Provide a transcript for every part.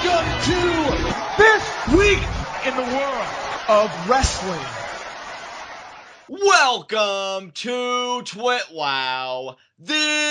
Welcome to this week in the world of wrestling. Welcome to TWitWoW, the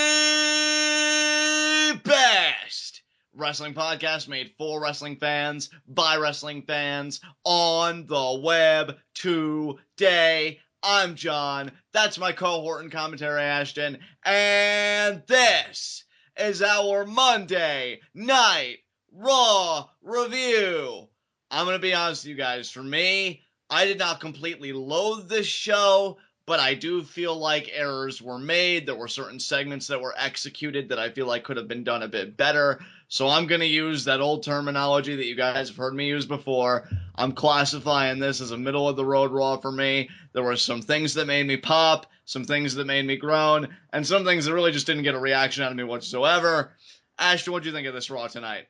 best wrestling podcast made for wrestling fans, by wrestling fans, on the web today. I'm John, that's my cohort and commentary Ashton, and this is our Monday Night Raw review. I'm going to be honest with you guys, for me, I did not completely loathe this show, but I do feel like errors were made. There were certain segments that were executed that I feel like could have been done a bit better. So I'm going to use that old terminology that you guys have heard me use before. I'm classifying this as a middle-of-the-road Raw for me. There were some things that made me pop, some things that made me groan, and some things that really just didn't get a reaction out of me whatsoever. Ashton, what do you think of this Raw tonight?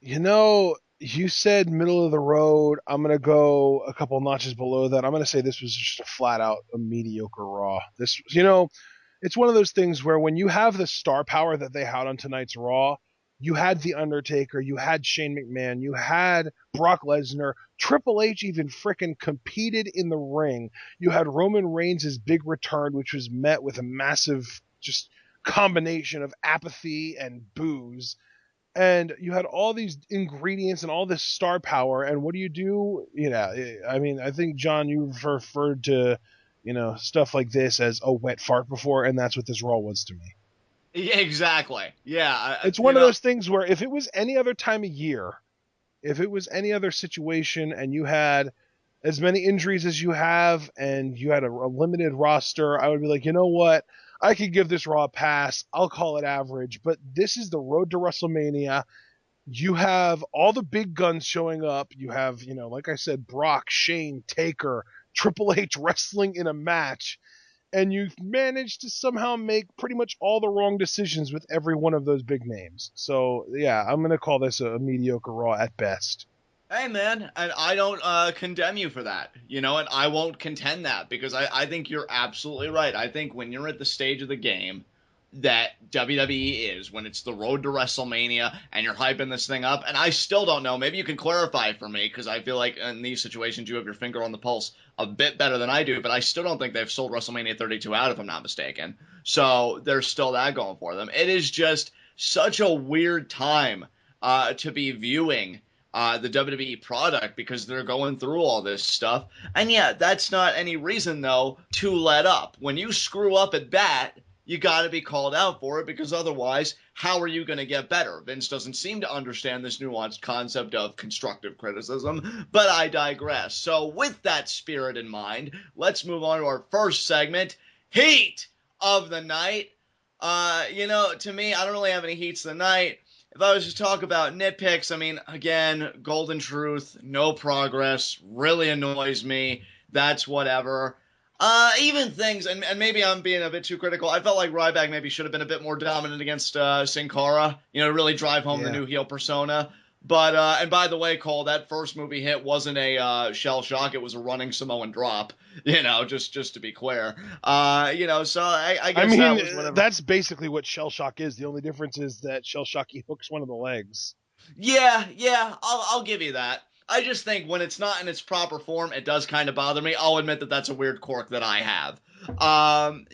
You know, you said middle of the road. I'm going to go a couple notches below that. I'm going to say this was just a mediocre Raw. This, it's one of those things where when you have the star power that they had on tonight's Raw, you had The Undertaker, you had Shane McMahon, you had Brock Lesnar, Triple H even frickin' competed in the ring. You had Roman Reigns' big return, which was met with a massive just combination of apathy and boos. And you had all these ingredients and all this star power, and what do? I think, John, you've referred to, stuff like this as a wet fart before, and that's what this Raw was to me. Yeah, exactly. Yeah. It's one of those things where if it was any other time of year, if it was any other situation, and you had as many injuries as you have, and you had a limited roster, I would be like, you know what? I could give this Raw a pass. I'll call it average. But this is the road to WrestleMania. You have all the big guns showing up. You have, like I said, Brock, Shane, Taker, Triple H wrestling in a match. And you've managed to somehow make pretty much all the wrong decisions with every one of those big names. So, yeah, I'm going to call this a mediocre Raw at best. Hey, man, and I don't condemn you for that, and I won't contend that, because I think you're absolutely right. I think when you're at the stage of the game that WWE is, when it's the road to WrestleMania, and you're hyping this thing up, and I still don't know, maybe you can clarify for me, because I feel like in these situations you have your finger on the pulse a bit better than I do, but I still don't think they've sold WrestleMania 32 out, if I'm not mistaken. So there's still that going for them. It is just such a weird time to be viewing the WWE product, because they're going through all this stuff. And yeah, that's not any reason, though, to let up. When you screw up at that, you got to be called out for it, because otherwise, how are you going to get better? Vince doesn't seem to understand this nuanced concept of constructive criticism, but I digress. So with that spirit in mind, let's move on to our first segment, Heat of the Night. To me, I don't really have any heats of the night. If I was to talk about nitpicks, again, golden truth, no progress, really annoys me. That's whatever. Even things, and maybe I'm being a bit too critical, I felt like Ryback maybe should have been a bit more dominant against Sin Cara, really drive home the new heel persona. But, and by the way, Cole, that first movie hit wasn't a shell shock, it was a running Samoan drop, just to be clear. So I guess that was whatever. That's basically what shell shock is. The only difference is that shell shock, he hooks one of the legs. Yeah, I'll give you that. I just think when it's not in its proper form, it does kind of bother me. I'll admit that that's a weird quirk that I have. And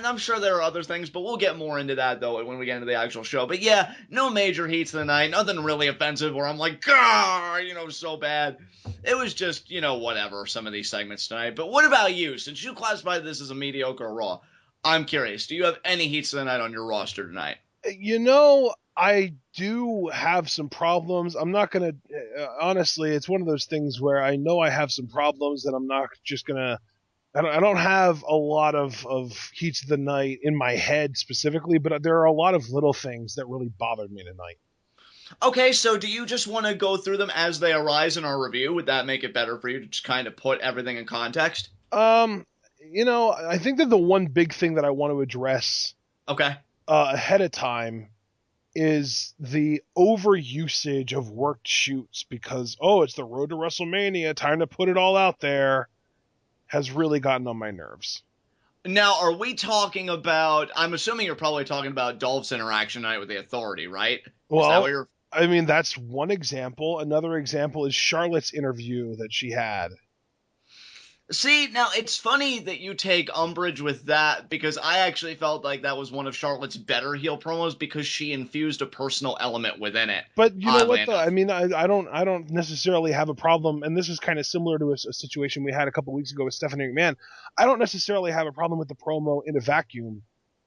I'm sure there are other things, but we'll get more into that, though, when we get into the actual show. But yeah, no major heats of the night, nothing really offensive where I'm like, so bad. It was just, whatever, some of these segments tonight. But what about you? Since you classified this as a mediocre Raw, I'm curious, do you have any heats of the night on your roster tonight? I do have some problems. I'm not going to, honestly, it's one of those things where I know I have some problems and I'm not just going to, I don't have a lot of heats of the night in my head specifically, but there are a lot of little things that really bothered me tonight. Okay, so do you just want to go through them as they arise in our review? Would that make it better for you to just kind of put everything in context? I think that the one big thing that I want to address ahead of time is the overusage of worked shoots, because, it's the road to WrestleMania, time to put it all out there, has really gotten on my nerves. Now, are we talking about, I'm assuming you're probably talking about Dolph's interaction tonight with the Authority, right? Well, I mean, that's one example. Another example is Charlotte's interview that she had. See, now it's funny that you take umbrage with that because I actually felt like that was one of Charlotte's better heel promos because she infused a personal element within it. But you know what, though? Enough. I mean, I don't necessarily have a problem, and this is kind of similar to a situation we had a couple weeks ago with Stephanie McMahon. I don't necessarily have a problem with the promo in a vacuum,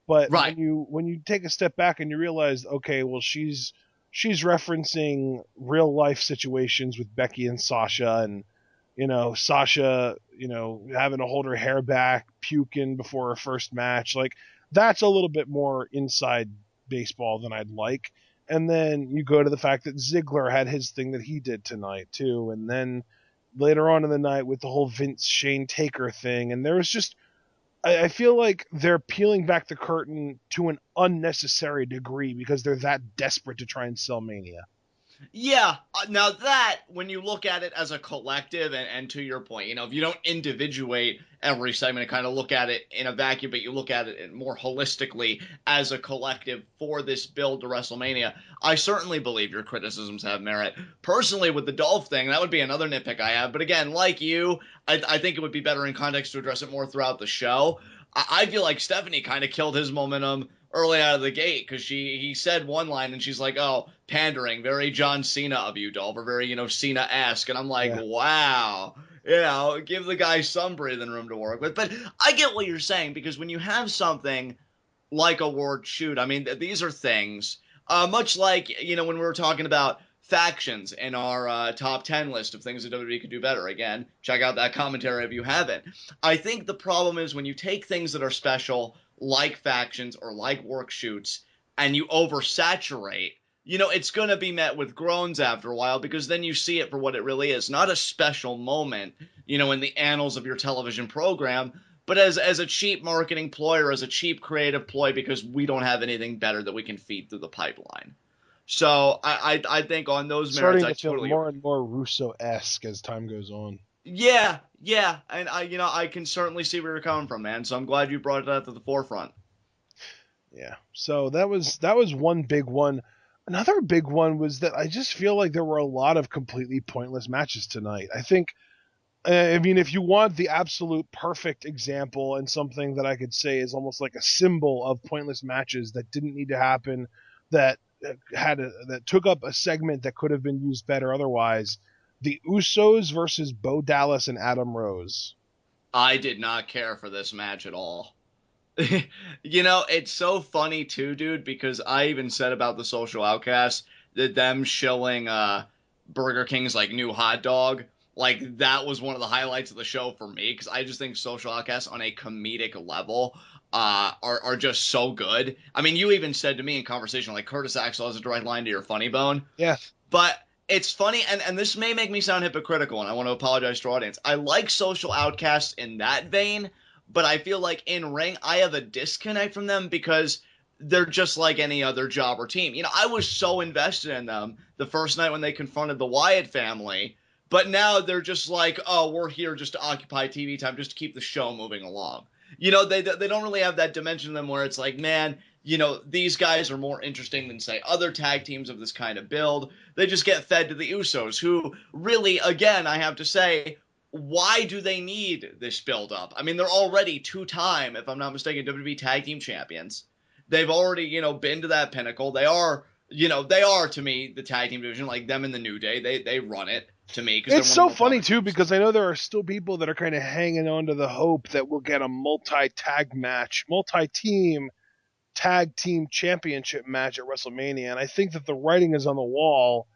but Right. when you take a step back and you realize, okay, well, she's referencing real life situations with Becky and Sasha, and Sasha, having to hold her hair back, puking before her first match. Like, that's a little bit more inside baseball than I'd like. And then you go to the fact that Ziggler had his thing that he did tonight, too. And then later on in the night with the whole Vince Shane Taker thing. And there was just, I feel like they're peeling back the curtain to an unnecessary degree because they're that desperate to try and sell Mania. Yeah, now that, when you look at it as a collective, and to your point, if you don't individuate every segment and kind of look at it in a vacuum, but you look at it more holistically as a collective for this build to WrestleMania, I certainly believe your criticisms have merit. Personally, with the Dolph thing, that would be another nitpick I have, but again, like you, I think it would be better in context to address it more throughout the show. I feel like Stephanie kind of killed his momentum early out of the gate because he said one line and she's like, oh, pandering, very John Cena of you, Dolph, or very, Cena-esque. And I'm like, wow, give the guy some breathing room to work with. But I get what you're saying because when you have something like a ward shoot, I mean, these are things, much like, when we were talking about factions in our top 10 list of things that WWE could do better. Again, check out that commentary if you haven't. I think the problem is when you take things that are special, like factions or like work shoots, and you oversaturate, it's going to be met with groans after a while because then you see it for what it really is. Not a special moment, in the annals of your television program, but as a cheap marketing ploy or as a cheap creative ploy because we don't have anything better that we can feed through the pipeline. So I think on those starting merits, to feel more and more Russo-esque as time goes on. Yeah, and I can certainly see where you're coming from, man. So I'm glad you brought that to the forefront. Yeah. So that was one big one. Another big one was that I just feel like there were a lot of completely pointless matches tonight. I think, if you want the absolute perfect example and something that I could say is almost like a symbol of pointless matches that didn't need to happen, that that took up a segment that could have been used better otherwise, the Usos versus Bo Dallas and Adam Rose. I did not care for this match at all. It's so funny too, dude, because I even said about the Social Outcasts that them shilling Burger King's like new hot dog, like that was one of the highlights of the show for me because I just think Social Outcasts on a comedic level are just so good. I mean, you even said to me in conversation like Curtis Axel has a direct line to your funny bone. Yeah. But it's funny, and this may make me sound hypocritical, and I want to apologize to our audience. I like Social Outcasts in that vein, but I feel like in ring, I have a disconnect from them because they're just like any other job or team. I was so invested in them the first night when they confronted the Wyatt family, but now they're just like, oh, we're here just to occupy TV time, just to keep the show moving along. They don't really have that dimension to them where it's like, man, these guys are more interesting than, say, other tag teams of this kind of build. They just get fed to the Usos, who really, again, I have to say, why do they need this build-up? I mean, they're already two-time, if I'm not mistaken, WWE Tag Team Champions. They've already, been to that pinnacle. They are, to me, the tag team division, like them in the New Day. They run it to me. It's so funny, too, because I know there are still people that are kind of hanging on to the hope that we'll get a multi-tag match, multi-team tag team championship match at WrestleMania. And I think that the writing is on the wall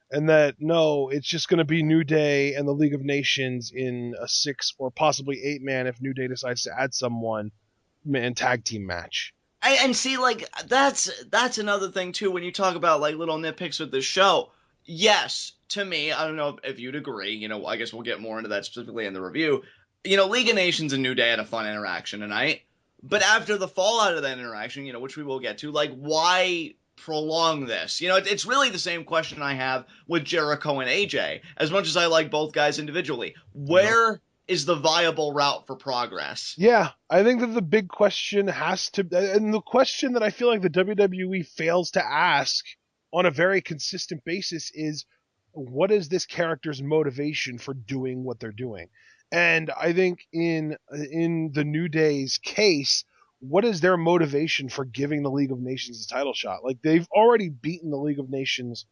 and that, no, it's just going to be New Day and the League of Nations in a 6 or possibly 8-man if New Day decides to add someone in tag team match. And see, like, that's another thing, too, when you talk about, like, little nitpicks with this show. Yes, to me, I don't know if you'd agree, I guess we'll get more into that specifically in the review. League of Nations and New Day had a fun interaction tonight. But after the fallout of that interaction, which we will get to, like, why prolong this? It's really the same question I have with Jericho and AJ. As much as I like both guys individually, where is the viable route for progress? Yeah, I think that the big question has to, and the question that I feel like the WWE fails to ask on a very consistent basis is, what is this character's motivation for doing what they're doing? And I think in the New Day's case, what is their motivation for giving the League of Nations a title shot? Like, they've already beaten the League of Nations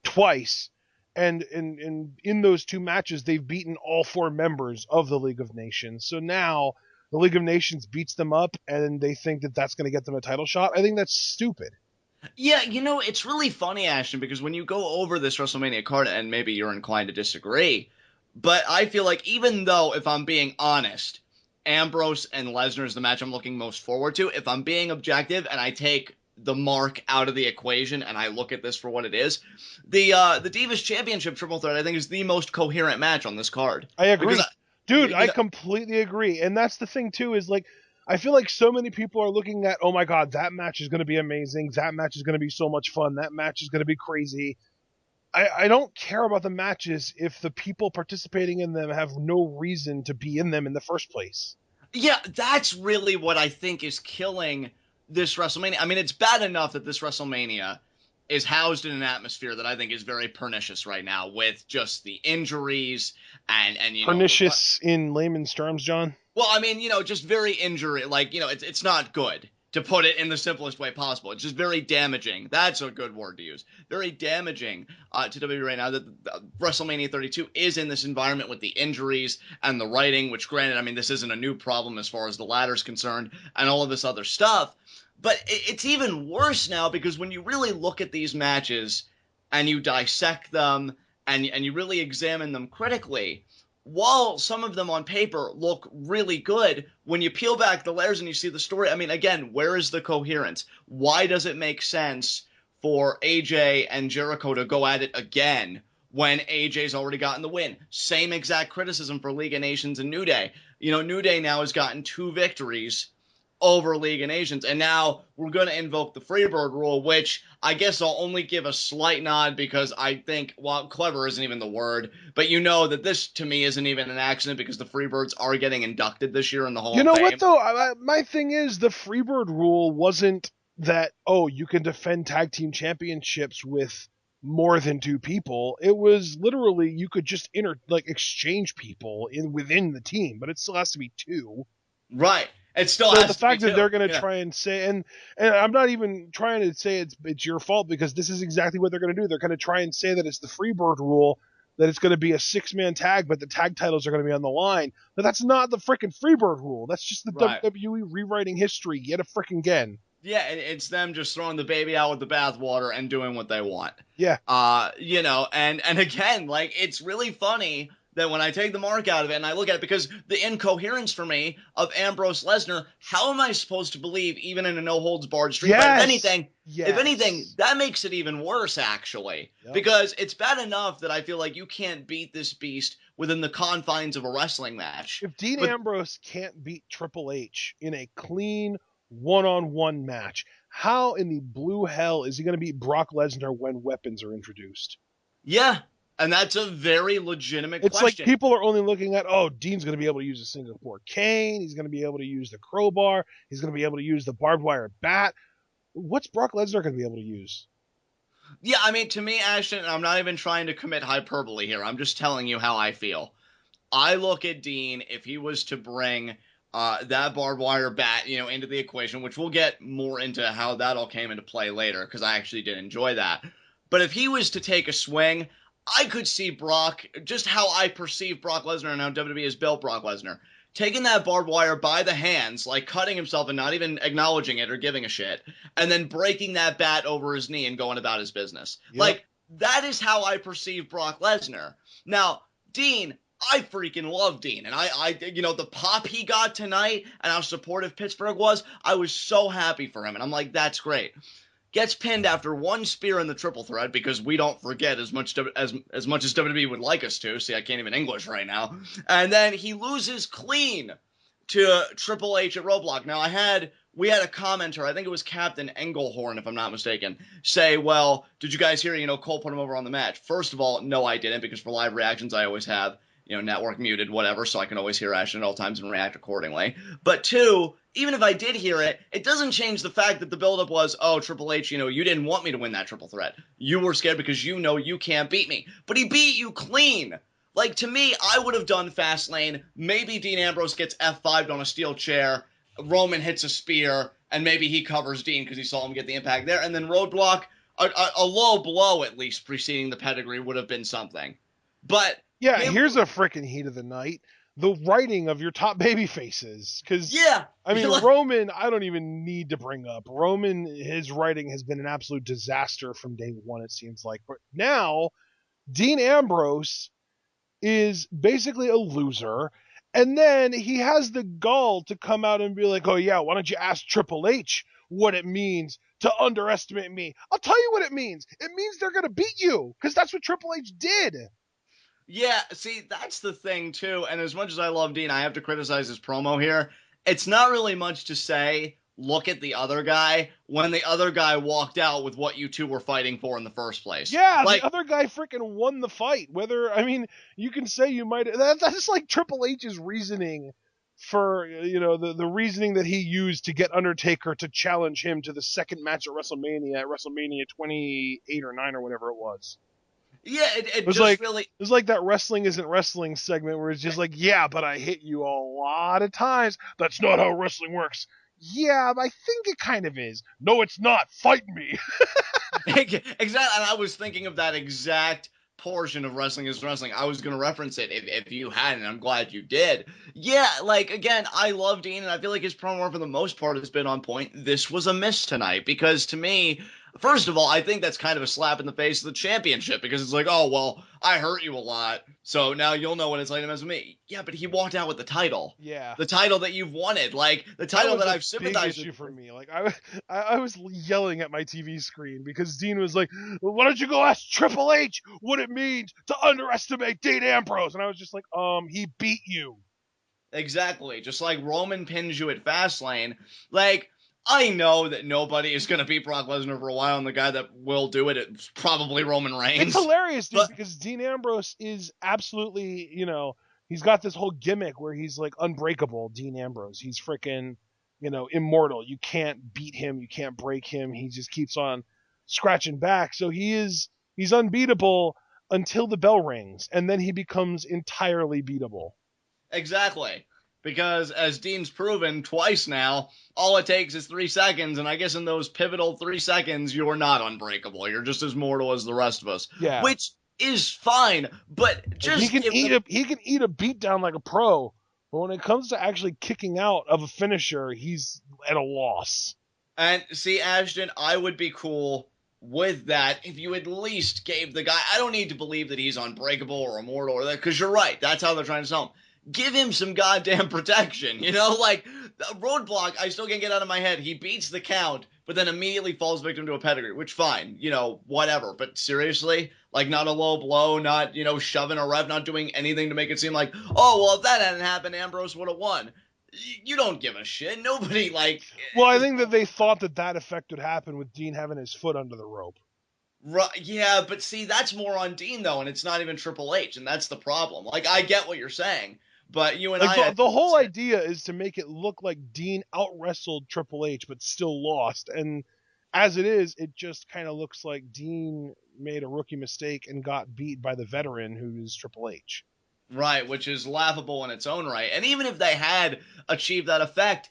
twice, and in those 2 matches, they've beaten all 4 members of the League of Nations. So now the League of Nations beats them up, and they think that that's going to get them a title shot. I think that's stupid. Yeah, it's really funny, Ashton, because when you go over this WrestleMania card, and maybe you're inclined to disagree, but I feel like even though, if I'm being honest, Ambrose and Lesnar is the match I'm looking most forward to, if I'm being objective and I take the mark out of the equation and I look at this for what it is, the Divas Championship triple threat, I think, is the most coherent match on this card. I agree. Dude, I completely agree. And that's the thing, too, is like, I feel like so many people are looking at, oh my God, that match is going to be amazing. That match is going to be so much fun. That match is going to be crazy. I don't care about the matches if the people participating in them have no reason to be in them in the first place. Yeah, that's really what I think is killing this WrestleMania. I mean, it's bad enough that this WrestleMania is housed in an atmosphere that I think is very pernicious right now, with just the injuries and pernicious in layman's terms, John? Well, I mean, just very injury, like, it's not good, to put it in the simplest way possible. It's just very damaging. That's a good word to use. Very damaging to WWE right now that WrestleMania 32 is in this environment with the injuries and the writing, which, granted, I mean, this isn't a new problem as far as the ladder's concerned and all of this other stuff. But it's even worse now, because when you really look at these matches and you dissect them and you really examine them critically, while some of them on paper look really good, when you peel back the layers and you see the story, I mean, again, where is the coherence? Why does it make sense for AJ and Jericho to go at it again when AJ's already gotten the win? Same exact criticism for League of Nations and New Day. New Day now has gotten 2 victories over League of Nations, and now we're going to invoke the Freebird rule, which I guess I'll only give a slight nod because I think, well, clever isn't even the word, but that this to me isn't even an accident, because the Freebirds are getting inducted this year in the Hall of Fame. You know what, though? My thing is, the Freebird rule wasn't that, you can defend tag team championships with more than 2 people. It was literally, you could just exchange people within the team, but it still has to be 2. Right. It still has the fact to be that they're going to try and say, and I'm not even trying to say it's your fault, because this is exactly what they're going to do. They're going to try and say that it's the Freebird rule, that it's going to be a 6-man tag, but the tag titles are going to be on the line. But that's not the freaking Freebird rule. That's just the WWE rewriting history yet again. Yeah, it's them just throwing the baby out with the bathwater and doing what they want. Yeah. And again, like, it's really funny that when I take the mark out of it and I look at it, because the incoherence for me of Ambrose Lesnar, how am I supposed to believe even in a no-holds-barred street fight? If anything, that makes it even worse, actually. Yep. Because it's bad enough that I feel like you can't beat this beast within the confines of a wrestling match. If Dean Ambrose can't beat Triple H in a clean one-on-one match, how in the blue hell is he going to beat Brock Lesnar when weapons are introduced? Yeah. And that's a very legitimate question. It's like people are only looking at, Dean's going to be able to use a Singapore cane. He's going to be able to use the crowbar. He's going to be able to use the barbed wire bat. What's Brock Lesnar going to be able to use? Yeah, I mean, to me, Ashton, I'm not even trying to commit hyperbole here. I'm just telling you how I feel. I look at Dean, if he was to bring that barbed wire bat, into the equation, which we'll get more into how that all came into play later, because I actually did enjoy that. But if he was to take a swing, I could see Brock, just how I perceive Brock Lesnar and how WWE has built Brock Lesnar, taking that barbed wire by the hands, like cutting himself and not even acknowledging it or giving a shit, and then breaking that bat over his knee and going about his business. Yep. Like, that is how I perceive Brock Lesnar. Now, Dean, I freaking love Dean, and I the pop he got tonight and how supportive Pittsburgh was, I was so happy for him, and I'm like, that's great. Gets pinned after 1 spear in the triple threat, because we don't forget as much as WWE would like us to. See, I can't even English right now. And then he loses clean to Triple H at Roadblock. Now, we had a commenter, I think it was Captain Engelhorn, if I'm not mistaken, say, well, did you guys hear, Cole put him over on the match? First of all, no, I didn't, because for live reactions, I always have. network muted, whatever, so I can always hear Ashton at all times and react accordingly. But two, even if I did hear it, it doesn't change the fact that the buildup was, oh, Triple H, you didn't want me to win that triple threat. You were scared because you can't beat me. But he beat you clean. Like, to me, I would have done Fastlane. Maybe Dean Ambrose gets F5'd on a steel chair. Roman hits a spear, and maybe he covers Dean because he saw him get the impact there. And then Roadblock, a low blow at least preceding the pedigree would have been something. But yeah, here's a freaking heat of the night. The writing of your top baby faces. Because, yeah, I mean, Roman, I don't even need to bring up. Roman, his writing has been an absolute disaster from day one, it seems like. But now, Dean Ambrose is basically a loser. And then he has the gall to come out and be like, oh, yeah, why don't you ask Triple H what it means to underestimate me? I'll tell you what it means. It means they're going to beat you because that's what Triple H did. Yeah, see, that's the thing, too. And as much as I love Dean, I have to criticize his promo here. It's not really much to say, look at the other guy, when the other guy walked out with what you two were fighting for in the first place. Yeah, the other guy freaking won the fight. You can say you might... That's like Triple H's reasoning for, the reasoning that he used to get Undertaker to challenge him to the second match at WrestleMania 28 or 9 or whatever it was. Yeah, it was just like, really... It was like that wrestling isn't wrestling segment where it's just like, yeah, but I hit you a lot of times. That's not how wrestling works. Yeah, I think it kind of is. No, it's not. Fight me. Exactly. And I was thinking of that exact portion of Wrestling is Wrestling. I was going to reference it if you hadn't. I'm glad you did. Yeah, again, I love Dean, and I feel like his promo for the most part has been on point. This was a miss tonight because to me, first of all, I think that's kind of a slap in the face of the championship because it's like, oh, well, I hurt you a lot, so now you'll know what it's like to mess with me. Yeah, but he walked out with the title. Yeah. The title that you've wanted. The title that I've sympathized with. Big issue for me. I was yelling at my TV screen because Dean was like, well, why don't you go ask Triple H what it means to underestimate Dean Ambrose? And I was just like, he beat you. Exactly. Just like Roman pins you at Fastlane. I know that nobody is going to beat Brock Lesnar for a while, and the guy that will do it is probably Roman Reigns. It's hilarious, dude, because Dean Ambrose is absolutely, he's got this whole gimmick where he's like unbreakable, Dean Ambrose. He's freaking, immortal. You can't beat him. You can't break him. He just keeps on scratching back. So he's unbeatable until the bell rings, and then he becomes entirely beatable. Exactly. Because as Dean's proven twice now, all it takes is 3 seconds, and I guess in those pivotal 3 seconds, you're not unbreakable. You're just as mortal as the rest of us. Yeah. Which is fine, but just he can eat a beat down like a pro, but when it comes to actually kicking out of a finisher, he's at a loss. And see, Ashton, I would be cool with that if you at least gave the guy, I don't need to believe that he's unbreakable or immortal or that, because you're right, that's how they're trying to sell him. Give him some goddamn protection, Roadblock, I still can't get out of my head. He beats the count, but then immediately falls victim to a pedigree, which fine, whatever. But seriously, not a low blow, not, shoving a ref, not doing anything to make it seem like, oh, well, if that hadn't happened, Ambrose would have won. You don't give a shit. Nobody, Well, I think that they thought that effect would happen with Dean having his foot under the rope. Right, yeah, but see, that's more on Dean, though, and it's not even Triple H, and that's the problem. I get what you're saying. But you and the whole idea is to make it look like Dean out-wrestled Triple H but still lost. And as it is, it just kind of looks like Dean made a rookie mistake and got beat by the veteran who's Triple H. Right, which is laughable in its own right. And even if they had achieved that effect,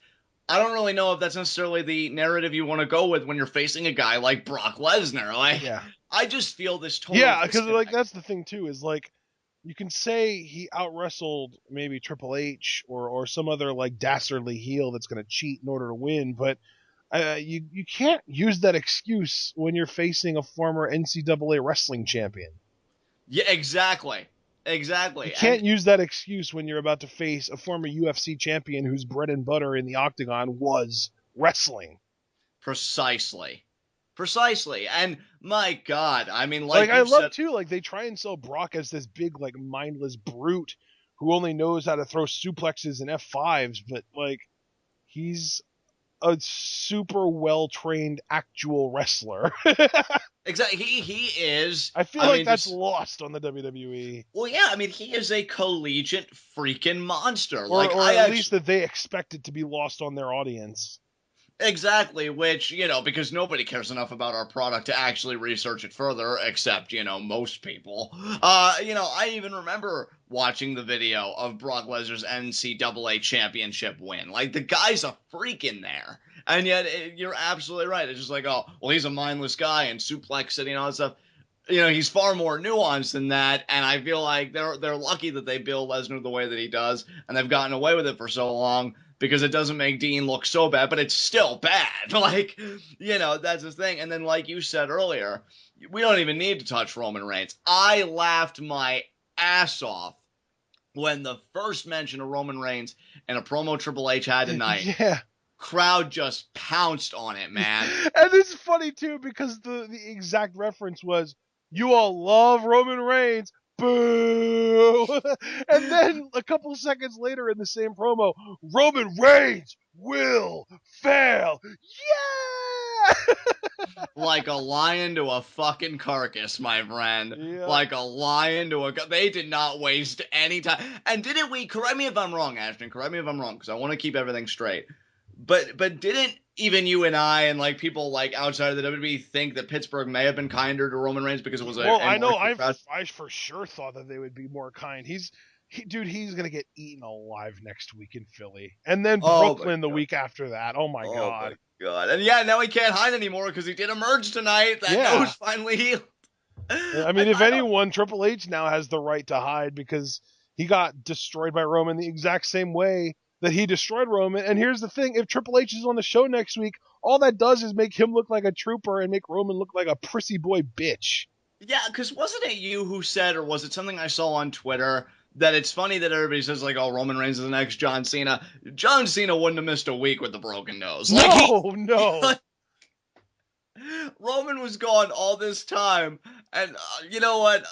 I don't really know if that's necessarily the narrative you want to go with when you're facing a guy like Brock Lesnar. Yeah. I just feel this total. Yeah, because that's the thing too, is you can say he out-wrestled maybe Triple H or some other dastardly heel that's going to cheat in order to win, but you can't use that excuse when you're facing a former NCAA wrestling champion. Yeah, exactly. You can't use that excuse when you're about to face a former UFC champion whose bread and butter in the octagon was wrestling. Precisely. And my God, I mean, I love too, they try and sell Brock as this big, mindless brute who only knows how to throw suplexes and F5s, but he's a super well-trained actual wrestler. Exactly. He is. I feel like that's lost on the WWE. Well, yeah, I mean, he is a collegiate freaking monster. Or at least that they expect it to be lost on their audience. Exactly, which, because nobody cares enough about our product to actually research it further, except, most people. I even remember watching the video of Brock Lesnar's NCAA championship win. Like, the guy's a freak in there. And yet, you're absolutely right. It's just like, oh, well, he's a mindless guy and suplex city and all that stuff. He's far more nuanced than that, and I feel like they're lucky that they build Lesnar the way that he does, and they've gotten away with it for so long, because it doesn't make Dean look so bad, but it's still bad. Like, that's the thing. And then, like you said earlier, we don't even need to touch Roman Reigns. I laughed my ass off when the first mention of Roman Reigns in a promo Triple H had tonight. Yeah. Crowd just pounced on it, man. And it's funny, too, because the exact reference was, you all love Roman Reigns. Boo! And then a couple seconds later in the same promo, Roman Reigns will fail. Yeah! Like a lion to a fucking carcass, my friend. Yeah. Like a lion to a... They did not waste any time. And didn't we... Correct me if I'm wrong, Ashton. Correct me if I'm wrong, because I want to keep everything straight. But didn't even you and I and like people like outside of the WWE think that Pittsburgh may have been kinder to Roman Reigns because it was I know I for sure thought that they would be more kind. He's gonna get eaten alive next week in Philly, and then Brooklyn the week after that. Oh my god! And now he can't hide anymore because he did emerge tonight. That nose finally healed. I mean, if anyone, Triple H now has the right to hide because he got destroyed by Roman the exact same way that he destroyed Roman. And here's the thing, if Triple H is on the show next week, all that does is make him look like a trooper and make Roman look like a prissy boy bitch. Yeah, because wasn't it you who said, or was it something I saw on Twitter, that it's funny that everybody says, like, oh, Roman Reigns is the next John Cena. John Cena wouldn't have missed a week with the broken nose. No. Roman was gone all this time, and you know what?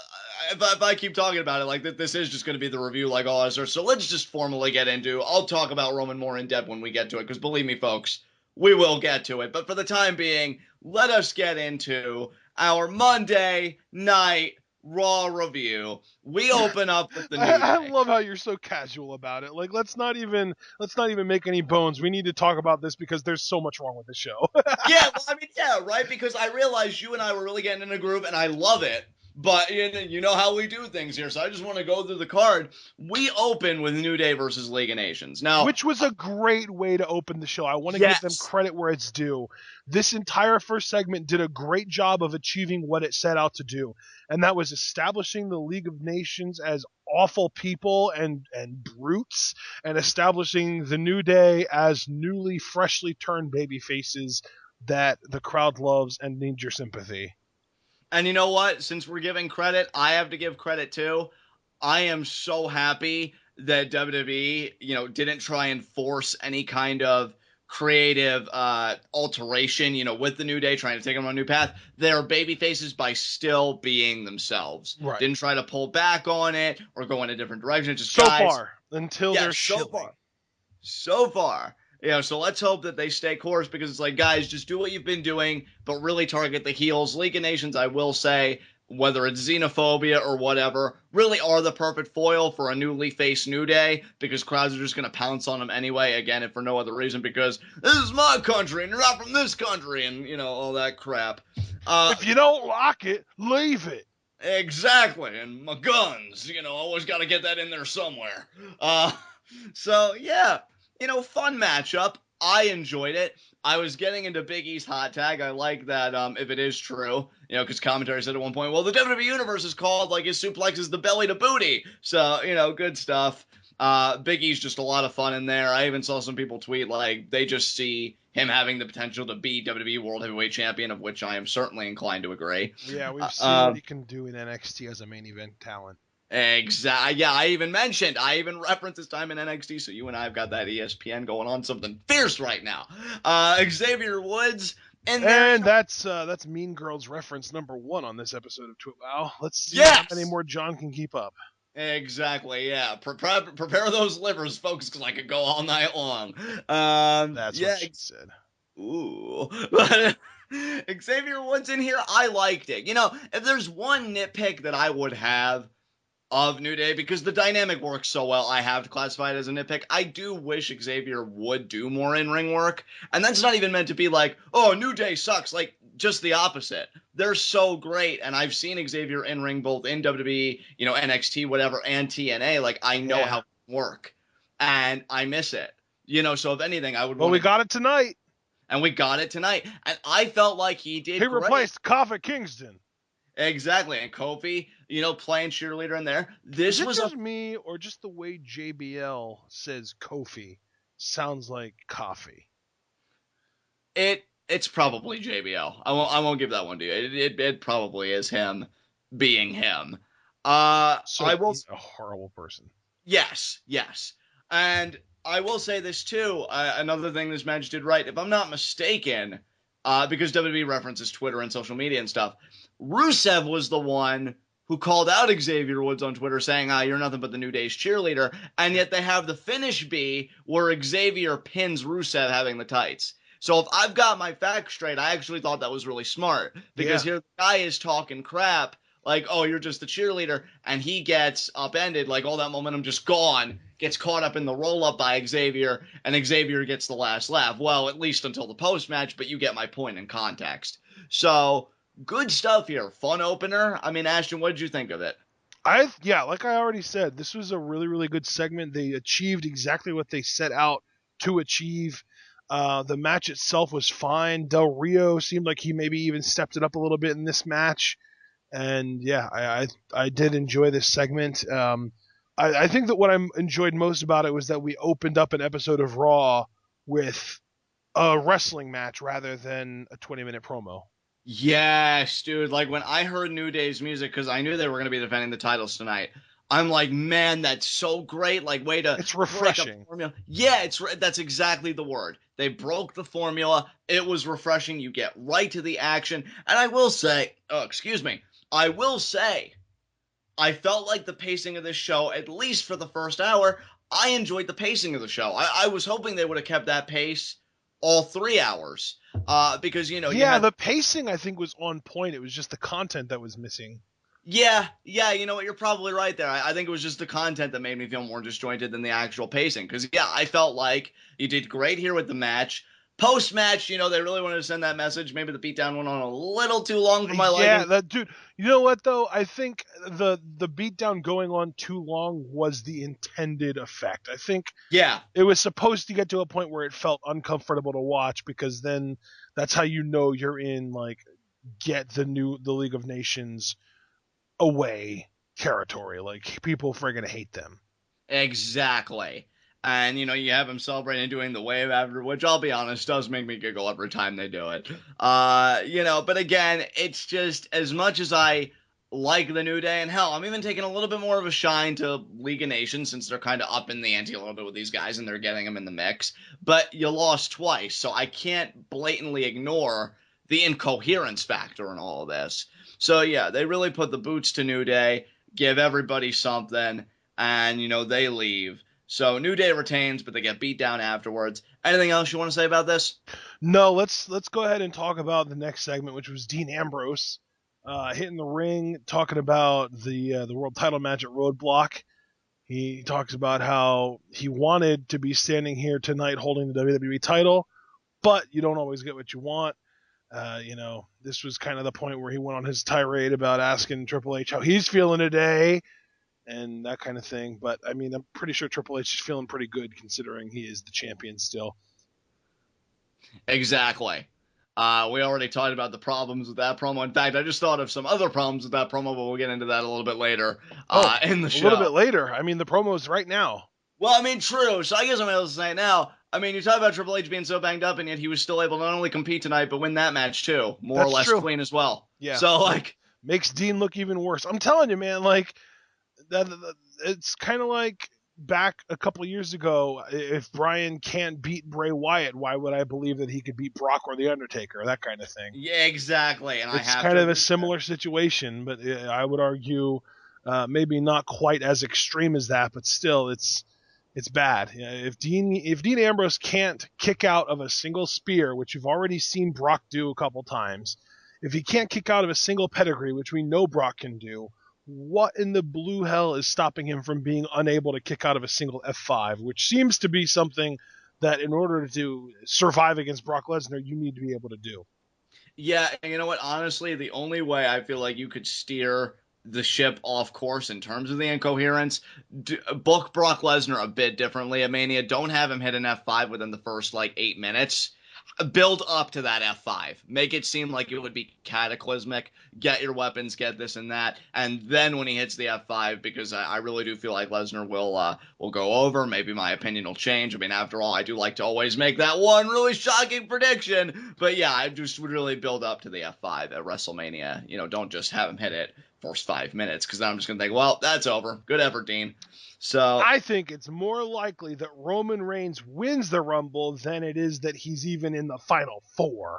If I keep talking about it, like, this is just going to be the review, like, oh, so let's just formally get into. I'll talk about Roman more in depth when we get to it, because believe me, folks, we will get to it. But for the time being, let us get into our Monday Night Raw review. We open up with the New Day. I love how you're so casual about it. Like, let's not even make any bones. We need to talk about this because there's so much wrong with the show. Right? Because I realized you and I were really getting in a groove, and I love it. But you know how we do things here, so I just want to go through the card. We open with New Day versus League of Nations. Now, which was a great way to open the show. I want to give them credit where it's due. This entire first segment did a great job of achieving what it set out to do, and that was establishing the League of Nations as awful people and brutes, and establishing the New Day as newly, freshly turned baby faces that the crowd loves and needs your sympathy. And you know what? Since we're giving credit, I have to give credit too. I am so happy that WWE, didn't try and force any kind of creative alteration, with the New Day, trying to take them on a new path. They're baby faces by still being themselves. Right. Didn't try to pull back on it or go in a different direction. Just so far until they're so far. So let's hope that they stay course, because it's like, guys, just do what you've been doing, but really target the heels. League of Nations, I will say, whether it's xenophobia or whatever, really are the perfect foil for a newly faced New Day, because crowds are just going to pounce on them anyway, again, if for no other reason, because this is my country, and you're not from this country, and, all that crap. If you don't like it, leave it. Exactly, and my guns, always got to get that in there somewhere. So, yeah. Fun matchup. I enjoyed it. I was getting into Big E's hot tag. I like that, if it is true, because commentary said at one point, well, the WWE Universe is called, like, his suplex is the belly to booty. So, good stuff. Big E's just a lot of fun in there. I even saw some people tweet, like, they just see him having the potential to be WWE World Heavyweight Champion, of which I am certainly inclined to agree. Yeah, we've seen what he can do in NXT as a main event talent. Exactly. Yeah, I even referenced his time in NXT, so you and I have got that ESPN going on something fierce right now. Xavier Woods, and that's Mean Girls reference number 1 on this episode of TWitWoW. Let's see how many more John can keep up. Exactly, yeah. Prepare those livers, folks, because I could go all night long. That's yeah, what she said. ooh. But Xavier Woods in here, I liked it. You know, if there's one nitpick that I would have of New Day, because the dynamic works so well, I have to classify it as a nitpick. I do wish Xavier would do more in-ring work, and that's not even meant to be like, oh, New Day sucks, like, just the opposite. They're so great, and I've seen Xavier in-ring both in WWE, you know, NXT, whatever, and TNA, like, I know how it work, and I miss it. You know, so if anything, I would Well, we got it tonight. And we got it tonight, and I felt like he did great. He replaced Kofi Kingston. Exactly, and Kofi, you know, playing cheerleader in there. Is it just me, or just the way JBL says Kofi sounds like coffee? It's probably JBL. I won't give that one to you. It probably is him being him. So I will. He's a horrible person. Yes, and I will say this too. Another thing this match did right, if I'm not mistaken, because WWE references Twitter and social media and stuff, Rusev was the one who called out Xavier Woods on Twitter saying, you're nothing but the New Day's cheerleader, and yet they have the finish be where Xavier pins Rusev having the tights. So if I've got my facts straight, I actually thought that was really smart, because here the guy is talking crap, like, oh, you're just the cheerleader, and he gets upended, like all that momentum just gone, gets caught up in the roll-up by Xavier, and Xavier gets the last laugh. Well, at least until the post-match, but you get my point in context. So, good stuff here. Fun opener. I mean, Ashton, what did you think of it? Like I already said, this was a really, really good segment. They achieved exactly what they set out to achieve. The match itself was fine. Del Rio seemed like he maybe even stepped it up a little bit in this match. And yeah, I did enjoy this segment. I think that what I enjoyed most about it was that we opened up an episode of Raw with a wrestling match rather than a 20-minute promo. Yes, dude. Like when I heard New Day's music, because I knew they were going to be defending the titles tonight, I'm like, man, that's so great. Like, way to It's refreshing. Yeah, that's exactly the word. They broke the formula. It was refreshing. You get right to the action. And I will say, I felt like the pacing of this show, at least for the first hour, I enjoyed the pacing of the show. I was hoping they would have kept that pace all 3 hours. Because, you know... the pacing, I think, was on point. It was just the content that was missing. Yeah, you know what? You're probably right there. I think it was just the content that made me feel more disjointed than the actual pacing. Because, I felt like you did great here with the match. Post-match, you know, they really wanted to send that message. Maybe the beatdown went on a little too long for my liking. Yeah, dude. You know what, though? I think the beatdown going on too long was the intended effect. I think it was supposed to get to a point where it felt uncomfortable to watch, because then that's how you know you're in, like, get the League of Nations away territory. Like, people friggin' hate them. Exactly. And, you know, you have them celebrating and doing the wave after, which, I'll be honest, does make me giggle every time they do it. You know, but again, it's just, as much as I like the New Day, and hell, I'm even taking a little bit more of a shine to League of Nations, since they're kind of up in the ante a little bit with these guys, and they're getting them in the mix. But you lost twice, so I can't blatantly ignore the incoherence factor in all of this. So, yeah, they really put the boots to New Day, give everybody something, and, you know, they leave. So New Day retains, but they get beat down afterwards. Anything else you want to say about this? No, let's go ahead and talk about the next segment, which was Dean Ambrose hitting the ring, talking about the world title match at Roadblock. He talks about how he wanted to be standing here tonight holding the WWE title, but you don't always get what you want. You know, this was kind of the point where he went on his tirade about asking Triple H how he's feeling today, and that kind of thing. But, I mean, I'm pretty sure Triple H is feeling pretty good considering he is the champion still. Exactly. We already talked about the problems with that promo. In fact, I just thought of some other problems with that promo, but we'll get into that a little bit later in the show. A little bit later? I mean, the promo's right now. Well, I mean, true. So I guess I'm able to say it now. I mean, you talk about Triple H being so banged up, and yet he was still able to not only compete tonight, but win that match, too. More or less true. Clean as well. Yeah. So, like... Makes Dean look even worse. I'm telling you, man, like... It's kind of like back a couple of years ago, if Bryan can't beat Bray Wyatt, why would I believe that he could beat Brock or The Undertaker, that kind of thing. Yeah, exactly. And it's kind of a similar situation, but I would argue Maybe not quite as extreme as that, but still, it's bad. If Dean Ambrose can't kick out of a single spear, which you've already seen Brock do a couple times, if he can't kick out of a single pedigree, which we know Brock can do, what in the blue hell is stopping him from being unable to kick out of a single F5, which seems to be something that in order to survive against Brock Lesnar, you need to be able to do. Yeah, and you know what? Honestly, the only way I feel like you could steer the ship off course in terms of the incoherence, book Brock Lesnar a bit differently at Mania. Don't have him hit an F5 within the first, 8 minutes. Build up to that F5. Make it seem like it would be cataclysmic. Get your weapons, get this and that. And then when he hits the F5, because I really do feel like Lesnar will go over. Maybe my opinion will change. I mean, after all, I do like to always make that one really shocking prediction. But yeah, I just would really build up to the F5 at WrestleMania. Don't just have him hit it first 5 minutes, because then I'm just going to think, well, that's over. Good effort, Dean. So I think it's more likely that Roman Reigns wins the Rumble than it is that he's even in the Final Four.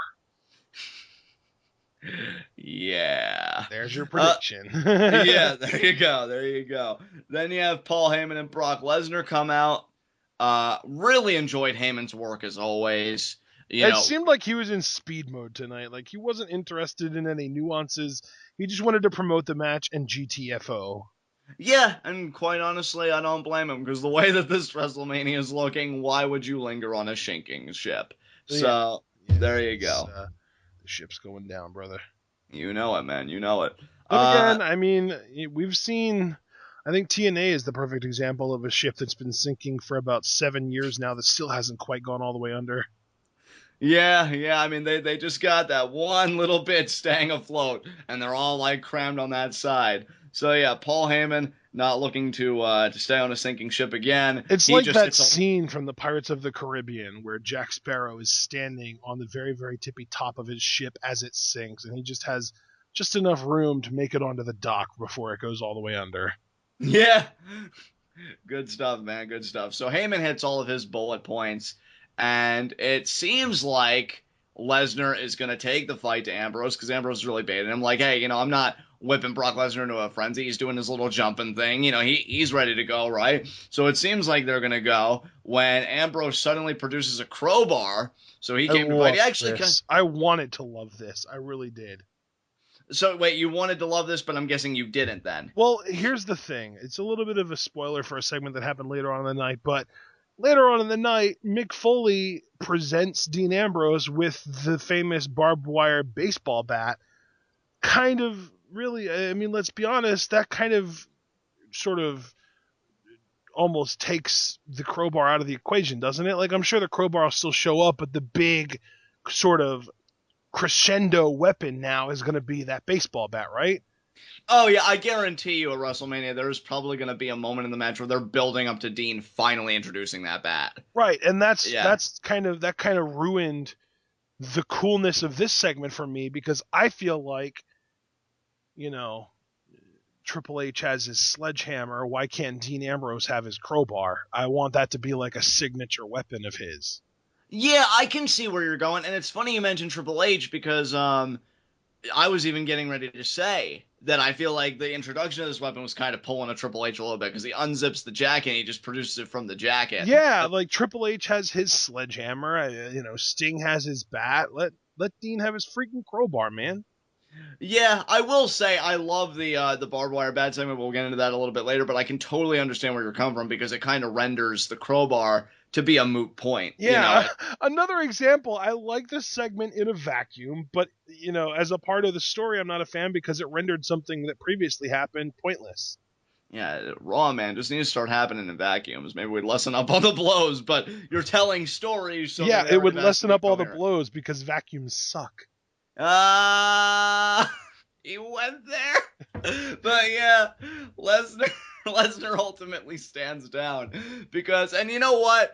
Yeah. There's your prediction. Yeah, there you go. Then you have Paul Heyman and Brock Lesnar come out. Really enjoyed Heyman's work as always. It seemed like he was in speed mode tonight. Like he wasn't interested in any nuances. He just wanted to promote the match and GTFO. Yeah, and quite honestly, I don't blame him, because the way that this WrestleMania is looking, why would you linger on a sinking ship? So, there you go. The ship's going down, brother. You know it, man. You know it. But again, I mean, we've seen, I think TNA is the perfect example of a ship that's been sinking for about 7 years now that still hasn't quite gone all the way under. Yeah, I mean, they just got that one little bit staying afloat, and they're all, crammed on that side. So yeah, Paul Heyman not looking to stay on a sinking ship again. It's like that scene from the Pirates of the Caribbean where Jack Sparrow is standing on the very, very tippy top of his ship as it sinks, and he just has just enough room to make it onto the dock before it goes all the way under. Yeah. Good stuff, man. Good stuff. So Heyman hits all of his bullet points, and it seems like Lesnar is going to take the fight to Ambrose, because Ambrose is really baiting him. Like, hey, I'm not whipping Brock Lesnar into a frenzy. He's doing his little jumping thing. He's ready to go, right? So it seems like they're going to go when Ambrose suddenly produces a crowbar. So he came to fight. He actually I wanted to love this. I really did. So wait, you wanted to love this, but I'm guessing you didn't then. Well, here's the thing. It's a little bit of a spoiler for a segment that happened later on in the night, but later on in the night, Mick Foley presents Dean Ambrose with the famous barbed wire baseball bat. Kind of, really, I mean, let's be honest, that kind of sort of almost takes the crowbar out of the equation, doesn't it? Like, I'm sure the crowbar will still show up, but the big sort of crescendo weapon now is going to be that baseball bat, right? Oh, yeah, I guarantee you at WrestleMania there's probably going to be a moment in the match where they're building up to Dean finally introducing that bat. Right, and that kind of ruined the coolness of this segment for me, because I feel like, Triple H has his sledgehammer. Why can't Dean Ambrose have his crowbar? I want that to be like a signature weapon of his. Yeah, I can see where you're going, and it's funny you mentioned Triple H, because I was even getting ready to say that I feel like the introduction of this weapon was kind of pulling a Triple H a little bit, because he unzips the jacket and he just produces it from the jacket. Yeah, like Triple H has his sledgehammer, Sting has his bat. Let Dean have his freaking crowbar, man. Yeah, I will say I love the barbed wire bat segment. We'll get into that a little bit later, but I can totally understand where you're coming from, because it kind of renders the crowbar to be a moot point. Yeah, another example, I like this segment in a vacuum, but, as a part of the story, I'm not a fan because it rendered something that previously happened pointless. Yeah, Raw, man, just needs to start happening in vacuums. Maybe we'd lessen up on the blows, but you're telling stories. So yeah, it would lessen up all the blows because vacuums suck. He went there. But yeah, Lesnar ultimately stands down because, and you know what?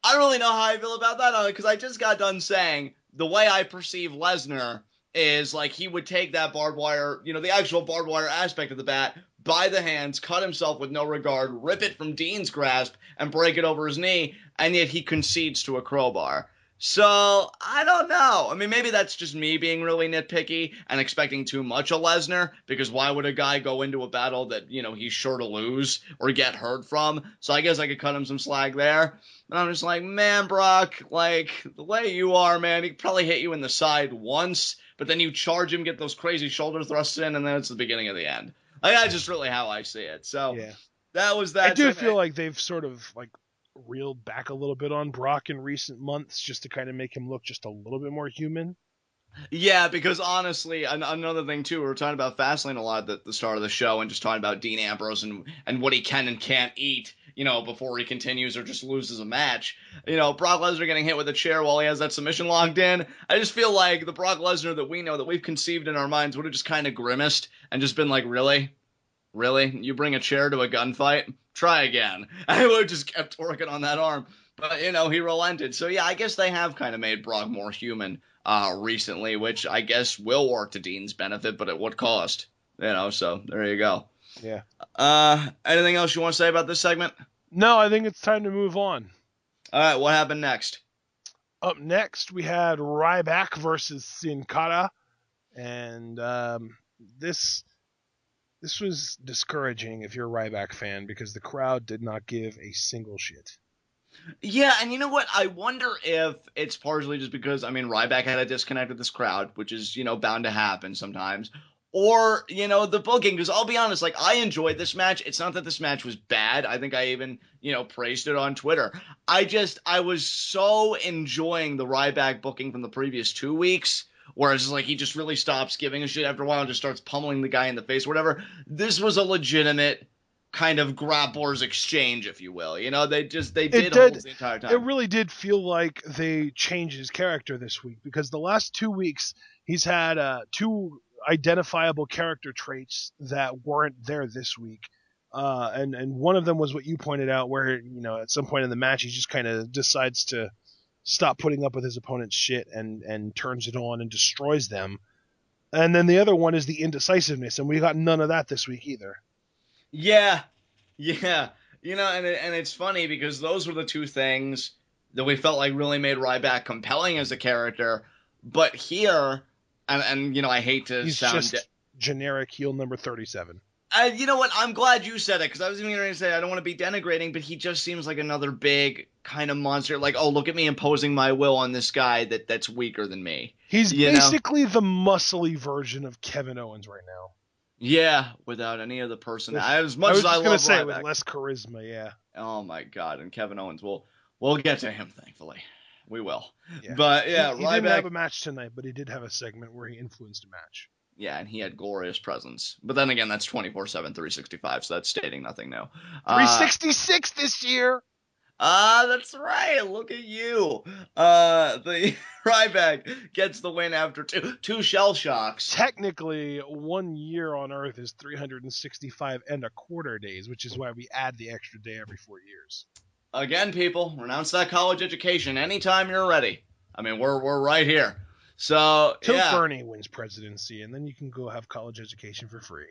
I don't really know how I feel about that, because I just got done saying the way I perceive Lesnar is like he would take that barbed wire, the actual barbed wire aspect of the bat by the hands, cut himself with no regard, rip it from Dean's grasp, and break it over his knee, and yet he concedes to a crowbar. So, I don't know. I mean, maybe that's just me being really nitpicky and expecting too much of Lesnar, because why would a guy go into a battle that, he's sure to lose or get hurt from? So I guess I could cut him some slack there. And I'm just like, man, Brock, like, the way you are, man, he could probably hit you in the side once, but then you charge him, get those crazy shoulder thrusts in, and then it's the beginning of the end. Like, that's just really how I see it. So, Yeah. that was that. I do feel like they've sort of like reeled back a little bit on Brock in recent months just to kind of make him look just a little bit more human. Yeah, because honestly, another thing too, we were talking about Fastlane a lot at the start of the show, and just talking about Dean Ambrose and what he can and can't eat, before he continues or just loses a match. Brock Lesnar getting hit with a chair while he has that submission locked in. I just feel like the Brock Lesnar that we know, that we've conceived in our minds, would have just kind of grimaced and just been like, really? Really? You bring a chair to a gunfight? Try again. I would have just kept working on that arm. But, he relented. So, yeah, I guess they have kind of made Brock more human recently, which I guess will work to Dean's benefit, but at what cost? So there you go. Yeah. Anything else you want to say about this segment? No, I think it's time to move on. All right, what happened next? Up next, we had Ryback versus Sin Cara, and this was discouraging if you're a Ryback fan, because the crowd did not give a single shit. Yeah, and you know what? I wonder if it's partially just because, Ryback had a disconnect with this crowd, which is, bound to happen sometimes. Or, the booking, because I'll be honest, like, I enjoyed this match. It's not that this match was bad. I think I even, praised it on Twitter. I was so enjoying the Ryback booking from the previous 2 weeks, whereas it's like he just really stops giving a shit after a while and just starts pummeling the guy in the face or whatever. This was a legitimate kind of grapplers exchange, if you will. They did hold the entire time. It really did feel like they changed his character this week, because the last 2 weeks he's had 2 identifiable character traits that weren't there this week. And one of them was what you pointed out, where, at some point in the match he just kind of decides to stop putting up with his opponent's shit and turns it on and destroys them. And then the other one is the indecisiveness, and we got none of that this week either. Yeah. And it's funny because those were the 2 things that we felt like really made Ryback compelling as a character. But here, and I hate to He's sound just generic heel number 37. You know what? I'm glad you said it, because I was even going to say I don't want to be denigrating, but he just seems like another big kind of monster. Like, oh, look at me imposing my will on this guy that's weaker than me. He's basically the muscly version of Kevin Owens right now. Yeah, without any of the person. As I much was as I just love gonna say, Ryback, with less charisma, yeah. Oh my God! And Kevin Owens, we'll get to him. Thankfully, we will. Yeah. But yeah, he Ryback didn't have a match tonight, but he did have a segment where he influenced a match. Yeah, and he had glorious presence. But then again, that's 24/7, 365, so that's stating nothing new. 366 this year. That's right. Look at you. The Ryback gets the win after two shell shocks. Technically, 1 year on Earth is 365 and a quarter days, which is why we add the extra day every 4 years. Again, people, renounce that college education anytime you're ready. We're right here. So, Till yeah. Bernie wins presidency, and then you can go have college education for free.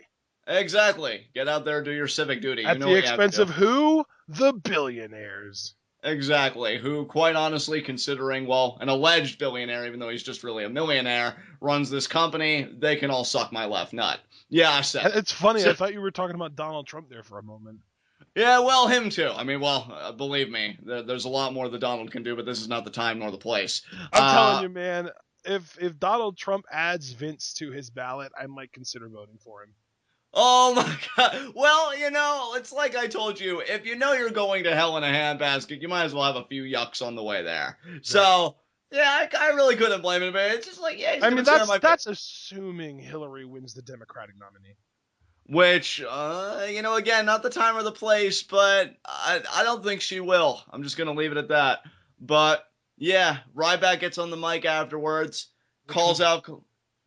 Exactly. Get out there, do your civic duty. At the expense of who? The billionaires. Exactly. Who, quite honestly, considering, an alleged billionaire, even though he's just really a millionaire, runs this company, they can all suck my left nut. Yeah, I said it. It's funny. I thought you were talking about Donald Trump there for a moment. Yeah, him too. Believe me, there's a lot more that Donald can do, but this is not the time nor the place. I'm telling you, man, if Donald Trump adds Vince to his ballot, I might consider voting for him. Oh my God. Well, it's like I told you, if you know you're going to hell in a handbasket, you might as well have a few yucks on the way there. Right. So, yeah, I really couldn't blame him, man. It's just like, yeah, that's assuming Hillary wins the Democratic nominee. Which, again, not the time or the place, but I don't think she will. I'm just going to leave it at that. But, yeah, Ryback gets on the mic afterwards, calls out.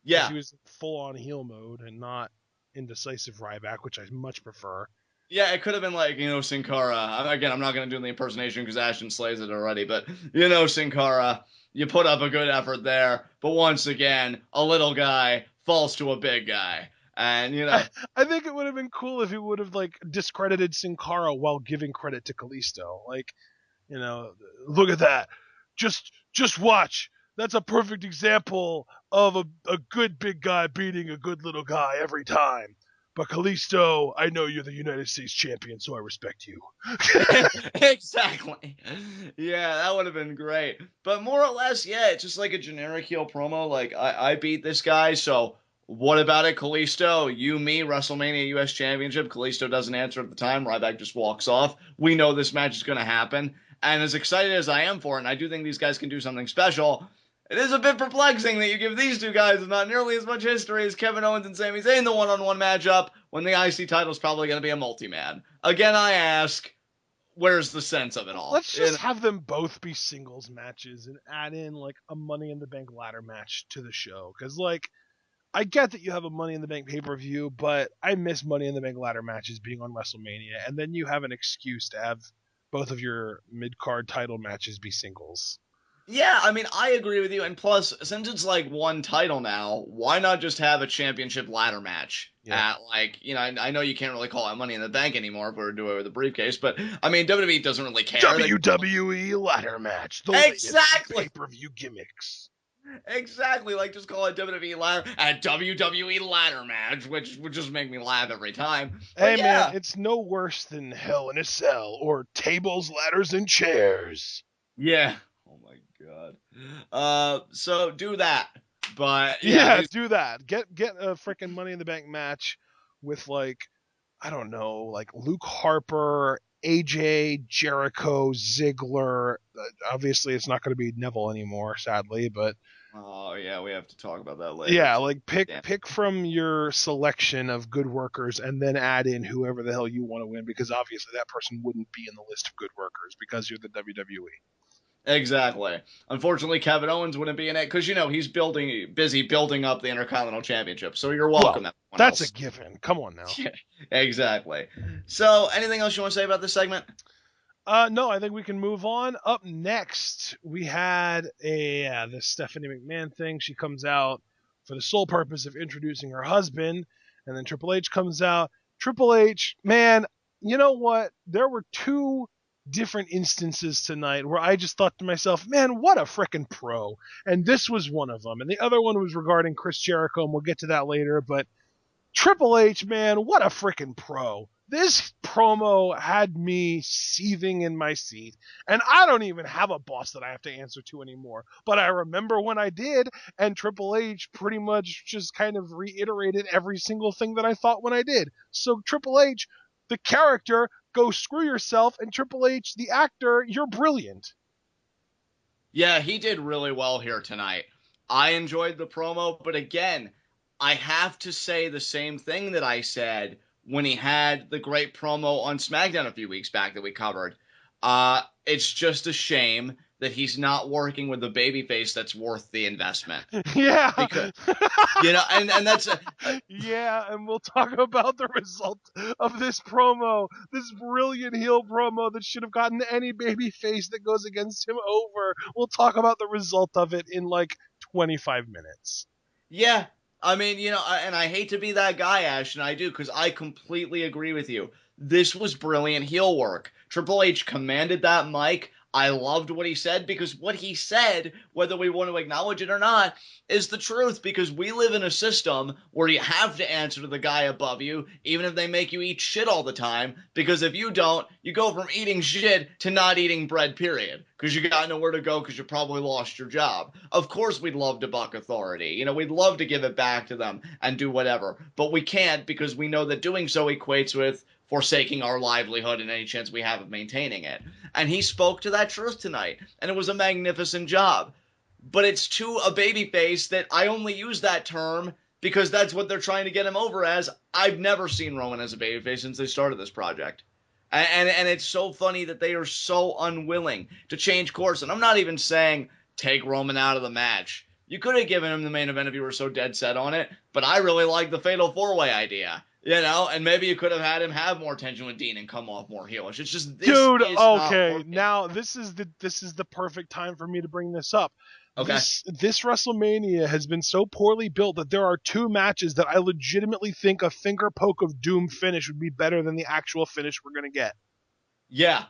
Yeah. He was full-on heel mode and not indecisive Ryback, which I much prefer. Yeah, it could have been like, Sin Cara. Again, I'm not going to do the impersonation because Ashton slays it already, but, Sin Cara, you put up a good effort there, but once again, a little guy falls to a big guy. And, I think it would have been cool if he would have, discredited Sin Cara while giving credit to Kalisto. Look at that. Just watch. That's a perfect example of a good big guy beating a good little guy every time. But Kalisto, I know you're the United States champion, so I respect you. Exactly. Yeah, that would have been great. But more or less, yeah, it's just like a generic heel promo. Like, I beat this guy, so what about it, Kalisto? You, me, WrestleMania US Championship. Kalisto doesn't answer at the time. Ryback just walks off. We know this match is going to happen. And as excited as I am for it, and I do think these guys can do something special, it is a bit perplexing that you give these two guys not nearly as much history as Kevin Owens and Sami Zayn the one-on-one matchup when the IC title is probably going to be a multi-man. Again, I ask, where's the sense of it all? Let's just have them both be singles matches and add in like a Money in the Bank ladder match to the show. Because like, I get that you have a Money in the Bank pay-per-view, but I miss Money in the Bank ladder matches being on WrestleMania, and then you have an excuse to have both of your mid-card title matches be singles. Yeah, I mean, I agree with you. And plus, since it's like one title now, why not just have a championship ladder match? Yeah. Like, you know, I know you can't really call it Money in the Bank anymore if we're doing it with a briefcase, but I mean, WWE doesn't really care. WWE ladder match. The Exactly. pay-per-view gimmicks. Exactly, like just call it WWE ladder, a WWE ladder match, which would just make me laugh every time. Hey man, it's no worse than Hell in a Cell or tables, ladders, and chairs. Yeah. Oh my god. So do that, but yeah, do that. Get a freaking Money in the Bank match with like, I don't know, like Luke Harper, AJ, Jericho, Ziggler. Obviously, it's not going to be Neville anymore, sadly, but. Oh yeah, we have to talk about that later. Yeah, like pick from your selection of good workers and then add in whoever the hell you want to win, because obviously that person wouldn't be in the list of good workers because you're the WWE. Exactly. Unfortunately, Kevin Owens wouldn't be in it because, you know, he's busy building up the Intercontinental Championship. So you're welcome. Well, that's a given. Come on now. Yeah, exactly. So anything else you want to say about this segment? No, I think we can move on. Up next, we had this Stephanie McMahon thing. She comes out for the sole purpose of introducing her husband, and then Triple H comes out. Triple H, man, you know what? There were two different instances tonight where I just thought to myself, man, what a frickin' pro. And this was one of them. And the other one was regarding Chris Jericho, and we'll get to that later. But Triple H, man, what a frickin' pro. This promo had me seething in my seat, and I don't even have a boss that I have to answer to anymore. But I remember when I did, and Triple H pretty much just kind of reiterated every single thing that I thought when I did. So Triple H, the character, go screw yourself, and Triple H, the actor, you're brilliant. Yeah, he did really well here tonight. I enjoyed the promo, but again, I have to say the same thing that I said when he had the great promo on SmackDown a few weeks back that we covered. It's just a shame that he's not working with a babyface that's worth the investment. Yeah. Because, you know, and that's... Yeah, and we'll talk about the result of this promo, this brilliant heel promo that should have gotten any babyface that goes against him over. We'll talk about the result of it in like 25 minutes. Yeah. I mean, you know, and I hate to be that guy, Ash, and I do, because I completely agree with you. This was brilliant heel work. Triple H commanded that mic. I loved what he said, because what he said, whether we want to acknowledge it or not, is the truth, because we live in a system where you have to answer to the guy above you, even if they make you eat shit all the time, because if you don't, you go from eating shit to not eating bread, period, because you got nowhere to go because you probably lost your job. Of course we'd love to buck authority. You know, we'd love to give it back to them and do whatever, but we can't, because we know that doing so equates with forsaking our livelihood and any chance we have of maintaining it. And he spoke to that truth tonight, and it was a magnificent job. But it's to a babyface that I only use that term because that's what they're trying to get him over as. I've never seen Roman as a babyface since they started this project. And it's so funny that they are so unwilling to change course. And I'm not even saying take Roman out of the match. You could have given him the main event if you were so dead set on it, but I really like the Fatal 4-Way idea. You know, and maybe you could have had him have more tension with Dean and come off more heelish. It's just this dude. Is okay, now this is the perfect time for me to bring this up. Okay. This WrestleMania has been so poorly built that there are two matches that I legitimately think a finger poke of doom finish would be better than the actual finish we're gonna get. Yeah.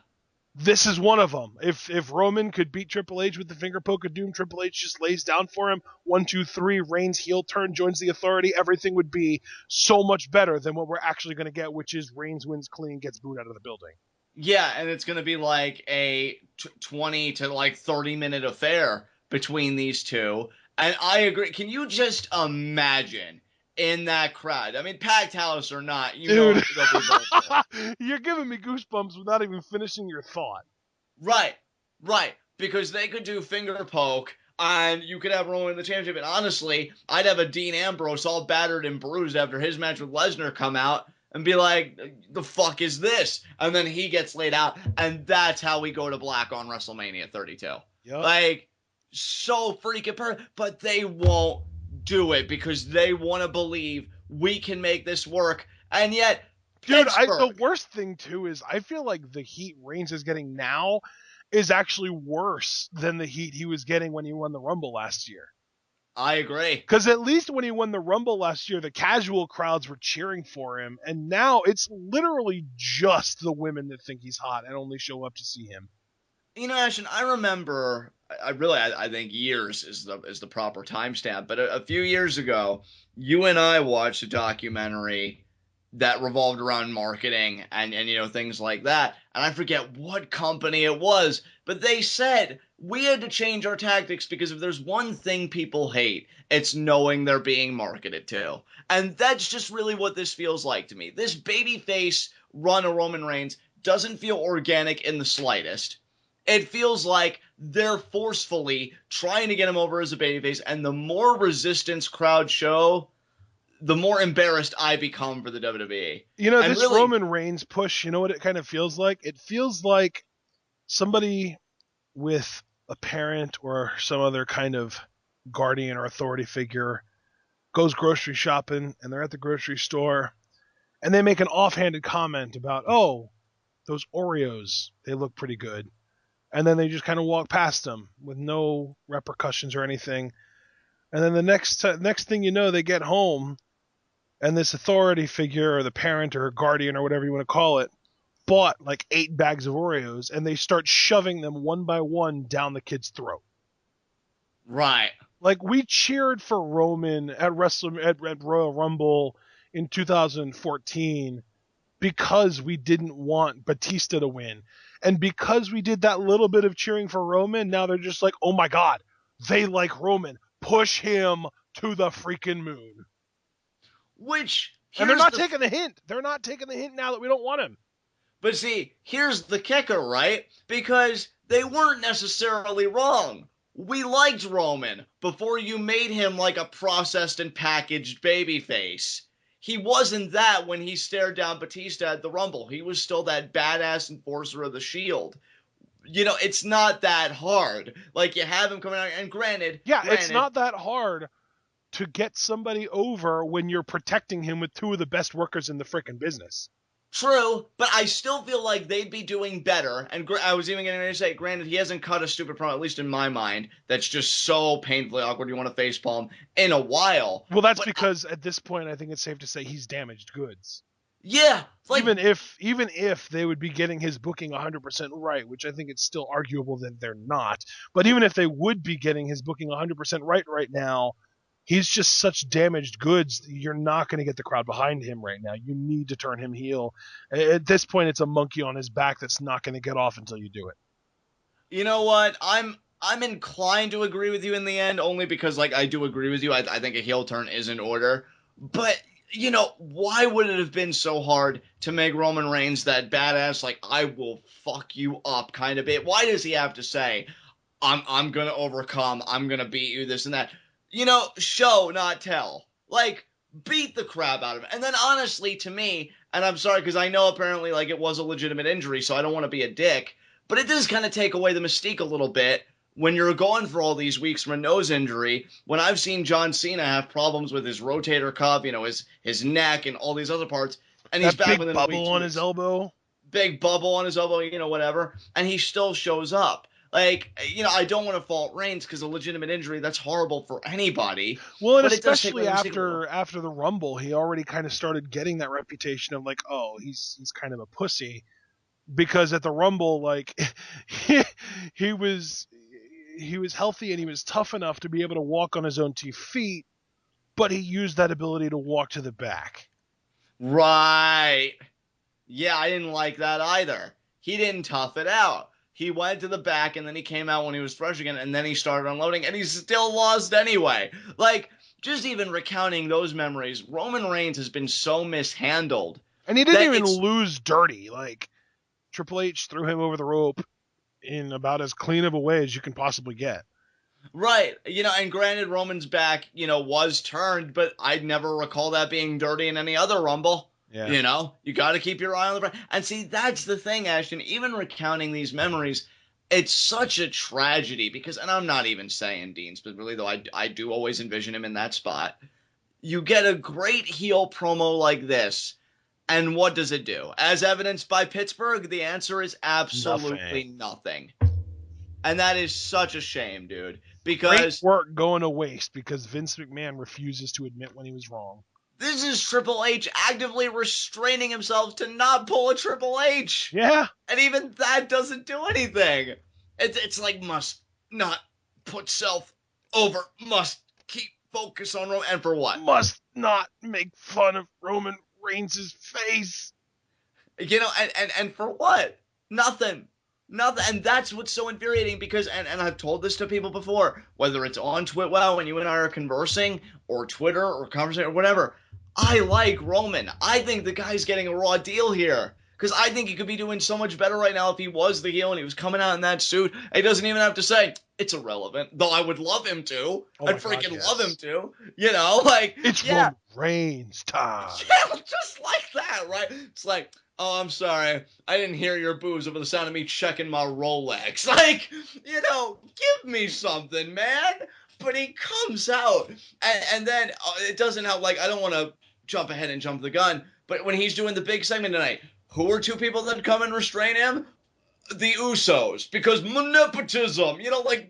This is one of them. If Roman could beat Triple H with the finger poke of doom, Triple H just lays down for him. 1, 2, 3, Reigns heel turn, joins the Authority. Everything would be so much better than what we're actually going to get, which is Reigns wins clean, gets booed out of the building. Yeah, and it's going to be like a 20 to like 30-minute affair between these two. And I agree. Can you just imagine in that crowd? I mean, packed house or not, you know, Dude, they'll be vocal. you're giving me goosebumps without even finishing your thought. Right. Because they could do finger poke, and you could have Roman in the championship. And honestly, I'd have a Dean Ambrose all battered and bruised after his match with Lesnar come out and be like, the fuck is this? And then he gets laid out, and that's how we go to black on WrestleMania 32. Yep. Like, so freaking perfect. But they won't do it because they want to believe we can make this work. And yet, dude, the worst thing, too, is I feel like the heat Reigns is getting now is actually worse than the heat he was getting when he won the Rumble last year. I agree. Because at least when he won the Rumble last year, the casual crowds were cheering for him, and now it's literally just the women that think he's hot and only show up to see him. You know, Ashton, I remember, I think years is the proper timestamp, but a few years ago, you and I watched a documentary that revolved around marketing and you know, things like that. And I forget what company it was, but they said we had to change our tactics because if there's one thing people hate, it's knowing they're being marketed to. And that's just really what this feels like to me. This babyface run of Roman Reigns doesn't feel organic in the slightest. It feels like they're forcefully trying to get him over as a babyface, and the more resistance crowd show, the more embarrassed I become for the WWE. You know, this really, Roman Reigns push, you know what it kind of feels like? It feels like somebody with a parent or some other kind of guardian or authority figure goes grocery shopping, and they're at the grocery store, and they make an offhanded comment about, oh, those Oreos, they look pretty good. And then they just kind of walk past them with no repercussions or anything. And then the next thing you know, they get home, and this authority figure or the parent or guardian or whatever you want to call it bought like 8 bags of Oreos, and they start shoving them one by one down the kid's throat. Right. Like, we cheered for Roman at Royal Rumble in 2014 because we didn't want Batista to win. And because we did that little bit of cheering for Roman, now they're just like, oh my God, they like Roman. Push him to the freaking moon. And they're not taking the hint. They're not taking the hint now that we don't want him. But see, here's the kicker, right? Because they weren't necessarily wrong. We liked Roman before you made him like a processed and packaged babyface. He wasn't that when he stared down Batista at the Rumble. He was still that badass enforcer of the Shield. You know, it's not that hard. Like, you have him coming out, and granted... it's not that hard to get somebody over when you're protecting him with 2 of the best workers in the frickin' business. True, but I still feel like they'd be doing better. And I was even going to say, granted, he hasn't cut a stupid promo, at least in my mind, that's just so painfully awkward you want to facepalm in a while. Well, that's because at this point, I think it's safe to say he's damaged goods. Yeah. Like, even if they would be getting his booking 100% right, which I think it's still arguable that they're not, but even if they would be getting his booking 100% right now, he's just such damaged goods, you're not going to get the crowd behind him right now. You need to turn him heel. At this point, it's a monkey on his back that's not going to get off until you do it. You know what? I'm inclined to agree with you in the end, only because, like, I do agree with you. I think a heel turn is in order. But, you know, why would it have been so hard to make Roman Reigns that badass, like, I will fuck you up kind of bit? Why does he have to say, I'm going to overcome, I'm going to beat you, this and that? You know, show, not tell. Like, beat the crap out of him. And then, honestly, to me, and I'm sorry, because I know apparently, like, it was a legitimate injury, so I don't want to be a dick, but it does kind of take away the mystique a little bit when you're going for all these weeks from a nose injury, when I've seen John Cena have problems with his rotator cuff, you know, his neck and all these other parts, and he's back within a week. Big bubble on his elbow. Big bubble on his elbow, you know, whatever, and he still shows up. Like, you know, I don't want to fault Reigns because a legitimate injury, that's horrible for anybody. Well, and especially after the Rumble, he already kind of started getting that reputation of like, oh, he's kind of a pussy. because at the Rumble, like he was healthy and he was tough enough to be able to walk on his own 2 feet, but he used that ability to walk to the back. Right. Yeah, I didn't like that either. He didn't tough it out. He went to the back, and then he came out when he was fresh again, and then he started unloading, and he still lost anyway. Like, just even recounting those memories, Roman Reigns has been so mishandled. And he didn't even lose dirty. Like, Triple H threw him over the rope in about as clean of a way as you can possibly get. Right. And granted, Roman's back, was turned, but I'd never recall that being dirty in any other Rumble. Yeah. You got to keep your eye on the prize. And see, that's the thing, Ashton. Even recounting these memories, it's such a tragedy because, and I'm not even saying Dean specifically, though I do always envision him in that spot. You get a great heel promo like this, and what does it do? As evidenced by Pittsburgh, the answer is absolutely nothing. And that is such a shame, dude. Because great work going to waste because Vince McMahon refuses to admit when he was wrong. This is Triple H actively restraining himself to not pull a Triple H. Yeah. And even that doesn't do anything. It's like must not put self over, must keep focus on Roman. And for what? Must not make fun of Roman Reigns' face. And for what? Nothing. And that's what's so infuriating because, and I've told this to people before, whether it's on TWitWoW when you and I are conversing, or Twitter, or conversation, or whatever, I like Roman. I think the guy's getting a raw deal here. Because I think he could be doing so much better right now if he was the heel and he was coming out in that suit. He doesn't even have to say, it's irrelevant. Though I would love him to. I'd freaking love him to. It's Roman Reigns time. Yeah, just like that, right? It's like, oh, I'm sorry. I didn't hear your boos over the sound of me checking my Rolex. Like, give me something, man. But he comes out, and then it doesn't help. Like, I don't want to jump ahead and jump the gun, but when he's doing the big segment tonight, who are 2 people that come and restrain him? The Usos. Because nepotism.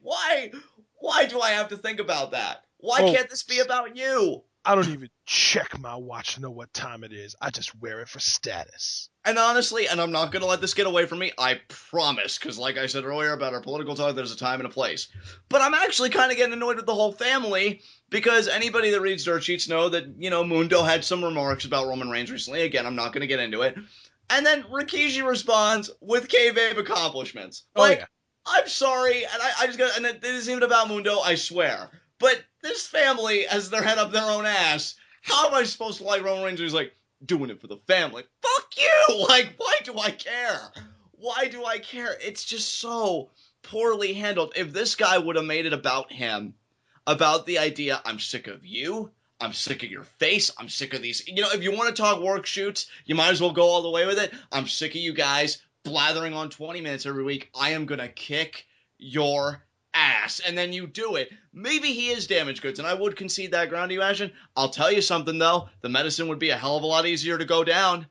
Why? Why do I have to think about that? Why can't this be about you? I don't even check my watch to know what time it is. I just wear it for status. And honestly, and I'm not going to let this get away from me, I promise, because like I said earlier about our political talk, there's a time and a place. But I'm actually kind of getting annoyed with the whole family, because anybody that reads dirt sheets know that, Mundo had some remarks about Roman Reigns recently. Again, I'm not going to get into it. And then Rikishi responds with kayfabe accomplishments. I'm sorry, and I just got, and it isn't even about Mundo, I swear. But this family has their head up their own ass. How am I supposed to like Roman Reigns? He's like, doing it for the family. Fuck you! Like, why do I care? Why do I care? It's just so poorly handled. If this guy would have made it about him, about the idea, I'm sick of you, I'm sick of your face, I'm sick of these. If you want to talk work shoots, you might as well go all the way with it. I'm sick of you guys blathering on 20 minutes every week. I am going to kick your ass, and then you do it. Maybe he is damaged goods, and I would concede that ground to you, Ashton. I'll tell you something, though. The medicine would be a hell of a lot easier to go down.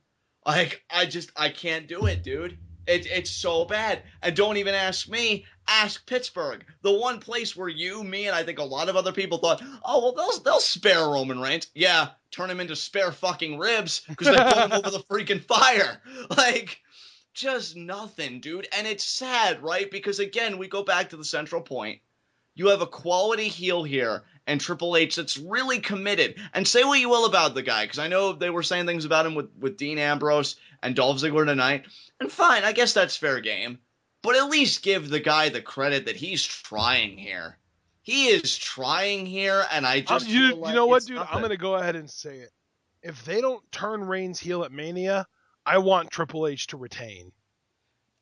Like, I can't do it, dude. It's so bad. And don't even ask me. Ask Pittsburgh. The one place where you, me, and I think a lot of other people thought, oh, well, they'll spare Roman Reigns. Yeah, turn him into spare fucking ribs because they put him over the freaking fire. Like, just nothing, dude. And it's sad, right? Because, again, we go back to the central point. You have a quality heel here and Triple H that's really committed. And say what you will about the guy, because I know they were saying things about him with Dean Ambrose and Dolph Ziggler tonight. And fine, I guess that's fair game. But at least give the guy the credit that he's trying here. He is trying here, and I just feel like you know what, dude? nothing. I'm going to go ahead and say it. If they don't turn Reigns heel at Mania, I want Triple H to retain.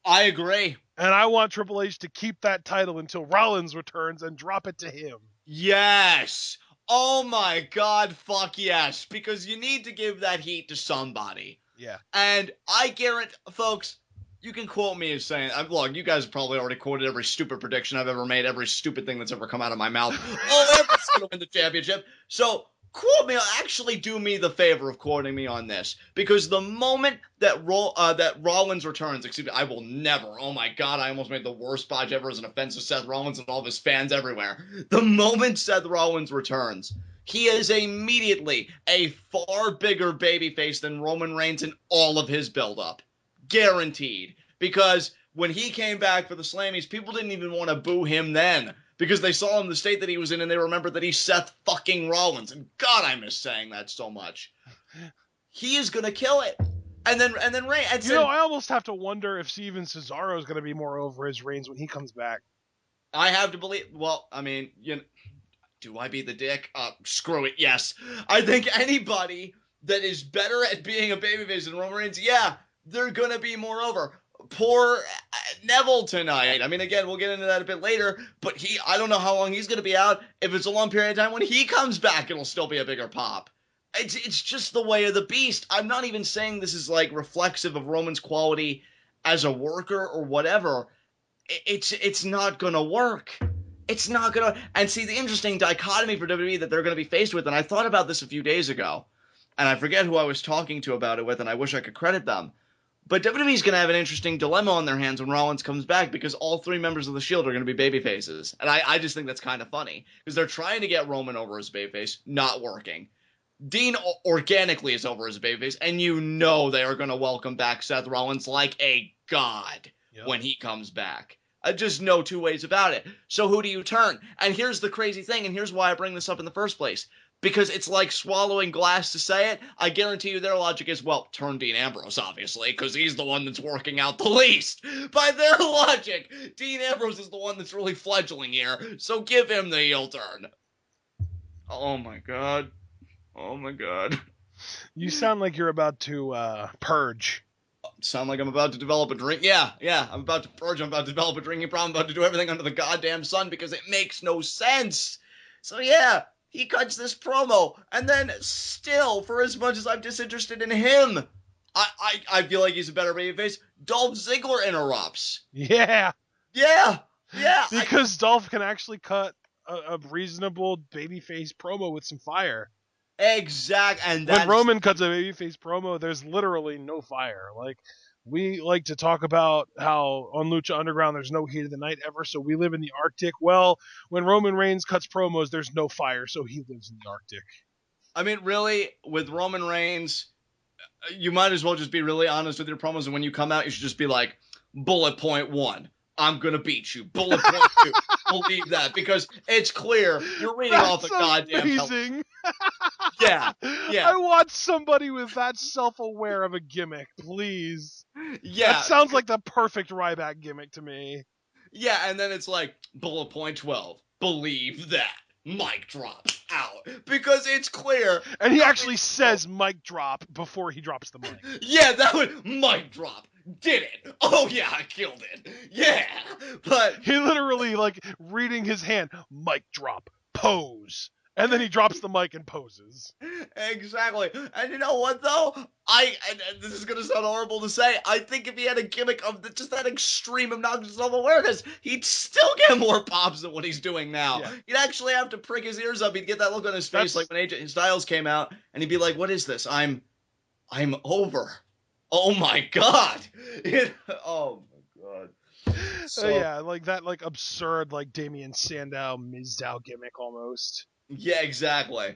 I agree. And I want Triple H to keep that title until Rollins returns and drop it to him. Yes. Oh my God, fuck yes. Because you need to give that heat to somebody. Yeah. And I guarantee, folks, you can quote me as saying, look, you guys have probably already quoted every stupid prediction I've ever made, every stupid thing that's ever come out of my mouth. Oh, everyone's going to win the championship. So quote me, actually do me the favor of quoting me on this. Because the moment that Rollins returns, excuse me, I will never, oh my God, I almost made the worst botch ever as an offense to Seth Rollins and all of his fans everywhere. The moment Seth Rollins returns, he is immediately a far bigger babyface than Roman Reigns in all of his build-up. Guaranteed. Because when he came back for the Slammies, people didn't even want to boo him then because they saw him the state that he was in and they remembered that he's Seth fucking Rollins. And God, I miss saying that so much. He is going to kill it. And then Reigns. I almost have to wonder if even Cesaro is going to be more over his Reigns when he comes back. I have to believe. Well, I mean, do I be the dick? Screw it. Yes. I think anybody that is better at being a babyface than Roman Reigns, yeah, they're going to be more over. Poor Neville tonight. I mean, again, we'll get into that a bit later, but I don't know how long he's going to be out. If it's a long period of time, when he comes back, it'll still be a bigger pop. It's just the way of the beast. I'm not even saying this is like reflexive of Roman's quality as a worker or whatever. It's not going to work. It's not going to. And see, the interesting dichotomy for WWE that they're going to be faced with, and I thought about this a few days ago, and I forget who I was talking to about it with, and I wish I could credit them. But WWE's going to have an interesting dilemma on their hands when Rollins comes back because all three members of the Shield are going to be babyfaces. And I just think that's kind of funny because they're trying to get Roman over as babyface, not working. Dean organically is over as a babyface, and they are going to welcome back Seth Rollins like a god when he comes back. Just no two ways about it. So who do you turn? And here's the crazy thing, and here's why I bring this up in the first place. Because it's like swallowing glass to say it. I guarantee you their logic is, well, turn Dean Ambrose, obviously, because he's the one that's working out the least. By their logic, Dean Ambrose is the one that's really fledgling here, so give him the heel turn. Oh, my God. Oh, my God. You sound like you're about to purge. Sound like I'm about to develop a drink. Yeah, I'm about to purge. I'm about to develop a drinking problem. I'm about to do everything under the goddamn sun because it makes no sense. So, yeah. He cuts this promo, and then still, for as much as I'm disinterested in him, I feel like he's a better babyface. Dolph Ziggler interrupts. Yeah. Because Dolph can actually cut a reasonable babyface promo with some fire. Exactly. And when Roman cuts a babyface promo, there's literally no fire. Like, we like to talk about how on Lucha Underground there's no heat of the night ever, so we live in the Arctic. Well, when Roman Reigns cuts promos, there's no fire, so he lives in the Arctic. I mean, really, with Roman Reigns, you might as well just be really honest with your promos, and when you come out, you should just be like, bullet point 1, I'm gonna beat you. Bullet point 2, believe that, because it's clear you're reading off a goddamn amazing. Yeah. I want somebody with that self-aware of a gimmick, please. Yeah. That sounds like the perfect Ryback gimmick to me. Yeah, and then it's like, bullet point 12, believe that. Mic drop out. Because it's clear. And he actually says mic drop before he drops the mic. Yeah, that would, mic drop. Did it. Oh, yeah, I killed it. Yeah. But he literally, like, reading his hand, mic drop, pose. And then he drops the mic and poses. Exactly. And you know what, though? And this is going to sound horrible to say, I think if he had a gimmick of just that extreme obnoxious self-awareness, he'd still get more pops than what he's doing now. Yeah. He'd actually have to prick his ears up. He'd get that look on his face like when AJ Styles came out, and he'd be like, what is this? I'm over. Oh, my God. Oh, my God. So yeah, like that like absurd like Damien Sandow, Mizdow gimmick almost. Yeah, exactly.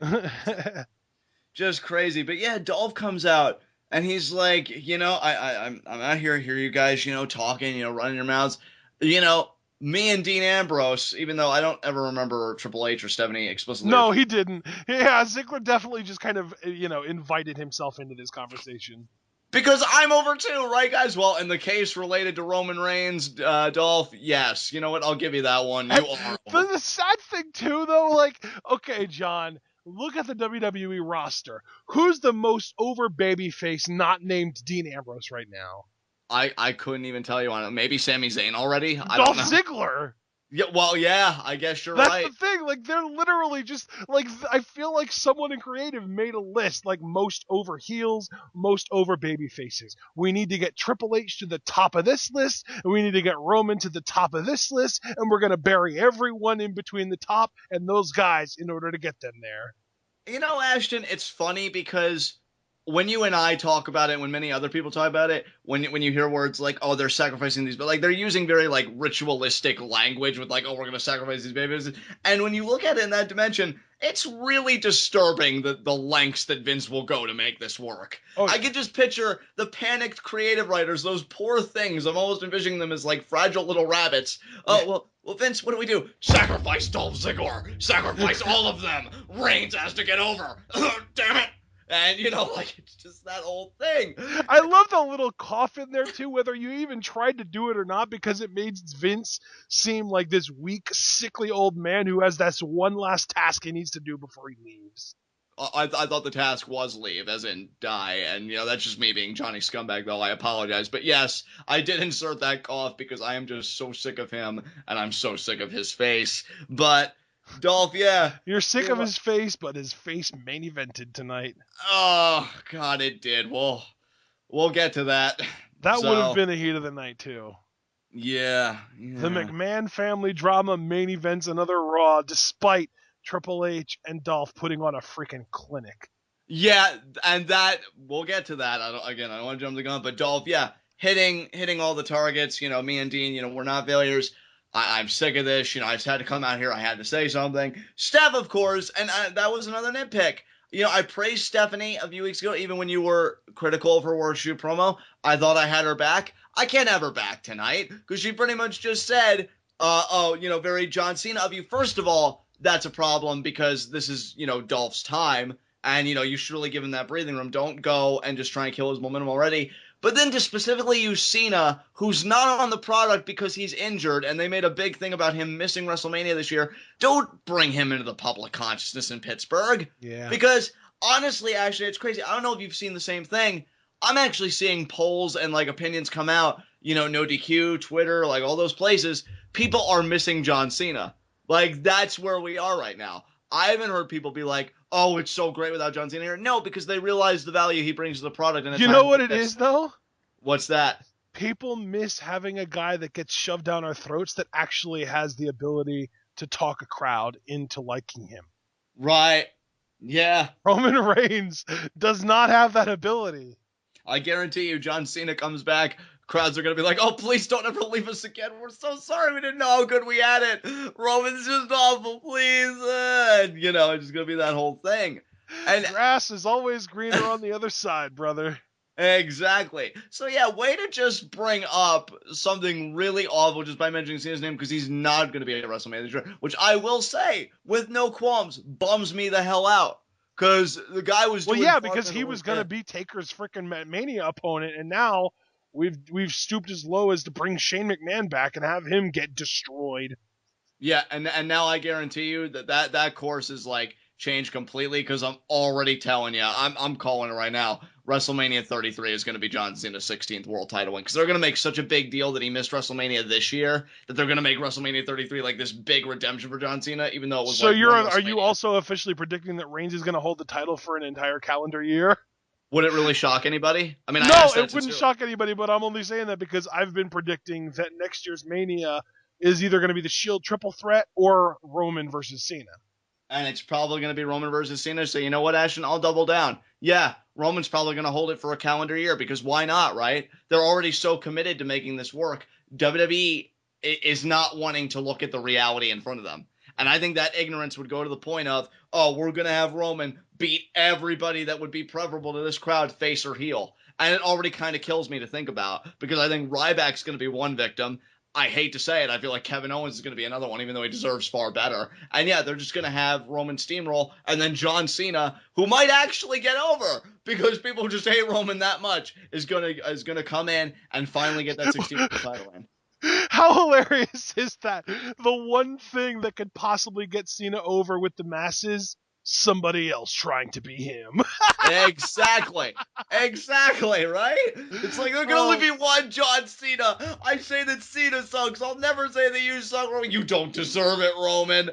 Just crazy. But yeah, Dolph comes out and he's like, I'm out here, hear you guys, talking, running your mouths. Me and Dean Ambrose, even though I don't ever remember Triple H or Stephanie explicitly. No, he didn't. Yeah, Ziggler definitely just kind of, invited himself into this conversation. Because I'm over too, right, guys? Well, in the case related to Roman Reigns, Dolph, yes. You know what? I'll give you that one. You are. But the sad thing, too, though, like, okay, John, look at the WWE roster. Who's the most over babyface not named Dean Ambrose right now? I couldn't even tell you on it. Maybe Sami Zayn already? Dolph Ziggler! Yeah, well, yeah, I guess you're right. That's the thing. Like, they're literally just, like, I feel like someone in creative made a list, like, most over heels, most over baby faces. We need to get Triple H to the top of this list, and we need to get Roman to the top of this list, and we're going to bury everyone in between the top and those guys in order to get them there. Ashton, it's funny because when you and I talk about it, when many other people talk about it, when you hear words like, oh, they're sacrificing these, but like they're using very like ritualistic language with like, oh, we're going to sacrifice these babies. And when you look at it in that dimension, it's really disturbing the lengths that Vince will go to make this work. Oh, yeah. I can just picture the panicked creative writers, those poor things. I'm almost envisioning them as like fragile little rabbits. Oh, well, Vince, what do? Sacrifice Dolph Ziggler. Sacrifice all of them. Reigns has to get over. Damn it. And, like, it's just that whole thing. I love the little cough in there, too, whether you even tried to do it or not, because it made Vince seem like this weak, sickly old man who has that one last task he needs to do before he leaves. I thought the task was leave, as in die, and, that's just me being Johnny Scumbag, though. I apologize. But, yes, I did insert that cough because I am just so sick of him, and I'm so sick of his face. But... Dolph, yeah. You're sick of his face, but his face main evented tonight. Oh, God, it did. We'll get to that. That would have been a heat of the night, too. Yeah. The McMahon family drama main events another Raw, despite Triple H and Dolph putting on a freaking clinic. Yeah, and that, we'll get to that. I don't want to jump the gun, but Dolph, yeah, hitting all the targets. Me and Dean, we're not failures. I'm sick of this. I just had to come out here. I had to say something. Steph, of course, and that was another nitpick. I praised Stephanie a few weeks ago, even when you were critical of her World Shoot promo. I thought I had her back. I can't have her back tonight because she pretty much just said, very John Cena of you. First of all, that's a problem because this is, Dolph's time, and, you should really give him that breathing room. Don't go and just try and kill his momentum already. But then to specifically use Cena, who's not on the product because he's injured, and they made a big thing about him missing WrestleMania this year, don't bring him into the public consciousness in Pittsburgh. Yeah. Because, honestly, actually, it's crazy. I don't know if you've seen the same thing. I'm actually seeing polls and, opinions come out, No DQ, Twitter, all those places. People are missing John Cena. That's where we are right now. I haven't heard people be like, oh, it's so great without John Cena here. No, because they realize the value he brings to the product. And you know what it is, though? What's that? People miss having a guy that gets shoved down our throats that actually has the ability to talk a crowd into liking him. Right. Yeah. Roman Reigns does not have that ability. I guarantee you, John Cena comes back. Crowds are going to be like, oh, please don't ever leave us again. We're so sorry. We didn't know how good we had it. Roman's just awful, please. It's just going to be that whole thing. And grass is always greener on the other side, brother. Exactly. So, yeah, way to just bring up something really awful just by mentioning Cena's name because he's not going to be at WrestleMania this year, which I will say, with no qualms, bums me the hell out. Because the guy was doing... Well, yeah, because he was going to be Taker's freaking Mania opponent, and now... We've stooped as low as to bring Shane McMahon back and have him get destroyed. Yeah, and now I guarantee you that course is changed completely because I'm already telling you, I'm calling it right now. WrestleMania 33 is going to be John Cena's 16th world title win because they're going to make such a big deal that he missed WrestleMania this year that they're going to make WrestleMania 33 this big redemption for John Cena, even though it was. So are you also officially predicting that Reigns is going to hold the title for an entire calendar year? Would it really shock anybody? I mean, no, it wouldn't shock anybody, but I'm only saying that because I've been predicting that next year's Mania is either going to be the Shield triple threat or Roman versus Cena. And it's probably going to be Roman versus Cena, so you know what, Ashton? I'll double down. Yeah, Roman's probably going to hold it for a calendar year because why not, right? They're already so committed to making this work. WWE is not wanting to look at the reality in front of them. And I think that ignorance would go to the point of, oh, we're going to have Roman beat everybody that would be preferable to this crowd, face or heel. And it already kind of kills me to think about because I think Ryback's going to be one victim. I hate to say it. I feel like Kevin Owens is going to be another one, even though he deserves far better. And yeah, they're just going to have Roman steamroll. And then John Cena, who might actually get over because people just hate Roman that much, is going to come in and finally get that 16th title win. How hilarious is that? The one thing that could possibly get Cena over with the masses, somebody else trying to be him. Exactly, right? It's like there can only be one John Cena. I say that Cena sucks. I'll never say that you suck, Roman. You don't deserve it, Roman.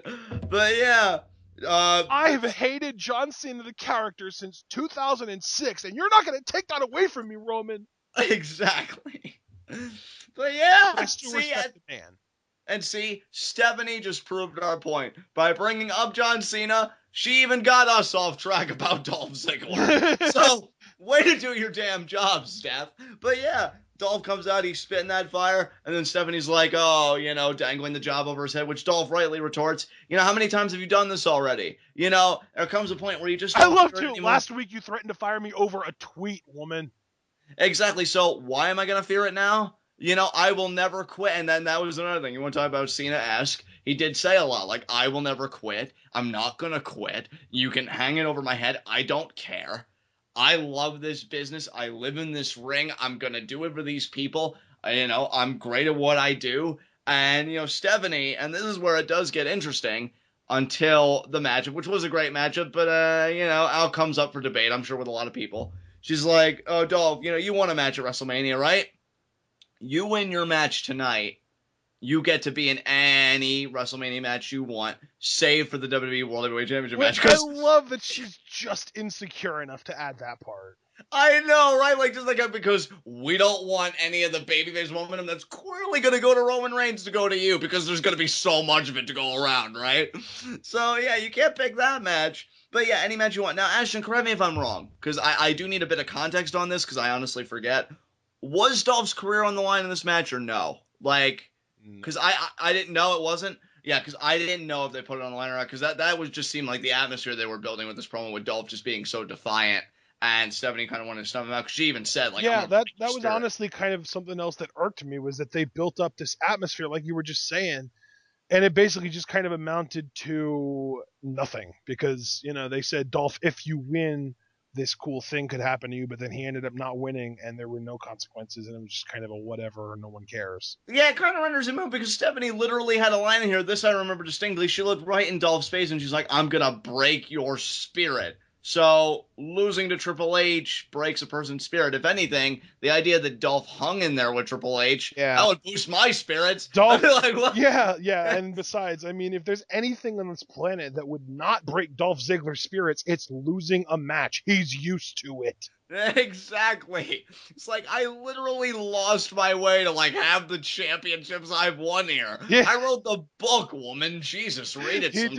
But yeah. I have hated John Cena, the character, since 2006, and you're not going to take that away from me, Roman. Exactly. But yeah, I still respect the man. And see, Stephanie just proved our point. By bringing up John Cena, she even got us off track about Dolph Ziggler. So, Way to do your damn job, Steph. But yeah, Dolph comes out, he's spitting that fire, and then Stephanie's like, oh, dangling the job over his head, which Dolph rightly retorts, how many times have you done this already? There comes a point where you just I don't love fear it to. anymore. Last week you threatened to fire me over a tweet, woman. Exactly. So why am I going to fear it now? I will never quit. And then that was another thing. You want to talk about Cena-esque? He did say a lot, like, I will never quit. I'm not going to quit. You can hang it over my head. I don't care. I love this business. I live in this ring. I'm going to do it for these people. I'm great at what I do. And, Stephanie, and this is where it does get interesting until the matchup, which was a great matchup, but, outcomes up for debate, I'm sure, with a lot of people. She's like, oh, Dolph, you won a match at WrestleMania, right? You win your match tonight. You get to be in any WrestleMania match you want, save for the WWE World Heavyweight Championship match. I love that she's just insecure enough to add that part. I know, right? Like, just like because we don't want any of the babyface momentum that's clearly going to go to Roman Reigns to go to you because there's going to be so much of it to go around, right? So, yeah, you can't pick that match. But yeah, any match you want. Now, Ashton, correct me if I'm wrong, because I do need a bit of context on this, because I honestly forget. Was Dolph's career on the line in this match or no? Like, because I didn't know it wasn't. Yeah, because I didn't know if they put it on the line or not, because that would just seem like the atmosphere they were building with this promo with Dolph just being so defiant, and Stephanie kind of wanted to stump him out, because she even said, like, yeah, that was honestly kind of something else that irked me, was that they built up this atmosphere, like you were just saying, and it basically just kind of amounted to nothing, because, they said, Dolph, if you win, this cool thing could happen to you, but then he ended up not winning, and there were no consequences, and it was just kind of a whatever, no one cares. Yeah, it kind of renders him out, because Stephanie literally had a line in here, this I remember distinctly, she looked right in Dolph's face, and she's like, I'm gonna break your spirit. So, losing to Triple H breaks a person's spirit. If anything, the idea that Dolph hung in there with Triple H, that would boost my spirits. Dolph, like, what? Yeah, and besides, I mean, if there's anything on this planet that would not break Dolph Ziggler's spirits, it's losing a match. He's used to it. Exactly. It's like, I literally lost my way to, like, have the championships I've won here. Yeah. I wrote the book, woman. Jesus, read it sometime. He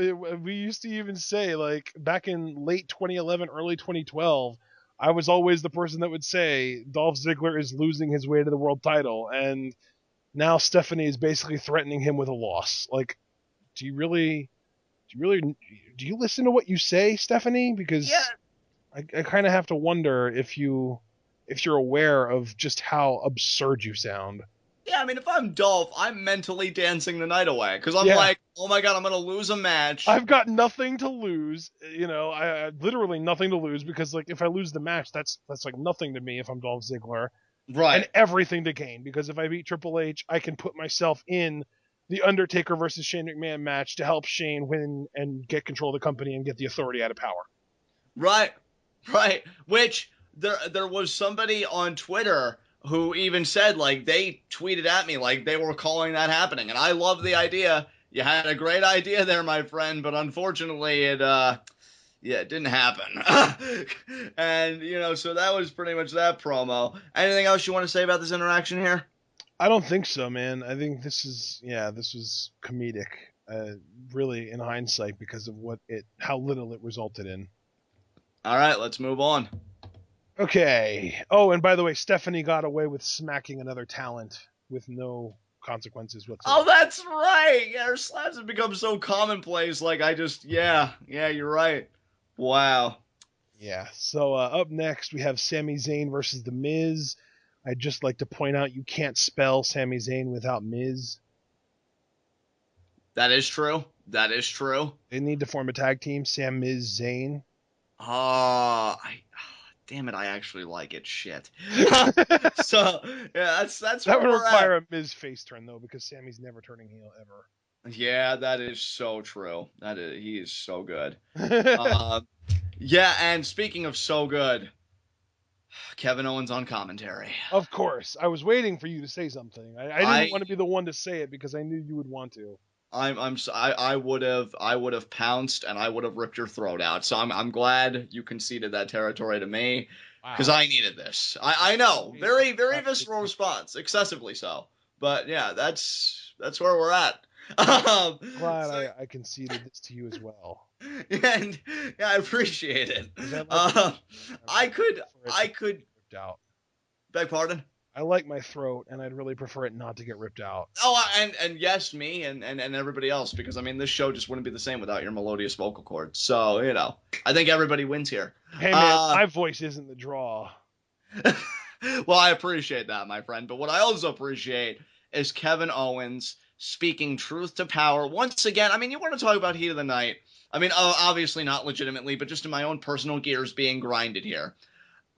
did. We used to even say, like, back in late 2011, early 2012, I was always the person that would say, Dolph Ziggler is losing his way to the world title, and now Stephanie is basically threatening him with a loss. Like, do you listen to what you say, Stephanie? Because... yeah. I kind of have to wonder if you're aware of just how absurd you sound. Yeah, I mean, if I'm Dolph, I'm mentally dancing the night away, because I'm like, oh my god, I'm gonna lose a match. I've got nothing to lose, I literally nothing to lose, because like if I lose the match, that's like nothing to me if I'm Dolph Ziggler, right? And everything to gain, because if I beat Triple H, I can put myself in the Undertaker versus Shane McMahon match to help Shane win and get control of the company and get the authority out of power. Right, which there was somebody on Twitter who even said, like, they tweeted at me like they were calling that happening, and I love the idea. You had a great idea there, my friend, but unfortunately it didn't happen. And, so that was pretty much that promo. Anything else you want to say about this interaction here? I don't think so, man. I think this was comedic, really, in hindsight, because of how little it resulted in. All right, let's move on. Okay. Oh, and by the way, Stephanie got away with smacking another talent with no consequences whatsoever. Oh, that's right. Yeah, her slaps have become so commonplace. Like, yeah, you're right. Wow. Yeah. So up next, we have Sami Zayn versus The Miz. I'd just like to point out you can't spell Sami Zayn without Miz. That is true. They need to form a tag team, Sam, Miz, Zayn. Damn it, I actually like it. Shit. So, yeah, that's that would require a Miz face turn, though, because Sammy's never turning heel ever. Yeah, that is so true. He is so good. Yeah, and speaking of so good, Kevin Owens on commentary. Of course. I was waiting for you to say something. I didn't want to be the one to say it because I knew you would want to. I would have pounced and I would have ripped your throat out. So I'm glad you conceded that territory to me, because I needed this. I know, very very visceral response, excessively so. But yeah, that's where we're at. Glad I conceded this to you as well. And yeah, I appreciate it. I could ripped out. beg pardon. I like my throat, and I'd really prefer it not to get ripped out. Oh, and yes, me and everybody else, because I mean, this show just wouldn't be the same without your melodious vocal cords. So I think everybody wins here. Hey man, my voice isn't the draw. Well, I appreciate that, my friend. But what I also appreciate is Kevin Owens speaking truth to power once again. I mean, you want to talk about heat of the night? I mean, obviously not legitimately, but just in my own personal gears being grinded here.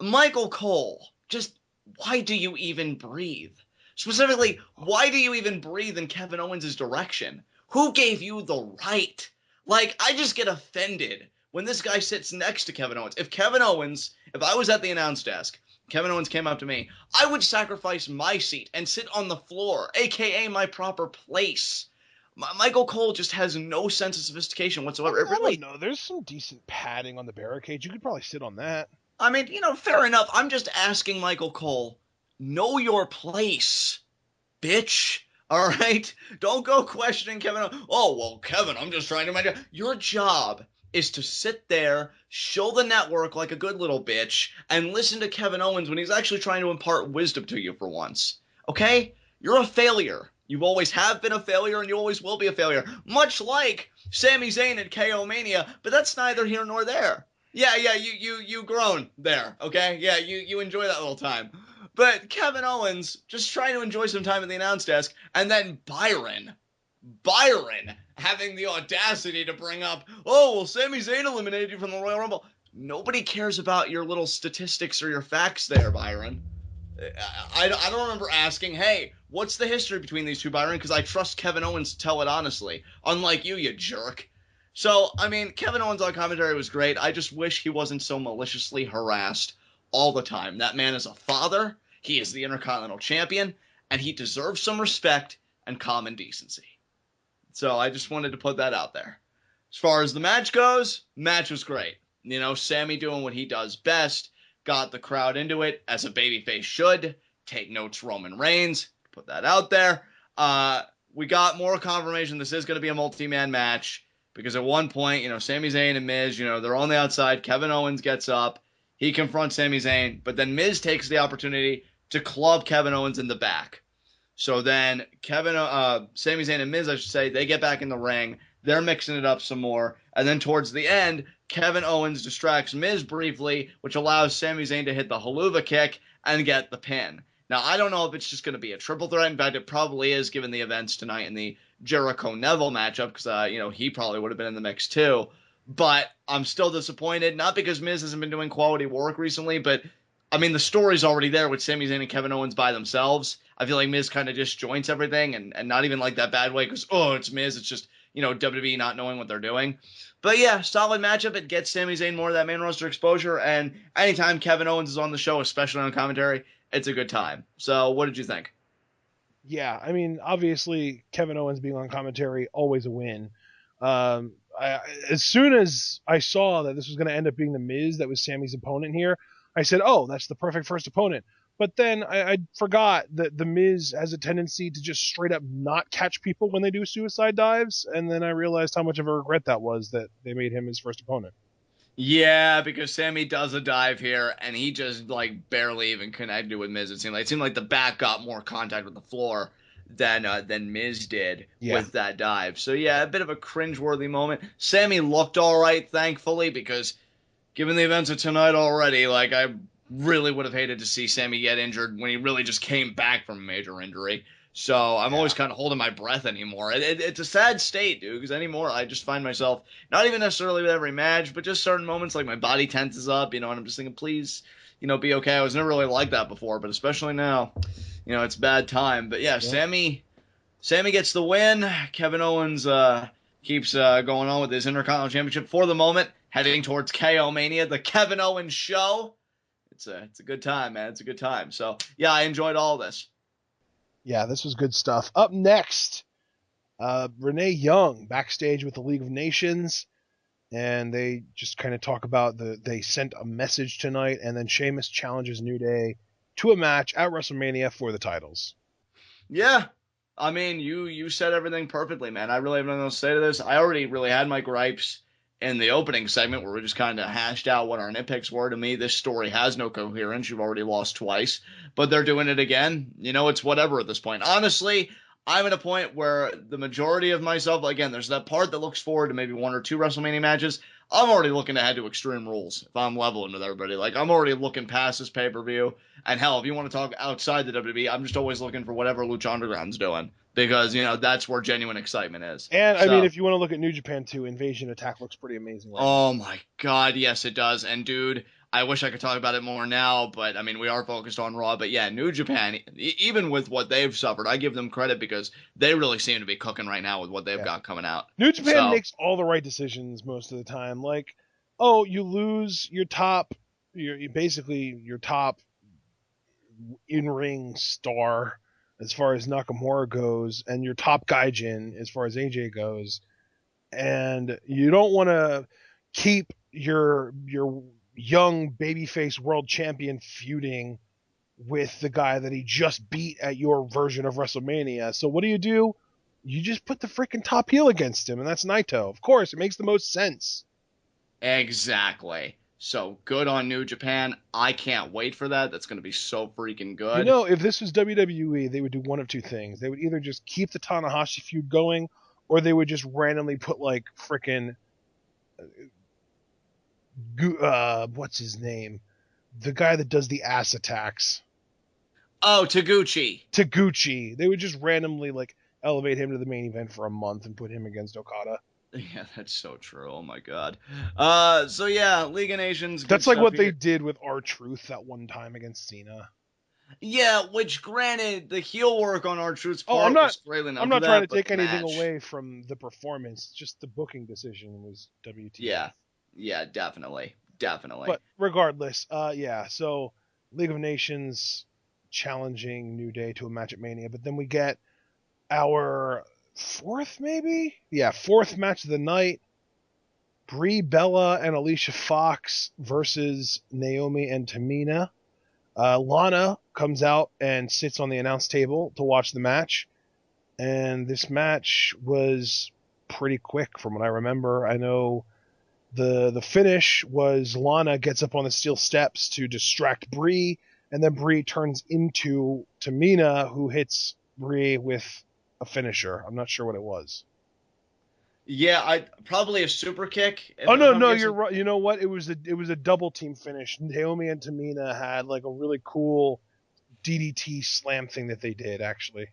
Michael Cole, just why do you even breathe? Specifically, why do you even breathe in Kevin Owens' direction? Who gave you the right? Like, I just get offended when this guy sits next to Kevin Owens. If I was at the announce desk, Kevin Owens came up to me, I would sacrifice my seat and sit on the floor, aka my proper place. Michael Cole just has no sense of sophistication whatsoever. I don't know. There's some decent padding on the barricade. You could probably sit on that. I mean, fair enough. I'm just asking Michael Cole, know your place, bitch. All right? Don't go questioning Kevin. Oh, well, Kevin, I'm just trying to do my job. Your job is to sit there, show the network like a good little bitch, and listen to Kevin Owens when he's actually trying to impart wisdom to you for once. Okay? You're a failure. You always have been a failure, and you always will be a failure. Much like Sami Zayn at KO Mania, but that's neither here nor there. Yeah, you grown there, okay? Yeah, you enjoy that little time. But Kevin Owens just trying to enjoy some time at the announce desk, and then Byron having the audacity to bring up, oh, well, Sami Zayn eliminated you from the Royal Rumble. Nobody cares about your little statistics or your facts there, Byron. I don't remember asking, hey, what's the history between these two, Byron? Because I trust Kevin Owens to tell it honestly. Unlike you jerk. So, I mean, Kevin Owens on commentary was great. I just wish he wasn't so maliciously harassed all the time. That man is a father. He is the Intercontinental Champion. And he deserves some respect and common decency. So I just wanted to put that out there. As far as the match goes, match was great. Sami doing what he does best. Got the crowd into it, as a babyface should. Take notes, Roman Reigns. Put that out there. We got more confirmation this is going to be a multi-man match. Because at one point, Sami Zayn and Miz, they're on the outside. Kevin Owens gets up. He confronts Sami Zayn. But then Miz takes the opportunity to club Kevin Owens in the back. So then Sami Zayn and Miz, I should say, they get back in the ring. They're mixing it up some more. And then towards the end, Kevin Owens distracts Miz briefly, which allows Sami Zayn to hit the haluva kick and get the pin. Now, I don't know if it's just going to be a triple threat. In fact, it probably is, given the events tonight in the Jericho-Neville matchup, because, he probably would have been in the mix too. But I'm still disappointed, not because Miz hasn't been doing quality work recently, but, I mean, the story's already there with Sami Zayn and Kevin Owens by themselves. I feel like Miz kind of disjoints everything, and not even like that bad way, because, it's Miz, it's just, WWE not knowing what they're doing. But yeah, solid matchup. It gets Sami Zayn more of that main roster exposure, and anytime Kevin Owens is on the show, especially on commentary, it's a good time. So what did you think? Yeah, I mean, obviously, Kevin Owens being on commentary, always a win. As soon as I saw that this was going to end up being The Miz that was Sami's opponent here, I said, oh, that's the perfect first opponent. But then I forgot that The Miz has a tendency to just straight up not catch people when they do suicide dives, and then I realized how much of a regret that was that they made him his first opponent. Yeah, because Sami does a dive here, and he just, barely even connected with Miz. It seemed like the back got more contact with the floor than Miz did with that dive. So, yeah, a bit of a cringeworthy moment. Sami looked all right, thankfully, because given the events of tonight already, I really would have hated to see Sami get injured when he really just came back from a major injury. So I'm always kind of holding my breath anymore. It's a sad state, dude, because anymore I just find myself, not even necessarily with every match, but just certain moments, my body tenses up, and I'm just thinking, please, be okay. I was never really like that before, but especially now, it's a bad time. But yeah, Sami gets the win. Kevin Owens keeps going on with his Intercontinental Championship for the moment, heading towards KO Mania, the Kevin Owens show. It's a good time, man. It's a good time. So yeah, I enjoyed all this. Yeah, this was good stuff. Up next, Renee Young backstage with the League of Nations, and they just kind of talk about they sent a message tonight, and then Sheamus challenges New Day to a match at WrestleMania for the titles. Yeah, I mean, you said everything perfectly, man. I really have nothing else to say to this. I already really had my gripes in the opening segment where we just kind of hashed out what our nitpicks were. To me, this story has no coherence. You've already lost twice, but they're doing it again. It's whatever at this point. Honestly, I'm at a point where the majority of myself, again, there's that part that looks forward to maybe 1 or 2 WrestleMania matches. I'm already looking ahead to Extreme Rules if I'm leveling with everybody. Like, I'm already looking past this pay-per-view. And hell, if you want to talk outside the WWE, I'm just always looking for whatever Lucha Underground's doing. Because, that's where genuine excitement is. And, I mean, if you want to look at New Japan, too, Invasion Attack looks pretty amazing right now. My God, yes, it does. And, dude, I wish I could talk about it more now, but, I mean, we are focused on Raw. But, yeah, New Japan, even with what they've suffered, I give them credit because they really seem to be cooking right now with what they've got coming out. New Japan makes all the right decisions most of the time. Like, you lose your top in-ring star as far as Nakamura goes, and your top gaijin as far as AJ goes, and you don't want to keep your young babyface world champion feuding with the guy that he just beat at your version of WrestleMania. So what do? You just put the freaking top heel against him, and that's Naito. Of course, it makes the most sense. Exactly. So good on New Japan. I can't wait for that. That's going to be so freaking good. If this was WWE, they would do one of two things. They would either just keep the Tanahashi feud going, or they would just randomly put like freaking what's his name? The guy that does the ass attacks. Oh, Taguchi. They would just randomly like elevate him to the main event for a month and put him against Okada. Yeah, that's so true. Oh my God. So yeah, League of Nations. That's like what they did with R-Truth that one time against Cena. Yeah, which granted, the heel work on R-Truth's part was great enough. I'm not trying to take anything away from the performance. Just the booking decision was WTF. Yeah, definitely. But regardless, so League of Nations challenging New Day to a match at Mania, but then we get our fourth match of the night. Brie Bella and Alicia Fox versus Naomi and Tamina. Lana comes out and sits on the announce table to watch the match. And this match was pretty quick from what I remember. I know the finish was Lana gets up on the steel steps to distract Brie, and then Brie turns into Tamina, who hits Brie with a finisher. I'm not sure what it was. Yeah, probably a super kick. No, you're right. You know what? It was a double team finish. Naomi and Tamina had like a really cool DDT slam thing that they did actually.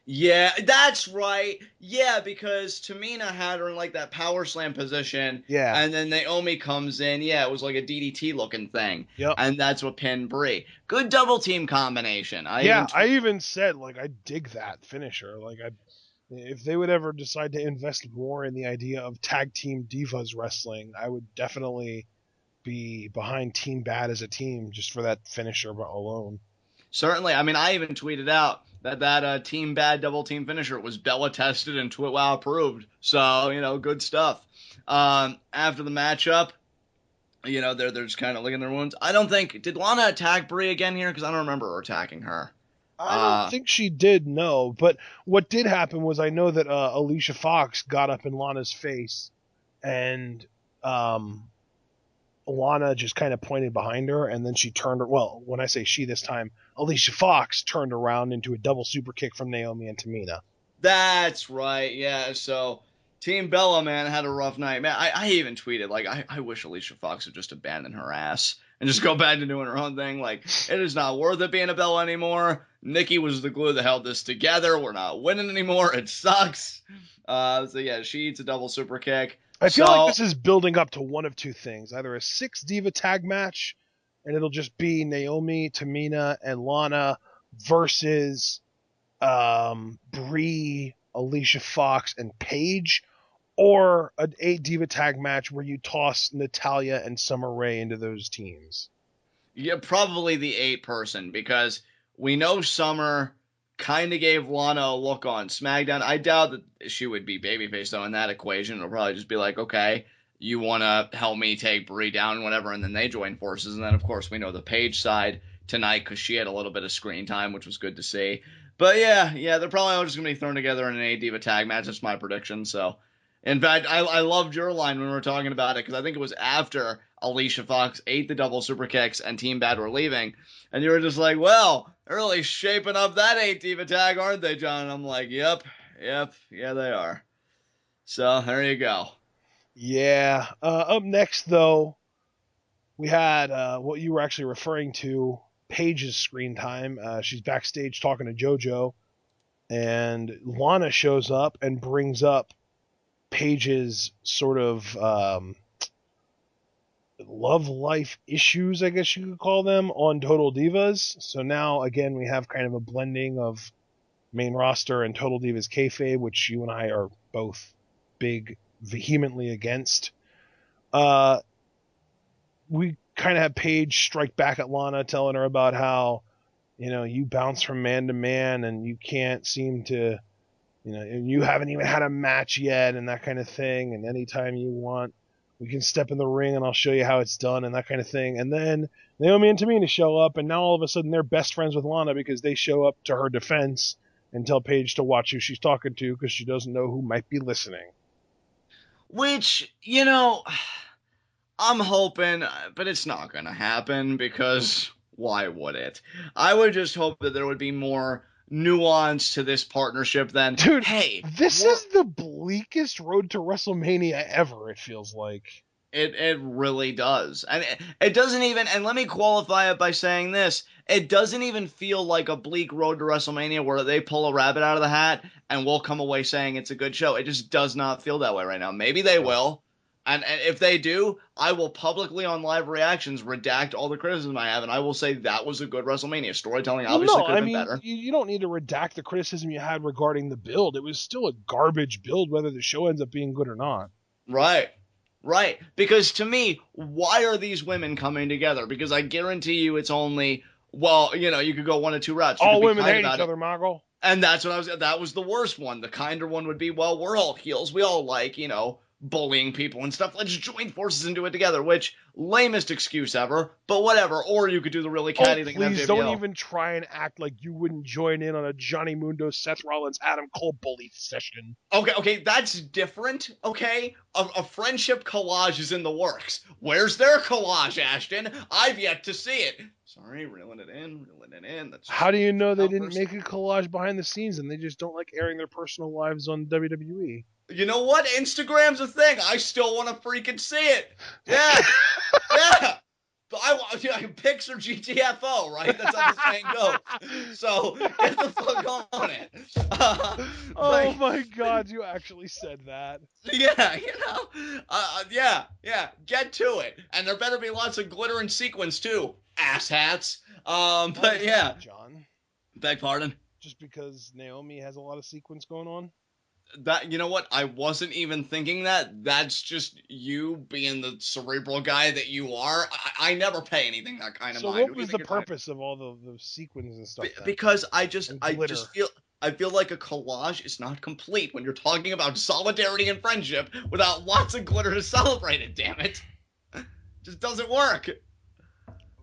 Yeah, that's right. Yeah, because Tamina had her in like that power slam position. Yeah. And then Naomi comes in. Yeah, it was like a DDT looking thing. Yep. And that's what pinned Brie. Good double team combination. I even said like I dig that finisher. Like if they would ever decide to invest more in the idea of tag team divas wrestling, I would definitely be behind Team Bad as a team just for that finisher alone. Certainly. I mean, I even tweeted out that Team Bad double team finisher was Bella tested and TWitWoW approved. So, good stuff. After the matchup, they're just kind of licking their wounds. I don't think, did Lana attack Brie again here? Because I don't remember her attacking her. I don't think she did, no. But what did happen was I know that Alicia Fox got up in Lana's face, and Lana just kind of pointed behind her, and then she turned. Well, when I say she this time, Alicia Fox turned around into a double super kick from Naomi and Tamina. That's right, yeah. So Team Bella, man, had a rough night. Man, I even tweeted, like, I wish Alicia Fox would just abandon her ass and just go back to doing her own thing. Like, it is not worth it being a Bella anymore. Nikki was the glue that held this together. We're not winning anymore. It sucks. So, yeah, she eats a double super kick. I feel like this is building up to one of two things. Either a 6-diva tag match, and it'll just be Naomi, Tamina, and Lana versus Brie, Alicia Fox, and Paige, or an 8-diva tag match where you toss Natalya and Summer Rae into those teams. Yeah, probably the 8-person, because we know Summer kind of gave Lana a look on SmackDown. I doubt that she would be babyface, though, in that equation. It'll probably just be like, okay, you want to help me take Brie down and whatever, and then they join forces. And then, of course, we know the Paige side tonight because she had a little bit of screen time, which was good to see. But, yeah, they're probably all just going to be thrown together in an 8-diva tag match. That's my prediction. So, In fact, I loved your line when we were talking about it, because I think it was after Alicia Fox ate the double super kicks and Team Bad were leaving. And you were just like, well, they're really shaping up that 8-diva tag, aren't they, John? And I'm like, yep, yeah, they are. So there you go. Yeah. Up next, though, we had what you were actually referring to, Paige's screen time. She's backstage talking to JoJo, and Lana shows up and brings up Paige's sort of love life issues, I guess you could call them, on Total Divas. So now, again, we have kind of a blending of main roster and Total Divas kayfabe, which you and I are both vehemently against. We kind of have Paige strike back at Lana, telling her about how, you bounce from man to man and you can't seem to, and you haven't even had a match yet and that kind of thing. And anytime you want, we can step in the ring and I'll show you how it's done and that kind of thing. And then Naomi and Tamina show up, and now all of a sudden they're best friends with Lana because they show up to her defense and tell Paige to watch who she's talking to because she doesn't know who might be listening. Which, I'm hoping, but it's not going to happen, because why would it? I would just hope that there would be more nuance to this partnership than, dude, hey, this is the bleakest road to WrestleMania ever, it feels like. It really does. And it doesn't even, and let me qualify it by saying this, it doesn't even feel like a bleak road to WrestleMania where they pull a rabbit out of the hat and we'll come away saying it's a good show. It just does not feel that way right now. Maybe they will. And if they do, I will publicly on live reactions redact all the criticism I have, and I will say that was a good WrestleMania. Storytelling obviously could have been better. You don't need to redact the criticism you had regarding the build. It was still a garbage build, whether the show ends up being good or not. Right. Because to me, why are these women coming together? Because I guarantee you it's only, well, you could go one of two routes. All women hate each other, Margot. And that was the worst one. The kinder one would be, well, we're all heels. We all like, bullying people and stuff. Let's join forces and do it together, which, lamest excuse ever, but whatever. Or you could do the really catty thing. Please don't even try and act like you wouldn't join in on a Johnny Mundo, Seth Rollins, Adam Cole bully session. Okay, that's different, okay? A friendship collage is in the works. Where's their collage, Ashton? I've yet to see it. Sorry, reeling it in. That's how do you know they didn't make a collage behind the scenes and they just don't like airing their personal lives on WWE? You know what? Instagram's a thing. I still want to freaking see it. Yeah. But I want pics or GTFO, right? That's how the saying goes. So get the fuck on it. Oh my God, you actually said that. Yeah, yeah. Get to it, and there better be lots of glitter and sequins too, asshats. But yeah. John. Beg pardon. Just because Naomi has a lot of sequins going on. That, you know what? I wasn't even thinking that. That's just you being the cerebral guy that you are. I never pay anything that kind of mind. So what was the purpose of all the sequins and stuff? Because I feel like a collage is not complete when you're talking about solidarity and friendship without lots of glitter to celebrate it. Damn it, just doesn't work.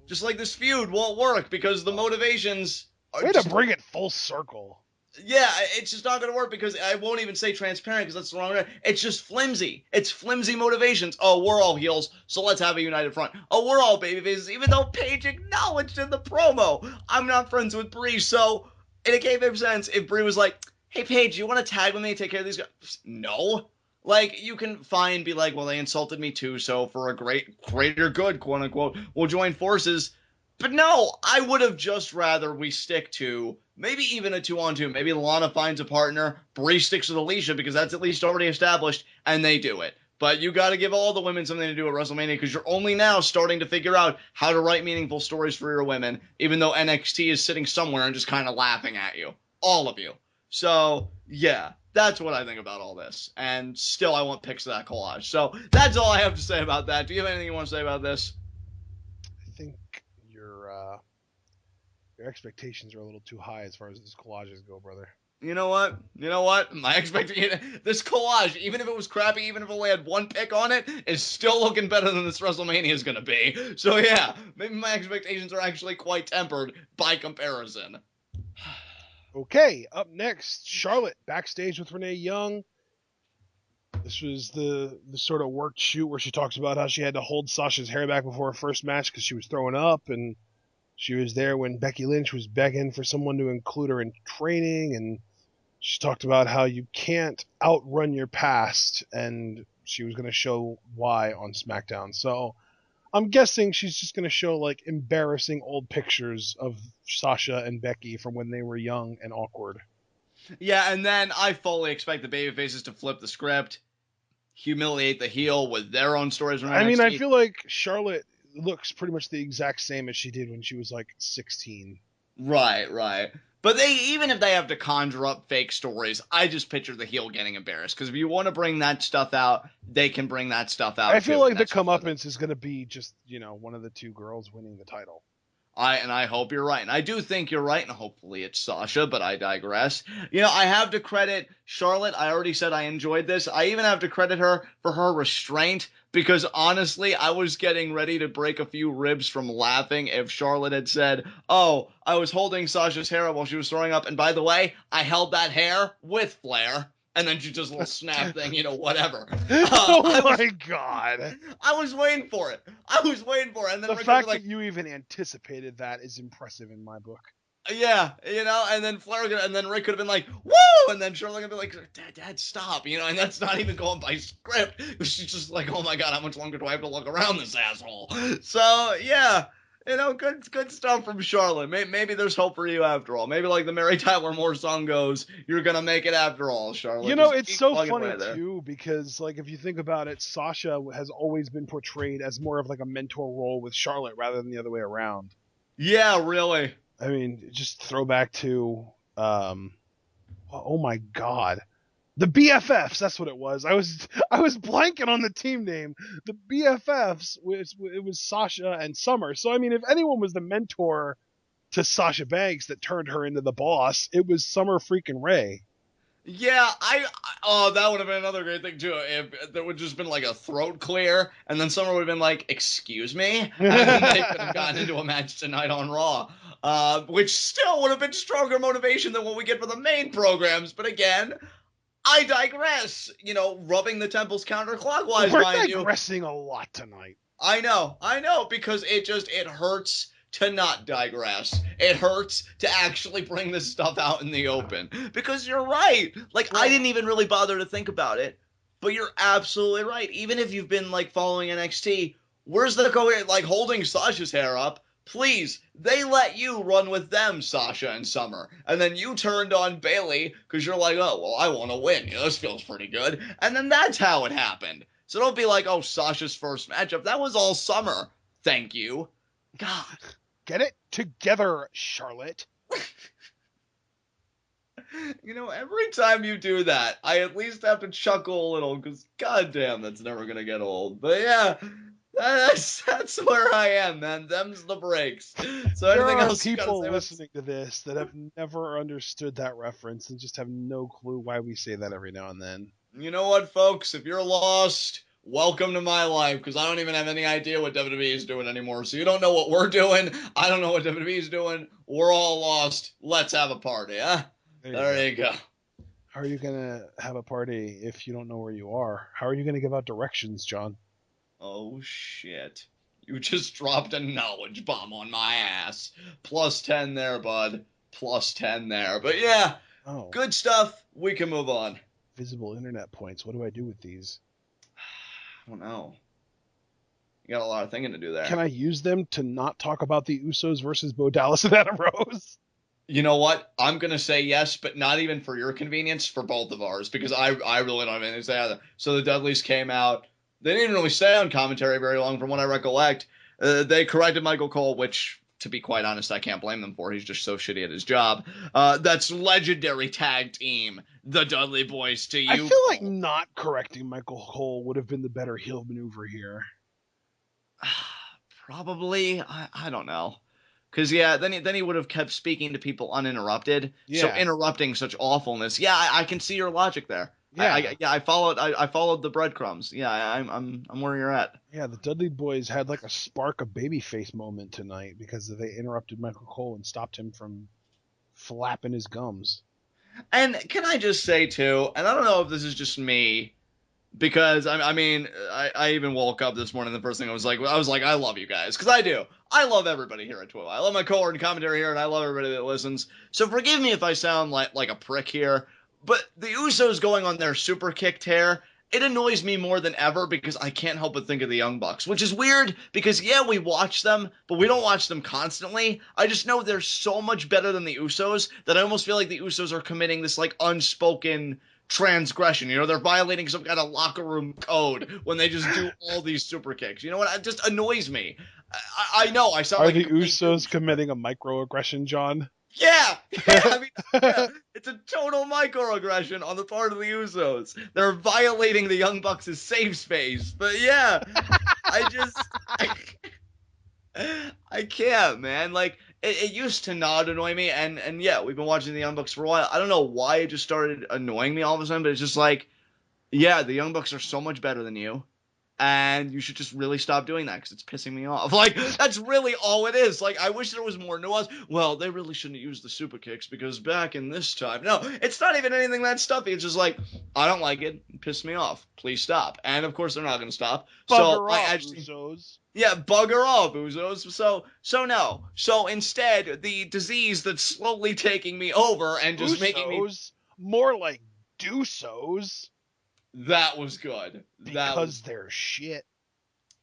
Just like this feud won't work because the motivations. Way to bring it full circle. Yeah, it's just not going to work because I won't even say transparent because that's the wrong word. It's just flimsy. It's flimsy motivations. Oh, we're all heels, so let's have a united front. Oh, we're all babyfaces, even though Paige acknowledged in the promo, I'm not friends with Brie, so in a kayfabe sense, if Brie was like, hey, Paige, you want to tag with me and take care of these guys? No. Like, you can fine be like, well, they insulted me too, so for a greater good, quote unquote, we'll join forces. But no, I would have just rather we stick to maybe even a 2-on-2. Maybe Lana finds a partner, Brie sticks with Alicia because that's at least already established, and they do it. But you got to give all the women something to do at WrestleMania because you're only now starting to figure out how to write meaningful stories for your women, even though NXT is sitting somewhere and just kind of laughing at you. All of you. So, yeah, that's what I think about all this. And still, I want pics of that collage. So that's all I have to say about that. Do you have anything you want to say about this? I think your expectations are a little too high as far as these collages go, brother. You know what? My expectation, this collage, even if it was crappy, even if it only had one pick on it, is still looking better than this WrestleMania is going to be. So yeah, maybe my expectations are actually quite tempered by comparison. Okay, up next, Charlotte backstage with Renee Young. This was the sort of worked shoot where she talks about how she had to hold Sasha's hair back before her first match because she was throwing up, and she was there when Becky Lynch was begging for someone to include her in training, and she talked about how you can't outrun your past, and she was going to show why on SmackDown. So I'm guessing she's just going to show like embarrassing old pictures of Sasha and Becky from when they were young and awkward. Yeah, and then I fully expect the babyfaces to flip the script, humiliate the heel with their own stories from NXT. I mean, I feel like Charlotte looks pretty much the exact same as she did when she was like 16. Right. But even if they have to conjure up fake stories, I just picture the heel getting embarrassed. Because if you want to bring that stuff out, they can bring that stuff out. I feel like the comeuppance is going to be just, one of the two girls winning the title. I hope you're right. And I do think you're right, and hopefully it's Sasha, but I digress. I have to credit Charlotte. I already said I enjoyed this. I even have to credit her for her restraint, because honestly, I was getting ready to break a few ribs from laughing if Charlotte had said, "Oh, I was holding Sasha's hair while she was throwing up, and by the way, I held that hair with flair." And then she just a little snap thing, whatever. My God. I was waiting for it. And then the fact that you even anticipated that is impressive in my book. Yeah, and then and then Rick could have been like, "Woo!" And then Charlotte could be like, Dad, stop, and that's not even going by script. She's just like, "Oh my God, how much longer do I have to look around this asshole?" So, yeah. Good stuff from Charlotte. Maybe there's hope for you after all. Maybe like the Mary Tyler Moore song goes, you're going to make it after all, Charlotte. It's so funny, too, because like if you think about it, Sasha has always been portrayed as more of like a mentor role with Charlotte rather than the other way around. Yeah, really. I mean, just throwback to, oh my God. The BFFs, that's what it was. I was blanking on the team name. The BFFs, it was Sasha and Summer. So, I mean, if anyone was the mentor to Sasha Banks that turned her into the boss, it was Summer freaking Rae. Yeah, that would have been another great thing, too. If there would have just been like a throat clear, and then Summer would have been like, "Excuse me?" And then they could have gotten into a match tonight on Raw, which still would have been stronger motivation than what we get for the main programs. But again, I digress. Rubbing the temples counterclockwise. We're digressing a lot tonight. I know, because it hurts to not digress. It hurts to actually bring this stuff out in the open. Because you're right. Like, I didn't even really bother to think about it, but you're absolutely right. Even if you've been, like, following NXT, where's the like, holding Sasha's hair up? Please, they let you run with them, Sasha and Summer. And then you turned on Bayley because you're like, "Oh, well, I want to win. This feels pretty good." And then that's how it happened. So don't be like, "Oh, Sasha's first matchup. That was all Summer. Thank you." God. Get it together, Charlotte. Every time you do that, I at least have to chuckle a little because, goddamn, that's never going to get old. But yeah. That's where I am, man. Them's the breaks. So there else are people listening to this that have never understood that reference and just have no clue why we say that every now and then. You know what, folks? If you're lost, welcome to my life, because I don't even have any idea what WWE is doing anymore. So you don't know what we're doing. I don't know what WWE is doing. We're all lost. Let's have a party, huh? There you go. How are you going to have a party if you don't know where you are? How are you going to give out directions, John? Oh, shit. You just dropped a knowledge bomb on my ass. Plus 10 there, bud. Plus 10 there. But yeah, Good stuff. We can move on. Visible internet points. What do I do with these? I don't know. You got a lot of thinking to do there. Can I use them to not talk about the Usos versus Bo Dallas and Adam Rose? You know what? I'm going to say yes, but not even for your convenience, for both of ours, because I really don't have anything to say either. So the Dudleys came out. They didn't even really stay on commentary very long from what I recollect. They corrected Michael Cole, which, to be quite honest, I can't blame them for. He's just so shitty at his job. That's legendary tag team, the Dudley Boys, to you. I feel like not correcting Michael Cole would have been the better heel maneuver here. Probably. I don't know. Because, yeah, then he would have kept speaking to people uninterrupted. Yeah. So interrupting such awfulness. Yeah, I can see your logic there. Yeah, I followed the breadcrumbs. Yeah, I'm where you're at. Yeah, the Dudley Boys had like a spark of babyface moment tonight because they interrupted Michael Cole and stopped him from flapping his gums. And can I just say too, and I don't know if this is just me, Because I mean, I even woke up this morning. The first thing I was like, I love you guys, because I do. I love everybody here at TWitWoW. I love my co-word commentary here, and I love everybody that listens. So forgive me if I sound like a prick here, but the Usos going on their super kick tear, it annoys me more than ever because I can't help but think of the Young Bucks, which is weird because yeah, we watch them, but we don't watch them constantly. I just know they're so much better than the Usos that I almost feel like the Usos are committing this like unspoken transgression. You know, they're violating some kind of locker room code when they just do all these super kicks. You know what? It just annoys me. I know I sound Are like the a complete Usos douche, committing a microaggression, John? yeah, I mean, yeah, it's a total microaggression on the part of the Usos. They're violating the Young Bucks' safe space. But yeah, I just, I can't, man. Like, it used to not annoy me, and yeah, we've been watching the Young Bucks for a while. I don't know why it just started annoying me all of a sudden, but it's just like, yeah, the Young Bucks are so much better than you. And you should just really stop doing that because it's pissing me off. Like, that's really all it is. Like, I wish there was more nuance. Well, they really shouldn't use the super kicks because back in this time. No, it's not even anything that stuffy. It's just like, I don't like it. It pissed me off. Please stop. And of course, they're not going to stop. Bugger off, Usos. Yeah, bugger off, Usos. So no. So instead, the disease that's slowly taking me over and just Usos? making me. More like Dusos. That was good. Because they're shit.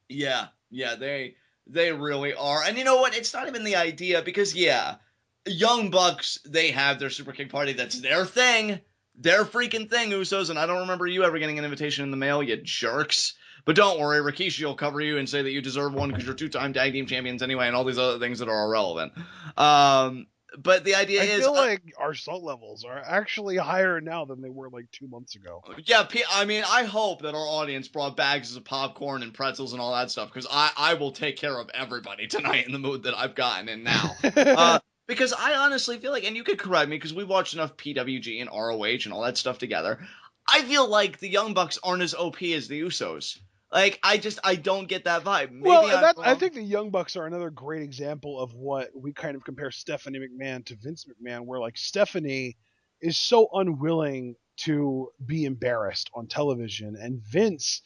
Yeah, they really are. And you know what? It's not even the idea because yeah, Young Bucks, they have their super kick party. That's their thing. Their freaking thing, Usos, and I don't remember you ever getting an invitation in the mail, you jerks. But don't worry, Rikishi will cover you and say that you deserve one because you're two-time tag team champions anyway, and all these other things that are irrelevant. But the idea is... I feel like our salt levels are actually higher now than they were like 2 months ago. Yeah, I mean, I hope that our audience brought bags of popcorn and pretzels and all that stuff, because I will take care of everybody tonight in the mood that I've gotten in now. Because I honestly feel like, and you could correct me, because we watched enough PWG and ROH and all that stuff together, I feel like the Young Bucks aren't as OP as the Usos. Like, I don't get that vibe. Maybe I think the Young Bucks are another great example of what we kind of compare Stephanie McMahon to Vince McMahon, where like Stephanie is so unwilling to be embarrassed on television, and Vince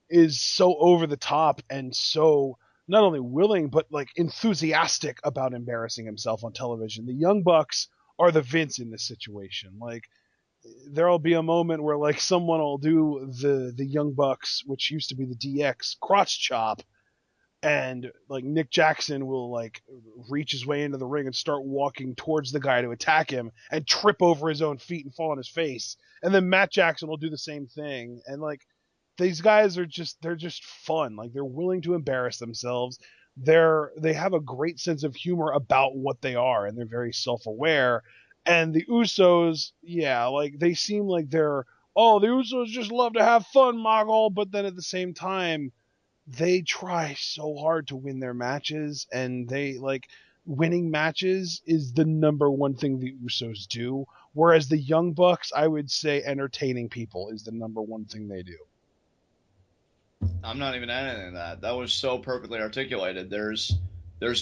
is so over the top and so not only willing but like enthusiastic about embarrassing himself on television. The Young Bucks are the Vince in this situation. Like, there'll be a moment where like someone will do the Young Bucks, which used to be the DX crotch chop, and like Nick Jackson will like reach his way into the ring and start walking towards the guy to attack him and trip over his own feet and fall on his face. And then Matt Jackson will do the same thing. And like, these guys are they're just fun. Like, they're willing to embarrass themselves. They have a great sense of humor about what they are, and they're very self-aware. And the Usos, yeah, like, they seem like the Usos just love to have fun, Mogul, but then at the same time, they try so hard to win their matches, and they, like, winning matches is the number one thing the Usos do, whereas the Young Bucks, I would say entertaining people is the number one thing they do. I'm not even adding that. That was so perfectly articulated. There's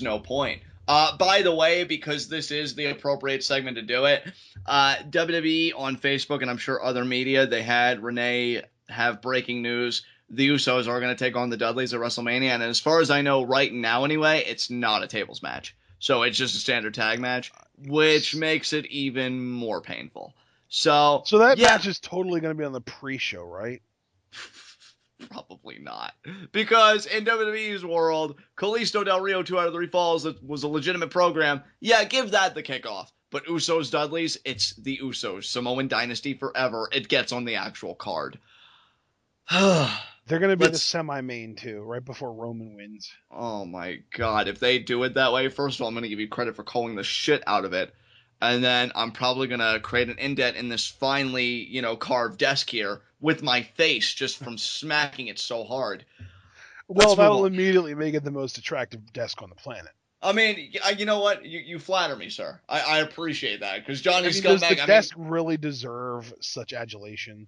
no point. By the way, because this is the appropriate segment to do it, WWE on Facebook, and I'm sure other media, they had Renee have breaking news. The Usos are going to take on the Dudleys at WrestleMania, and as far as I know right now anyway, it's not a tables match. So it's just a standard tag match, which makes it even more painful. So that match is totally going to be on the pre-show, right? Probably not. Because in WWE's world, Kalisto Del Rio 2 out of 3 falls, that was a legitimate program. Yeah, give that the kickoff. But Usos Dudleys, it's the Usos. Samoan Dynasty forever. It gets on the actual card. They're going to be the semi-main too, right before Roman wins. Oh my god. If they do it that way, first of all, I'm going to give you credit for calling the shit out of it. And then I'm probably going to create an indent in this finely, carved desk here with my face just from smacking it so hard. Well, that'll immediately make it the most attractive desk on the planet. I mean, you know what? You flatter me, sir. I appreciate that, because Johnny Scumbag... Does the desk really deserve such adulation?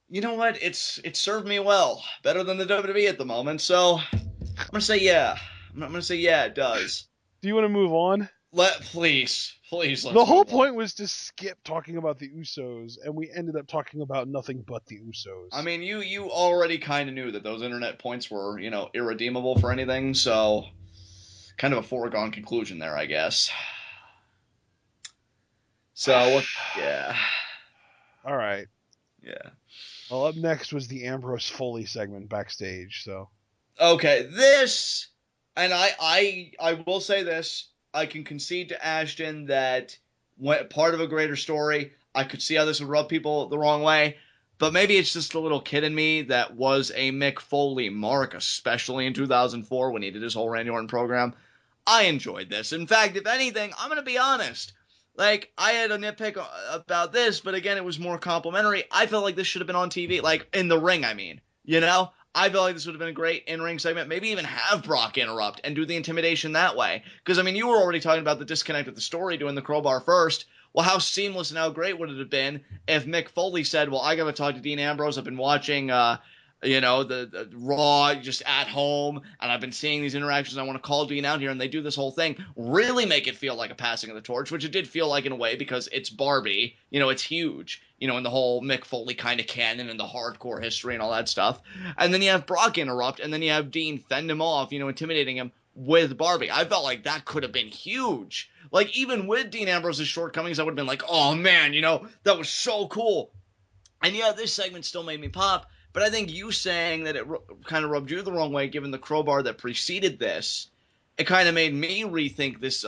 You know what? It's served me well. Better than the WWE at the moment, so I'm going to say yeah. I'm going to say yeah, it does. Do you want to move on? Please, let's The whole move on. point was to skip talking about the Usos, and we ended up talking about nothing but the Usos. I mean, you already kind of knew that those internet points were, irredeemable for anything, so kind of a foregone conclusion there, I guess. So, yeah. All right. Yeah. Well, up next was the Ambrose Foley segment backstage, so. Okay, this, and I will say this, I can concede to Ashton that part of a greater story, I could see how this would rub people the wrong way, but maybe it's just the little kid in me that was a Mick Foley mark, especially in 2004 when he did his whole Randy Orton program. I enjoyed this. In fact, if anything, I'm going to be honest. Like, I had a nitpick about this, but again, it was more complimentary. I felt like this should have been on TV, like, in the ring, I mean. I feel like this would have been a great in-ring segment. Maybe even have Brock interrupt and do the intimidation that way. Because, I mean, you were already talking about the disconnect with the story doing the crowbar first. Well, how seamless and how great would it have been if Mick Foley said, well, I got to talk to Dean Ambrose. I've been watching, the Raw just at home, and I've been seeing these interactions. I want to call Dean out here, and they do this whole thing. Really make it feel like a passing of the torch, which it did feel like in a way because it's Barbie. It's huge, in the whole Mick Foley kind of canon and the hardcore history and all that stuff. And then you have Brock interrupt, and then you have Dean fend him off, intimidating him with Barbie. I felt like that could have been huge. Like, even with Dean Ambrose's shortcomings, I would have been like, oh, man, that was so cool. And yeah, this segment still made me pop. But I think you saying that it kind of rubbed you the wrong way, given the crowbar that preceded this, it kind of made me rethink this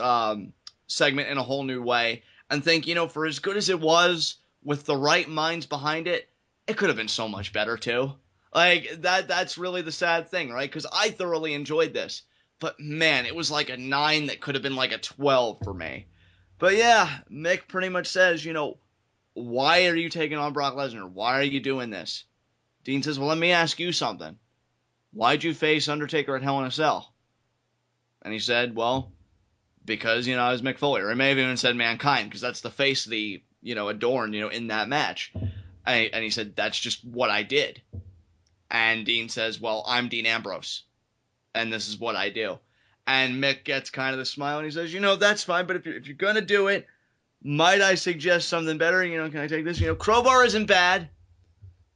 segment in a whole new way and think, for as good as it was, with the right minds behind it, it could have been so much better too. Like, that's really the sad thing, right? Because I thoroughly enjoyed this. But man, it was like a 9 that could have been like a 12 for me. But yeah, Mick pretty much says, why are you taking on Brock Lesnar? Why are you doing this? Dean says, well, let me ask you something. Why'd you face Undertaker at Hell in a Cell? And he said, well, because, I was Mick Foley. Or he may have even said Mankind, because that's the face that he, adorned, in that match. And he said, that's just what I did. And Dean says, well, I'm Dean Ambrose. And this is what I do. And Mick gets kind of the smile, and he says, that's fine, but if you're going to do it, might I suggest something better? Can I take this? Crowbar isn't bad.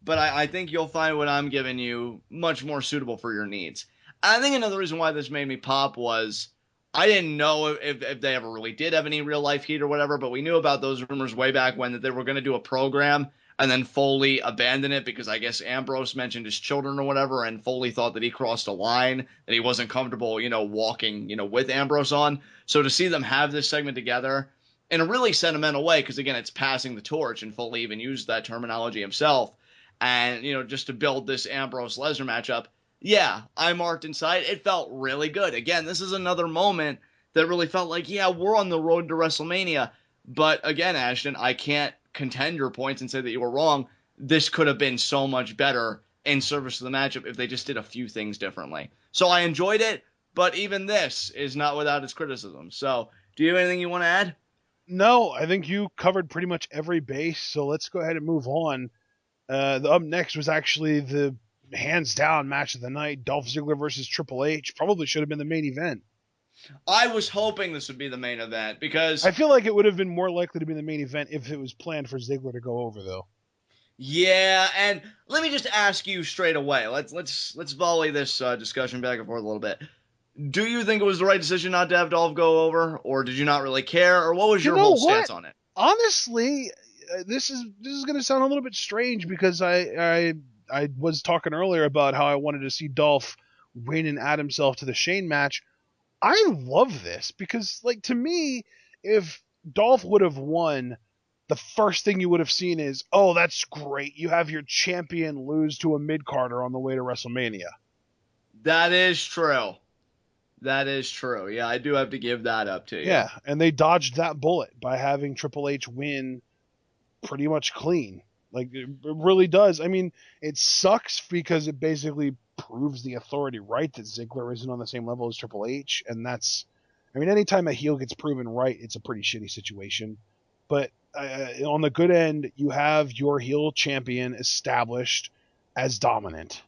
But I think you'll find what I'm giving you much more suitable for your needs. And I think another reason why this made me pop was I didn't know if they ever really did have any real life heat or whatever, but we knew about those rumors way back when that they were going to do a program and then Foley abandoned it because I guess Ambrose mentioned his children or whatever, and Foley thought that he crossed a line that he wasn't comfortable, walking, with Ambrose on. So to see them have this segment together in a really sentimental way, because again, it's passing the torch, and Foley even used that terminology himself. And, just to build this Ambrose-Lesnar matchup, yeah, I marked inside. It felt really good. Again, this is another moment that really felt like, yeah, we're on the road to WrestleMania. But again, Ashton, I can't contend your points and say that you were wrong. This could have been so much better in service of the matchup if they just did a few things differently. So I enjoyed it, but even this is not without its criticism. So do you have anything you want to add? No, I think you covered pretty much every base, so let's go ahead and move on. Up next was actually the hands down match of the night, Dolph Ziggler versus Triple H. Probably should have been the main event. I was hoping this would be the main event because I feel like it would have been more likely to be the main event if it was planned for Ziggler to go over, though. Yeah, and let me just ask you straight away. Let's volley this discussion back and forth a little bit. Do you think it was the right decision not to have Dolph go over, or did you not really care, or what was your whole stance on it? Honestly, this is going to sound a little bit strange because I was talking earlier about how I wanted to see Dolph win and add himself to the Shane match. I love this because, like, to me, if Dolph would have won, the first thing you would have seen is, oh, that's great. You have your champion lose to a mid-carder on the way to WrestleMania. That is true. That is true. Yeah, I do have to give that up to you. Yeah, and they dodged that bullet by having Triple H win pretty much clean. Like, it really does. I mean, it sucks because it basically proves the authority right that Ziggler isn't on the same level as Triple H, and that's, I mean, anytime a heel gets proven right, it's a pretty shitty situation. But on the good end, you have your heel champion established as dominant.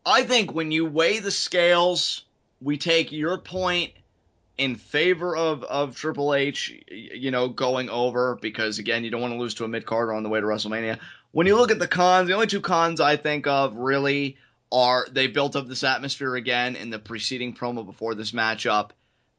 I think when you weigh the scales, we take your point in favor of Triple H, going over, because again, you don't want to lose to a mid-carder on the way to WrestleMania. When you look at the cons, the only two cons I think of really are they built up this atmosphere again in the preceding promo before this matchup,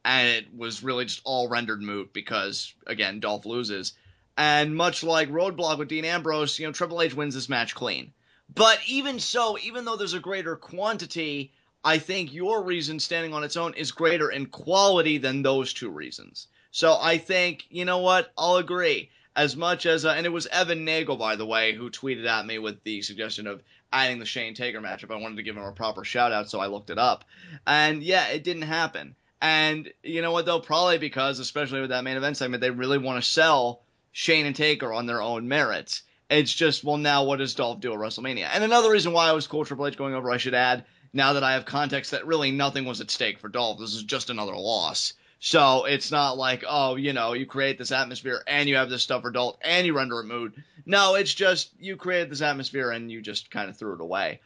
and it was really just all rendered moot because, again, Dolph loses. And much like Roadblock with Dean Ambrose, Triple H wins this match clean. But even so, even though there's a greater quantity, I think your reason standing on its own is greater in quality than those two reasons. So I think, you know what, I'll agree. As much as, and it was Evan Nagel, by the way, who tweeted at me with the suggestion of adding the Shane Taker matchup. I wanted to give him a proper shout out, so I looked it up. And yeah, it didn't happen. And you know what, though? Probably because, especially with that main event segment, they really want to sell Shane and Taker on their own merits. It's just, well, now what does Dolph do at WrestleMania? And another reason why I was cool Triple H going over, I should add, now that I have context that really nothing was at stake for Dolph. This is just another loss. So it's not like, oh, you create this atmosphere and you have this stuff for Dolph and you render it moot. No, it's just you created this atmosphere and you just kind of threw it away.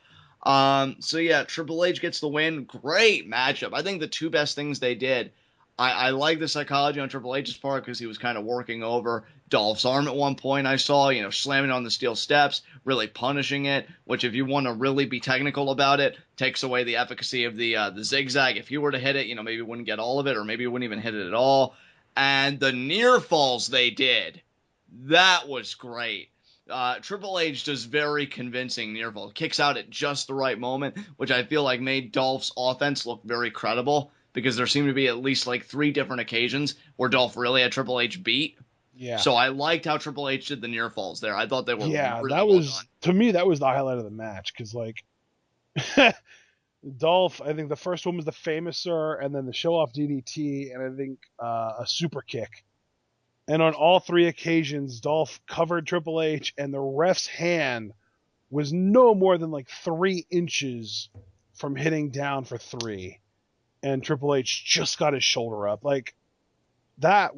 So yeah, Triple H gets the win. Great matchup. I think the two best things they did. I like the psychology on Triple H's part because he was kind of working over Dolph's arm at one point. I saw, slamming on the steel steps, really punishing it, which if you want to really be technical about it, takes away the efficacy of the zigzag. If you were to hit it, maybe you wouldn't get all of it, or maybe you wouldn't even hit it at all. And the near falls they did, that was great. Triple H does very convincing near fall, kicks out at just the right moment, which I feel like made Dolph's offense look very credible. Because there seemed to be at least like 3 different occasions where Dolph really had Triple H beat. Yeah. So I liked how Triple H did the near falls there. I thought they were really that well was done. To me that was the highlight of the match because like Dolph, I think the first one was the Famouser and then the show off DDT and I think a super kick. And on all 3 occasions, Dolph covered Triple H and the ref's hand was no more than like 3 inches from hitting down for 3. And Triple H just got his shoulder up. Like, that.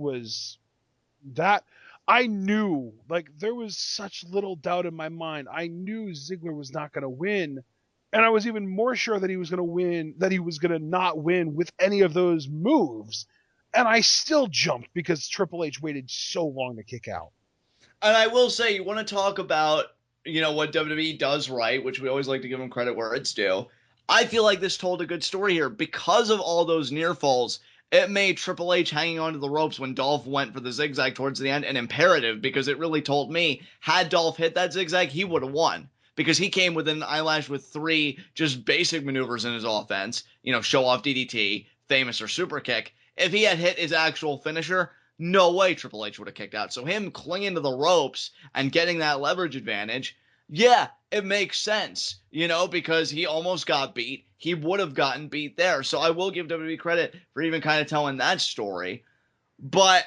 I knew, like, there was such little doubt in my mind. I knew Ziggler was not going to win. And I was even more sure that he was going to win, that he was going to not win with any of those moves. And I still jumped because Triple H waited so long to kick out. And I will say, you want to talk about, what WWE does right, which we always like to give them credit where it's due. I feel like this told a good story here. Because of all those near falls, it made Triple H hanging onto the ropes when Dolph went for the zigzag towards the end an imperative, because it really told me, had Dolph hit that zigzag, he would have won. Because he came within an eyelash with 3 just basic maneuvers in his offense, show off DDT, famous or super kick. If he had hit his actual finisher, no way Triple H would have kicked out. So him clinging to the ropes and getting that leverage advantage, yeah, it makes sense, because he almost got beat. He would have gotten beat there. So I will give WWE credit for even kind of telling that story. But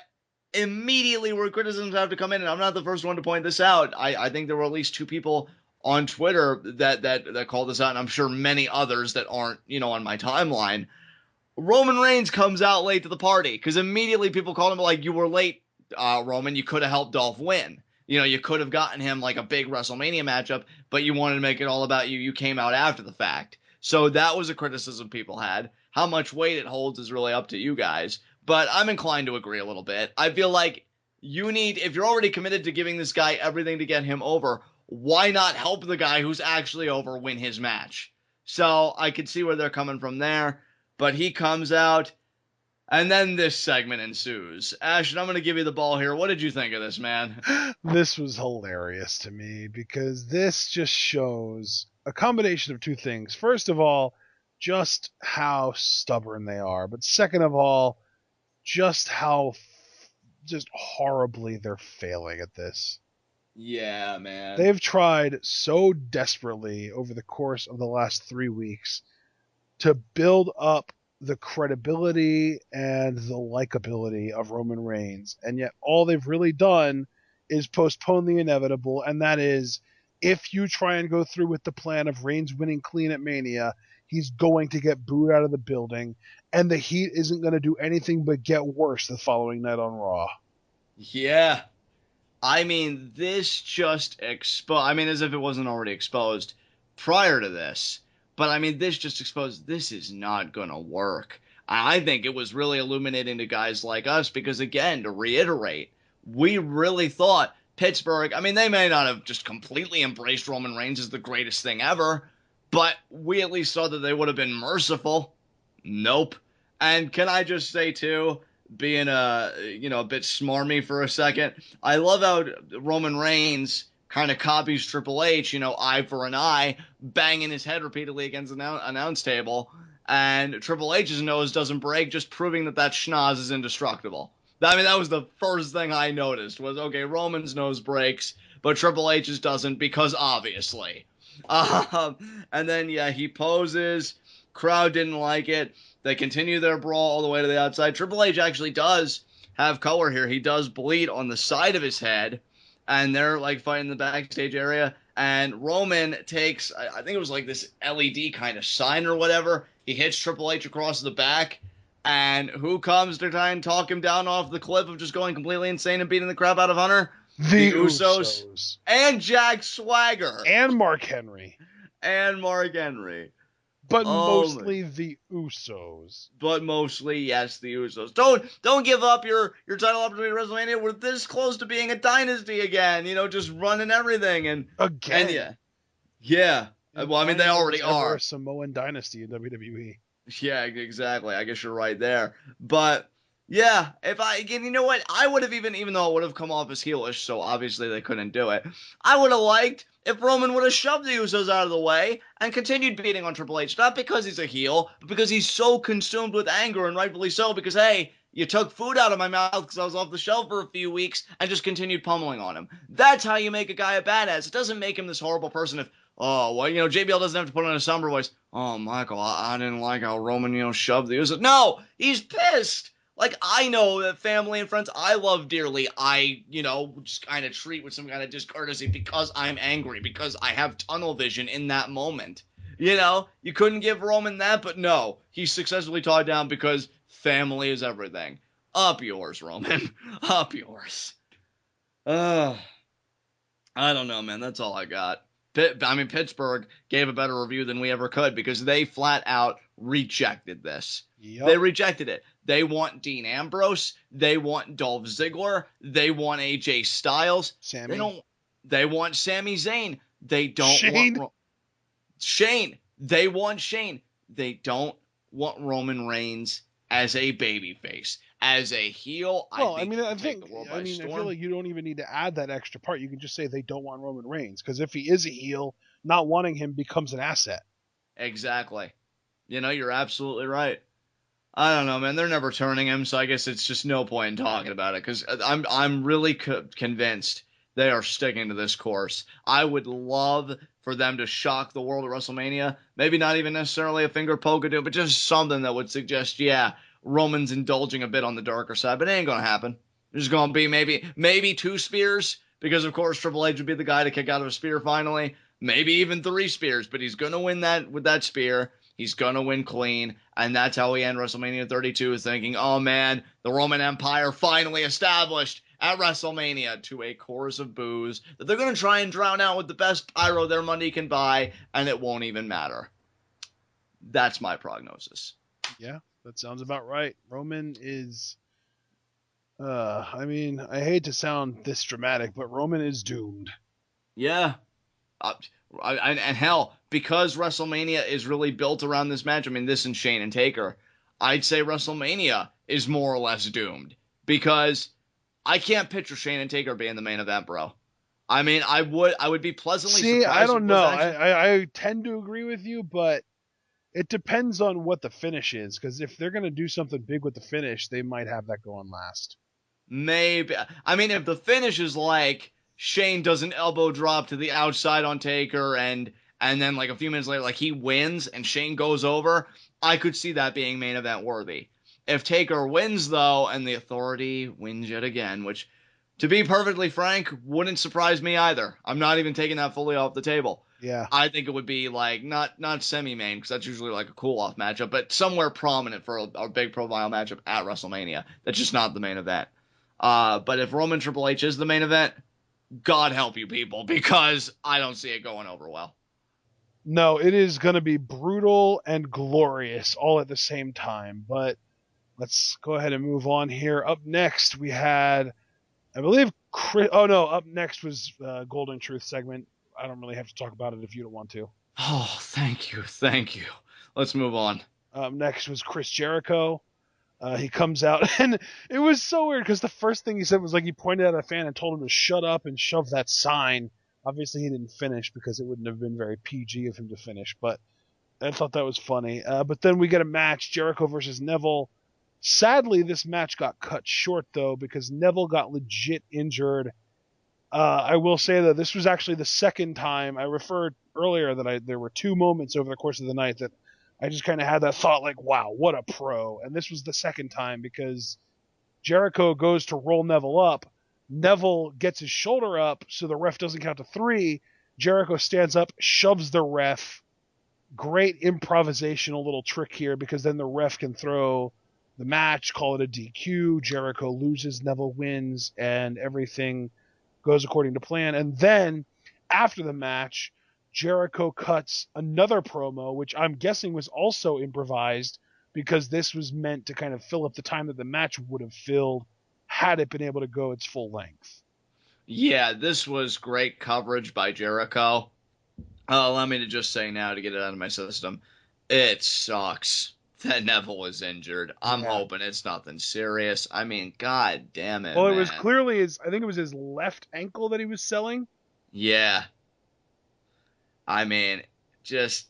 immediately where criticisms have to come in, and I'm not the first one to point this out. I think there were at least 2 people on Twitter that called this out, and I'm sure many others that aren't, on my timeline. Roman Reigns comes out late to the party because immediately people called him like, you were late, Roman. You could have helped Dolph win. You could have gotten him like a big WrestleMania matchup, but you wanted to make it all about you. You came out after the fact. So that was a criticism people had. How much weight it holds is really up to you guys. But I'm inclined to agree a little bit. I feel like if you're already committed to giving this guy everything to get him over, why not help the guy who's actually over win his match? So I could see where they're coming from there. But he comes out, and then this segment ensues. Ashton, I'm going to give you the ball here. What did you think of this, man? This was hilarious to me because this just shows a combination of 2 things. First of all, just how stubborn they are. But second of all, just how just horribly they're failing at this. Yeah, man. They've tried so desperately over the course of the last 3 weeks to build up the credibility and the likability of Roman Reigns. And yet all they've really done is postpone the inevitable. And that is, if you try and go through with the plan of Reigns winning clean at Mania, he's going to get booed out of the building. And the heat isn't going to do anything but get worse the following night on Raw. Yeah. I mean, this just as if it wasn't already exposed prior to this. But, I mean, this just exposed this is not going to work. I think it was really illuminating to guys like us because, again, to reiterate, we really thought Pittsburgh, I mean, they may not have just completely embraced Roman Reigns as the greatest thing ever, but we at least thought that they would have been merciful. Nope. And can I just say, too, being a bit smarmy for a second, I love how Roman Reigns kind of copies Triple H, eye for an eye, banging his head repeatedly against the announce table, and Triple H's nose doesn't break, just proving that schnoz is indestructible. I mean, that was the first thing I noticed was, okay, Roman's nose breaks, but Triple H's doesn't because obviously. And then, he poses. Crowd didn't like it. They continue their brawl all the way to the outside. Triple H actually does have color here. He does bleed on the side of his head, and they're like fighting in the backstage area. And Roman takes, I think it was like this LED kind of sign or whatever. He hits Triple H across the back. And who comes to try and talk him down off the cliff of just going completely insane and beating the crap out of Hunter? The Usos. And Jack Swagger. And Mark Henry. But mostly the Usos. But mostly, yes, the Usos. Don't give up your title opportunity at WrestleMania. We're this close to being a dynasty again. Just running everything. And again. Yeah. Well, I mean, they already are. A Samoan dynasty in WWE. Yeah, exactly. I guess you're right there. But yeah, you know what? I would have even though it would have come off as heelish, so obviously they couldn't do it. I would have liked if Roman would have shoved the Usos out of the way and continued beating on Triple H, not because he's a heel, but because he's so consumed with anger, and rightfully so, because, hey, you took food out of my mouth because I was off the shelf for a few weeks and just continued pummeling on him. That's how you make a guy a badass. It doesn't make him this horrible person if, JBL doesn't have to put on a somber voice. Oh, Michael, I didn't like how Roman, shoved the Usos. No, he's pissed. Like, I know that family and friends I love dearly, I, just kind of treat with some kind of discourtesy because I'm angry, because I have tunnel vision in that moment. You couldn't give Roman that, but no, he's successfully taught down because family is everything. Up yours, Roman. Up yours. I don't know, man. That's all I got. Pittsburgh gave a better review than we ever could because they flat out rejected this. Yep. They rejected it. They want Dean Ambrose. They want Dolph Ziggler. They want AJ Styles. They want Sami Zayn. They don't want Shane. They want Shane. They don't want Roman Reigns as a babyface. As a heel, I feel like you don't even need to add that extra part. You can just say they don't want Roman Reigns, because if he is a heel, not wanting him becomes an asset. Exactly. You're absolutely right. I don't know, man. They're never turning him, so I guess it's just no point in talking about it, because I'm really convinced they are sticking to this course. I would love for them to shock the world at WrestleMania. Maybe not even necessarily a finger poke or do, but just something that would suggest, Roman's indulging a bit on the darker side, but it ain't gonna happen. There's gonna be maybe 2 spears, because of course Triple H would be the guy to kick out of a spear finally. Maybe even 3 spears, but he's gonna win that with that spear. He's gonna win clean, and that's how we end WrestleMania 32, thinking, oh man, the Roman Empire finally established at WrestleMania, to a chorus of boos that they're gonna try and drown out with the best pyro their money can buy, and it won't even matter. That's my prognosis. Yeah. That sounds about right. Roman is, I hate to sound this dramatic, but Roman is doomed. Yeah. And hell, because WrestleMania is really built around this match, this and Shane and Taker, I'd say WrestleMania is more or less doomed. Because I can't picture Shane and Taker being the main event, bro. I would be pleasantly surprised. I don't know. I tend to agree with you, but it depends on what the finish is, because if they're going to do something big with the finish, they might have that go on last. Maybe. If the finish is like Shane does an elbow drop to the outside on Taker and then like a few minutes later, like he wins and Shane goes over, I could see that being main event worthy. If Taker wins, though, and the Authority wins yet again, which, to be perfectly frank, wouldn't surprise me either. I'm not even taking that fully off the table. Yeah. I think it would be like not semi-main, because that's usually like a cool-off matchup, but somewhere prominent for a big profile matchup at WrestleMania. That's just not the main event. But if Roman Triple H is the main event, God help you people, because I don't see it going over well. No, it is going to be brutal and glorious all at the same time. But let's go ahead and move on here. Up next, we had, I believe, up next was Golden Truth segment. I don't really have to talk about it if you don't want to. Oh, thank you. Thank you. Let's move on. Up next was Chris Jericho. He comes out, and it was so weird because the first thing he said was like he pointed at a fan and told him to shut up and shove that sign. Obviously, he didn't finish because it wouldn't have been very PG of him to finish, but I thought that was funny. But then we get a match, Jericho versus Neville. Sadly, this match got cut short, though, because Neville got legit injured. I will say that this was actually the second time. I referred earlier that there were two moments over the course of the night that I just kind of had that thought like, wow, what a pro. And this was the second time because Jericho goes to roll Neville up. Neville gets his shoulder up so the ref doesn't count to 3. Jericho stands up, shoves the ref. Great improvisational little trick here because then the ref can throw the match, call it a DQ. Jericho loses, Neville wins, and everything goes according to plan. And then after the match, Jericho cuts another promo, which I'm guessing was also improvised because this was meant to kind of fill up the time that the match would have filled had it been able to go its full length. Yeah, this was great coverage by Jericho. Allow me to just say now to get it out of my system, it sucks that Neville was injured. I'm hoping it's nothing serious. I mean, god damn it, Well, man. it was clearly I think it was his left ankle that he was selling. Yeah. I mean, just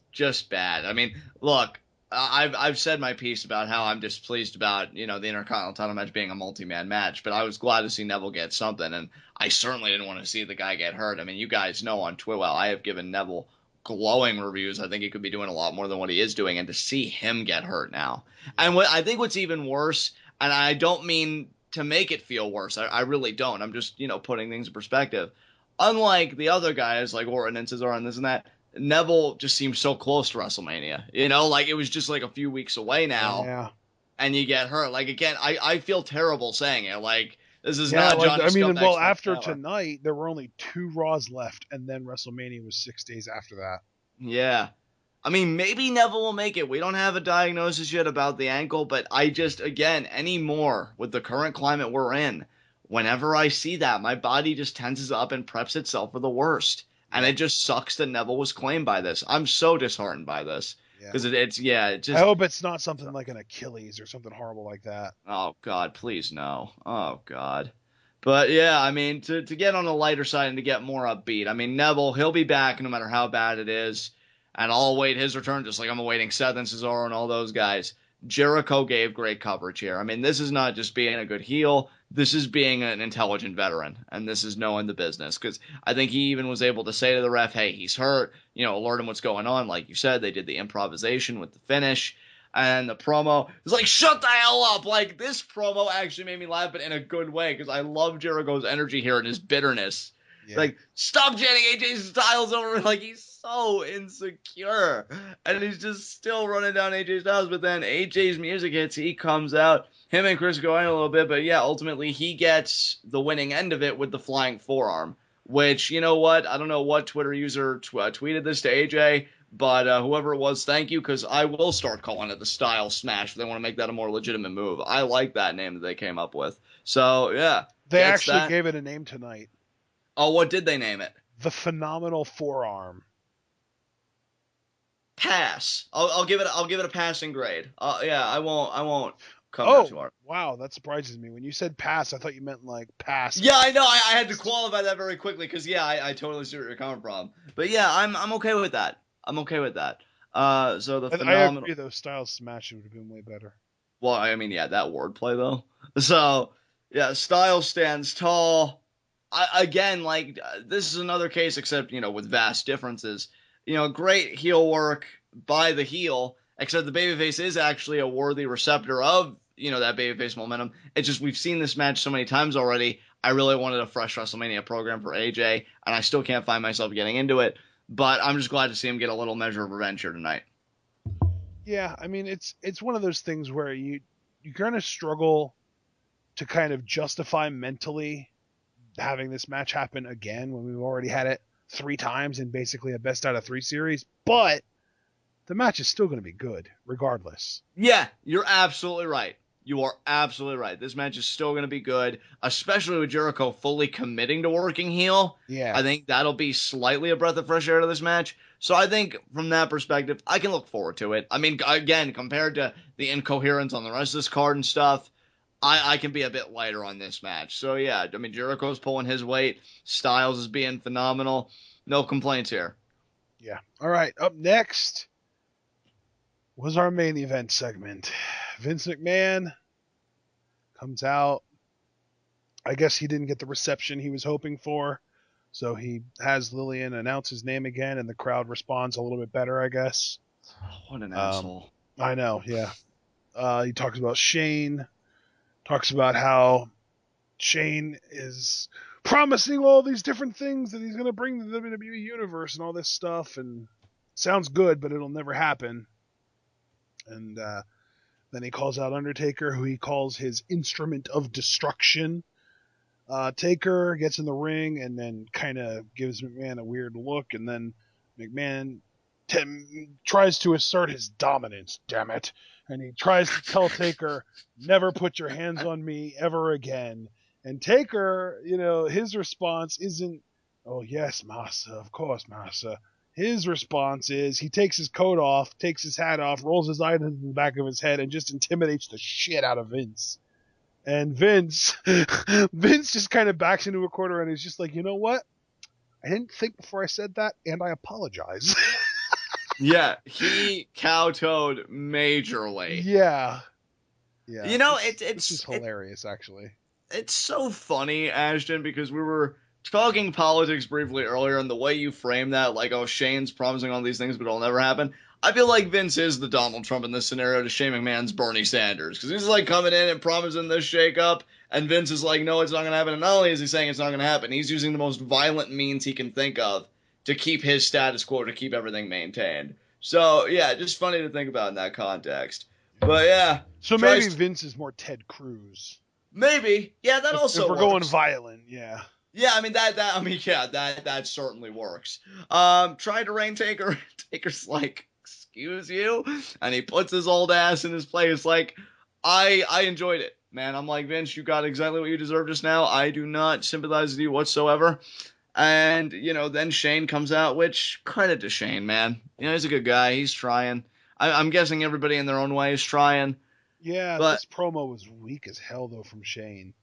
bad. I mean, look, I've said my piece about how I'm displeased about, the Intercontinental title match being a multi-man match, but I was glad to see Neville get something, and I certainly didn't want to see the guy get hurt. I mean, you guys know on TWitWoW, I have given Neville glowing reviews. I think he could be doing a lot more than what he is doing, and to see him get hurt now. And I think what's even worse, and I don't mean to make it feel worse, I really don't. I'm just, putting things in perspective. Unlike the other guys like Orton and Cesaro and this and that, Neville just seems so close to WrestleMania. Like it was just like a few weeks away now, and you get hurt. Like again, I feel terrible saying it. Like this is not Johnny Scumbag's after power. Tonight, there were only 2 Raws left, and then WrestleMania was 6 days after that. Yeah. I mean, maybe Neville will make it. We don't have a diagnosis yet about the ankle, but I just, again, anymore with the current climate we're in, whenever I see that, my body just tenses up and preps itself for the worst. And it just sucks that Neville was claimed by this. I'm so disheartened by this. Because I hope it's not something like an Achilles or something horrible like that. Oh, God, please no. Oh, God. But, yeah, I mean, to get on the lighter side and to get more upbeat, I mean, Neville, he'll be back no matter how bad it is. And I'll await his return just like I'm awaiting Seth and Cesaro and all those guys. Jericho gave great coverage here. I mean, this is not just being a good heel. This is being an intelligent veteran. And this is knowing the business. Because I think he even was able to say to the ref, hey, he's hurt. Alert him what's going on. Like you said, they did the improvisation with the finish. And the promo is like, shut the hell up. Like, this promo actually made me laugh, but in a good way. Because I love Jericho's energy here and his bitterness. Yeah. Like, stop chanting AJ Styles over. Like, he's so insecure. And he's just still running down AJ Styles. But then AJ's music hits. He comes out. Him and Chris go in a little bit. But yeah, ultimately, he gets the winning end of it with the flying forearm. Which, you know what? I don't know what Twitter user tweeted this to AJ. But whoever it was, thank you. Because I will start calling it the Style Smash. If they want to make that a more legitimate move. I like that name that they came up with. So, yeah. They actually gave it a name tonight. Oh, what did they name it? The Phenomenal Forearm. Pass. I'll give it a passing grade. Yeah, I won't come back to it. Wow, that surprises me. When you said pass, I thought you meant like pass. Yeah, I know. I had to qualify that very quickly because I totally see where you're coming from. But yeah, I'm okay with that. I'm okay with that. So the phenomenal. I agree, though. Style Smash would have been way better. Well, I mean, yeah, that wordplay though. So yeah, Style stands tall. Again, like, this is another case, except, with vast differences. Great heel work by the heel, except the babyface is actually a worthy receptor of, that babyface momentum. It's just we've seen this match so many times already. I really wanted a fresh WrestleMania program for AJ, and I still can't find myself getting into it. But I'm just glad to see him get a little measure of revenge here tonight. Yeah, I mean, it's one of those things where you kind of struggle to kind of justify mentally having this match happen again when we've already had it 3 times in basically a best out of 3 series, but the match is still going to be good regardless. Yeah, you're absolutely right. You are absolutely right. This match is still going to be good, especially with Jericho fully committing to working heel. Yeah. I think that'll be slightly a breath of fresh air to this match. So I think from that perspective, I can look forward to it. I mean, again, compared to the incoherence on the rest of this card and stuff, I can be a bit lighter on this match. So yeah, I mean, Jericho's pulling his weight. Styles is being phenomenal. No complaints here. Yeah. All right. Up next was our main event segment. Vince McMahon comes out. I guess he didn't get the reception he was hoping for, so he has Lillian announce his name again, and the crowd responds a little bit better, I guess. What an asshole. I know, yeah. He talks about Shane, talks about how Shane is promising all these different things that he's going to bring to the WWE Universe and all this stuff, and sounds good, but it'll never happen. And then he calls out Undertaker, who he calls his instrument of destruction. Taker gets in the ring and then kind of gives McMahon a weird look, and then McMahon tries to assert his dominance, damn it. And he tries to tell Taker, never put your hands on me ever again. And Taker, his response isn't, oh yes, Massa, of course, Massa. His response is he takes his coat off, takes his hat off, rolls his eyes into the back of his head, and just intimidates the shit out of Vince. And Vince just kind of backs into a corner and is just like, you know what? I didn't think before I said that, and I apologize. Yeah, he kowtowed majorly. Yeah. It's just hilarious, actually. It's so funny, Ashton, because we were talking politics briefly earlier, and the way you frame that, like, oh, Shane's promising all these things, but it'll never happen. I feel like Vince is the Donald Trump in this scenario to Shane McMahon's Bernie Sanders, because he's like coming in and promising this shake-up, and Vince is like, no, it's not going to happen. And not only is he saying it's not going to happen, he's using the most violent means he can think of to keep his status quo, to keep everything maintained. So, yeah, just funny to think about in that context. But, yeah. So maybe Vince is more Ted Cruz. Maybe. Yeah, that also works. If we're going violent, yeah. Yeah, I mean, that certainly works. Trying to rein Taker. Taker's like, excuse you? And he puts his old ass in his place. Like, I enjoyed it, man. I'm like, Vince, you got exactly what you deserve just now. I do not sympathize with you whatsoever. And, then Shane comes out, which, credit to Shane, man. He's a good guy. He's trying. I'm guessing everybody in their own way is trying. Yeah, but this promo was weak as hell, though, from Shane.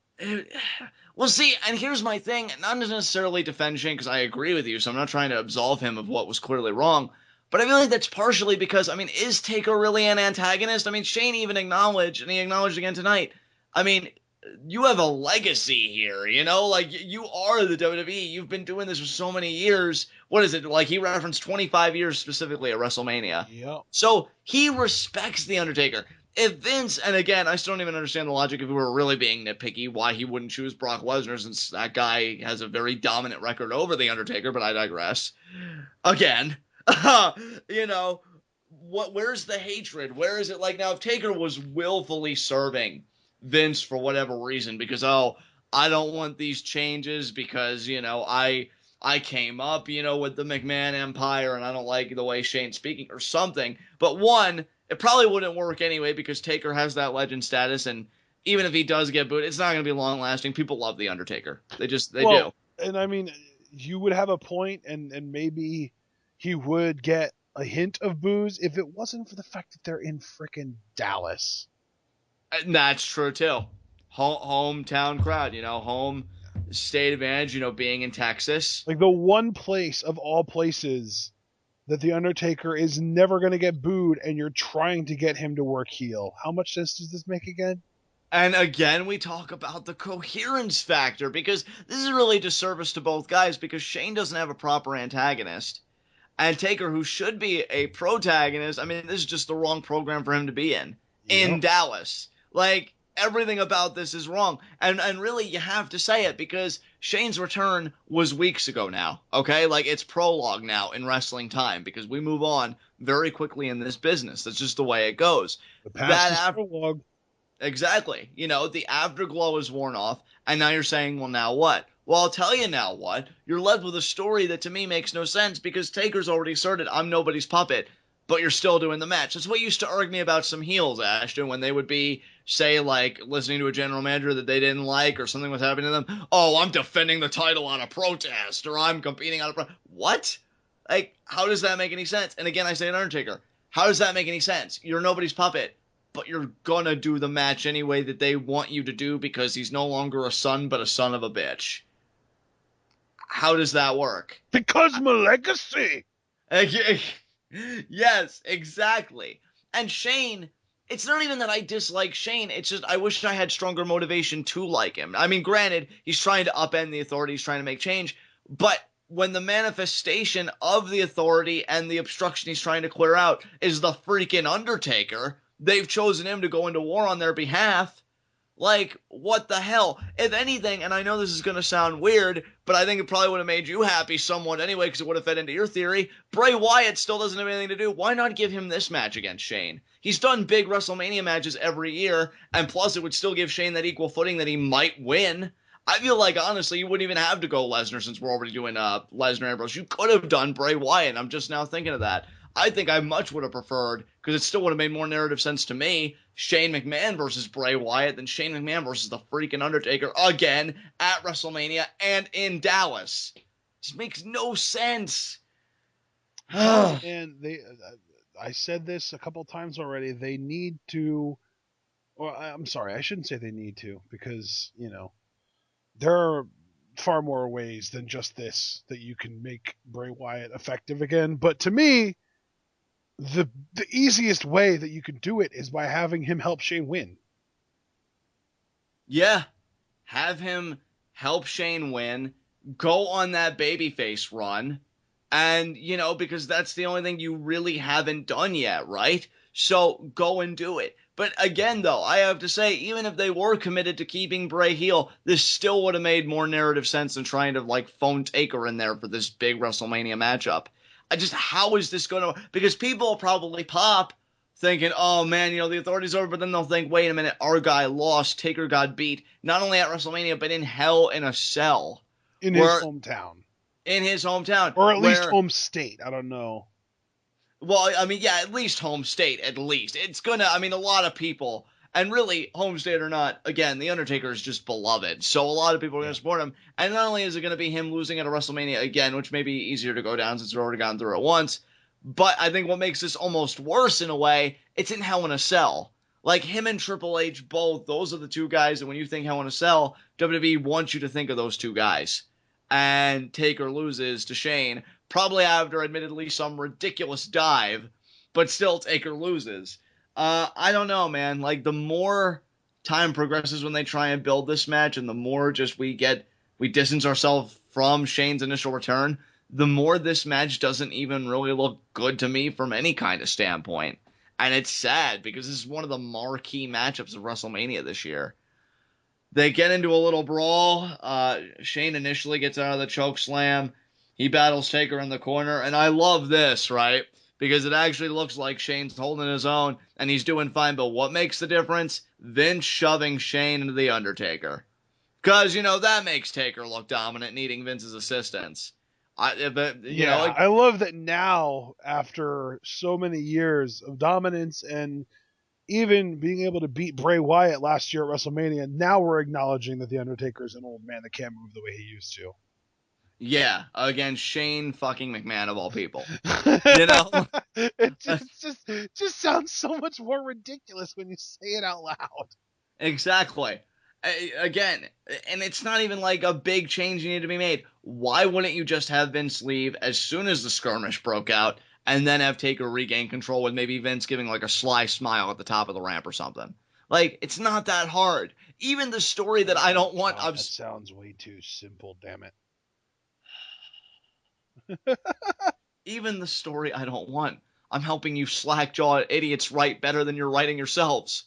Well, see, and here's my thing. Not to necessarily defend Shane, because I agree with you, so I'm not trying to absolve him of what was clearly wrong. But I feel like that's partially because, is Taker really an antagonist? Shane even acknowledged, and he acknowledged again tonight, you have a legacy here, Like, you are the WWE. You've been doing this for so many years. What is it? Like, he referenced 25 years specifically at WrestleMania. Yep. So, he respects The Undertaker. If Vince, and again, I still don't even understand the logic if we were really being nitpicky, why he wouldn't choose Brock Lesnar, since that guy has a very dominant record over The Undertaker, but I digress. Again, where's the hatred? Where is it? Like, now, if Taker was willfully serving Vince for whatever reason, because, I don't want these changes because, I came up, with the McMahon Empire, and I don't like the way Shane's speaking or something. But one, it probably wouldn't work anyway because Taker has that legend status, and even if he does get booed, it's not going to be long-lasting. People love The Undertaker. They do. And, you would have a point, and maybe he would get a hint of boos if it wasn't for the fact that they're in frickin' Dallas. And that's true, too. Hometown crowd, home state advantage, being in Texas. Like, the one place of all places that The Undertaker is never going to get booed, and you're trying to get him to work heel. How much sense does this make again? And again, we talk about the coherence factor, because this is really a disservice to both guys, because Shane doesn't have a proper antagonist. And Taker, who should be a protagonist, this is just the wrong program for him to be in Dallas. Like, everything about this is wrong. And really, you have to say it, because Shane's return was weeks ago now, okay? Like, it's prologue now in wrestling time, because we move on very quickly in this business. That's just the way it goes. The past is prologue. Exactly. The afterglow is worn off, and now you're saying, well, now what? Well, I'll tell you now what. You're left with a story that to me makes no sense because Taker's already asserted, I'm nobody's puppet, but you're still doing the match. That's what used to irk me about some heels, Ashton, when they would be, say, like, listening to a general manager that they didn't like or something was happening to them. Oh, I'm defending the title on a protest, or I'm competing on a What? Like, how does that make any sense? And again, I say an Undertaker. How does that make any sense? You're nobody's puppet, but you're gonna do the match anyway that they want you to do because he's no longer a son, but a son of a bitch. How does that work? Because my legacy. Yes, exactly. And Shane, it's not even that I dislike Shane. It's just I wish I had stronger motivation to like him. I mean, granted, he's trying to upend the authority. He's trying to make change. But when the manifestation of the authority and the obstruction he's trying to clear out is the freaking Undertaker, they've chosen him to go into war on their behalf. Like, what the hell? If anything, and I know this is going to sound weird, but I think it probably would have made you happy somewhat anyway because it would have fed into your theory. Bray Wyatt still doesn't have anything to do. Why not give him this match against Shane? He's done big WrestleMania matches every year, and plus it would still give Shane that equal footing that he might win. I feel like, honestly, you wouldn't even have to go Lesnar since we're already doing Lesnar Ambrose. You could have done Bray Wyatt, and I'm just now thinking of that. I think I much would have preferred, because it still would have made more narrative sense to me, Shane McMahon versus Bray Wyatt than Shane McMahon versus the freaking Undertaker again at WrestleMania and in Dallas. It just makes no sense. And I said this a couple times already. They need to, or I'm sorry, I shouldn't say they need to, because, there are far more ways than just this that you can make Bray Wyatt effective again. But to me, the easiest way that you can do it is by having him help Shane win. Yeah. Have him help Shane win, go on that babyface run, and, because that's the only thing you really haven't done yet, right? So go and do it. But again, though, I have to say, even if they were committed to keeping Bray heel, this still would have made more narrative sense than trying to, phone Taker in there for this big WrestleMania matchup. How is this going to... Because people will probably pop thinking, oh, man, the authority's over, but then they'll think, wait a minute, our guy lost, Taker got beat, not only at WrestleMania, but in Hell in a Cell. In his hometown. In his hometown. Or at least home state, I don't know. Well, I mean, yeah, at least home state, at least. It's gonna, a lot of people, and really, home state or not, again, The Undertaker is just beloved, so a lot of people are gonna support him, and not only is it gonna be him losing at a WrestleMania again, which may be easier to go down since we've already gone through it once, but I think what makes this almost worse in a way, it's in Hell in a Cell. Like, him and Triple H both, those are the two guys that when you think Hell in a Cell, WWE wants you to think of those two guys. And Taker loses to Shane, probably after admittedly some ridiculous dive, but still Taker loses. I don't know, man. The more time progresses when they try and build this match, and the more just we distance ourselves from Shane's initial return, the more this match doesn't even really look good to me from any kind of standpoint. And it's sad, because this is one of the marquee matchups of WrestleMania this year. They get into a little brawl. Shane initially gets out of the choke slam. He battles Taker in the corner, and I love this, right? Because it actually looks like Shane's holding his own, and he's doing fine, but what makes the difference? Vince shoving Shane into the Undertaker. Because, that makes Taker look dominant, needing Vince's assistance. I love that now, after so many years of dominance and even being able to beat Bray Wyatt last year at WrestleMania, now we're acknowledging that The Undertaker is an old man that can't move the way he used to. Yeah, against Shane fucking McMahon of all people. It just sounds so much more ridiculous when you say it out loud. Exactly. Again, and it's not even like a big change you need to be made. Why wouldn't you just have Vince leave as soon as the skirmish broke out, and then have Taker regain control with maybe Vince giving a sly smile at the top of the ramp or something? It's not that hard. Even the story that I don't want... that sounds way too simple, damn it. Even the story I don't want. I'm helping you slack-jawed idiots write better than you're writing yourselves.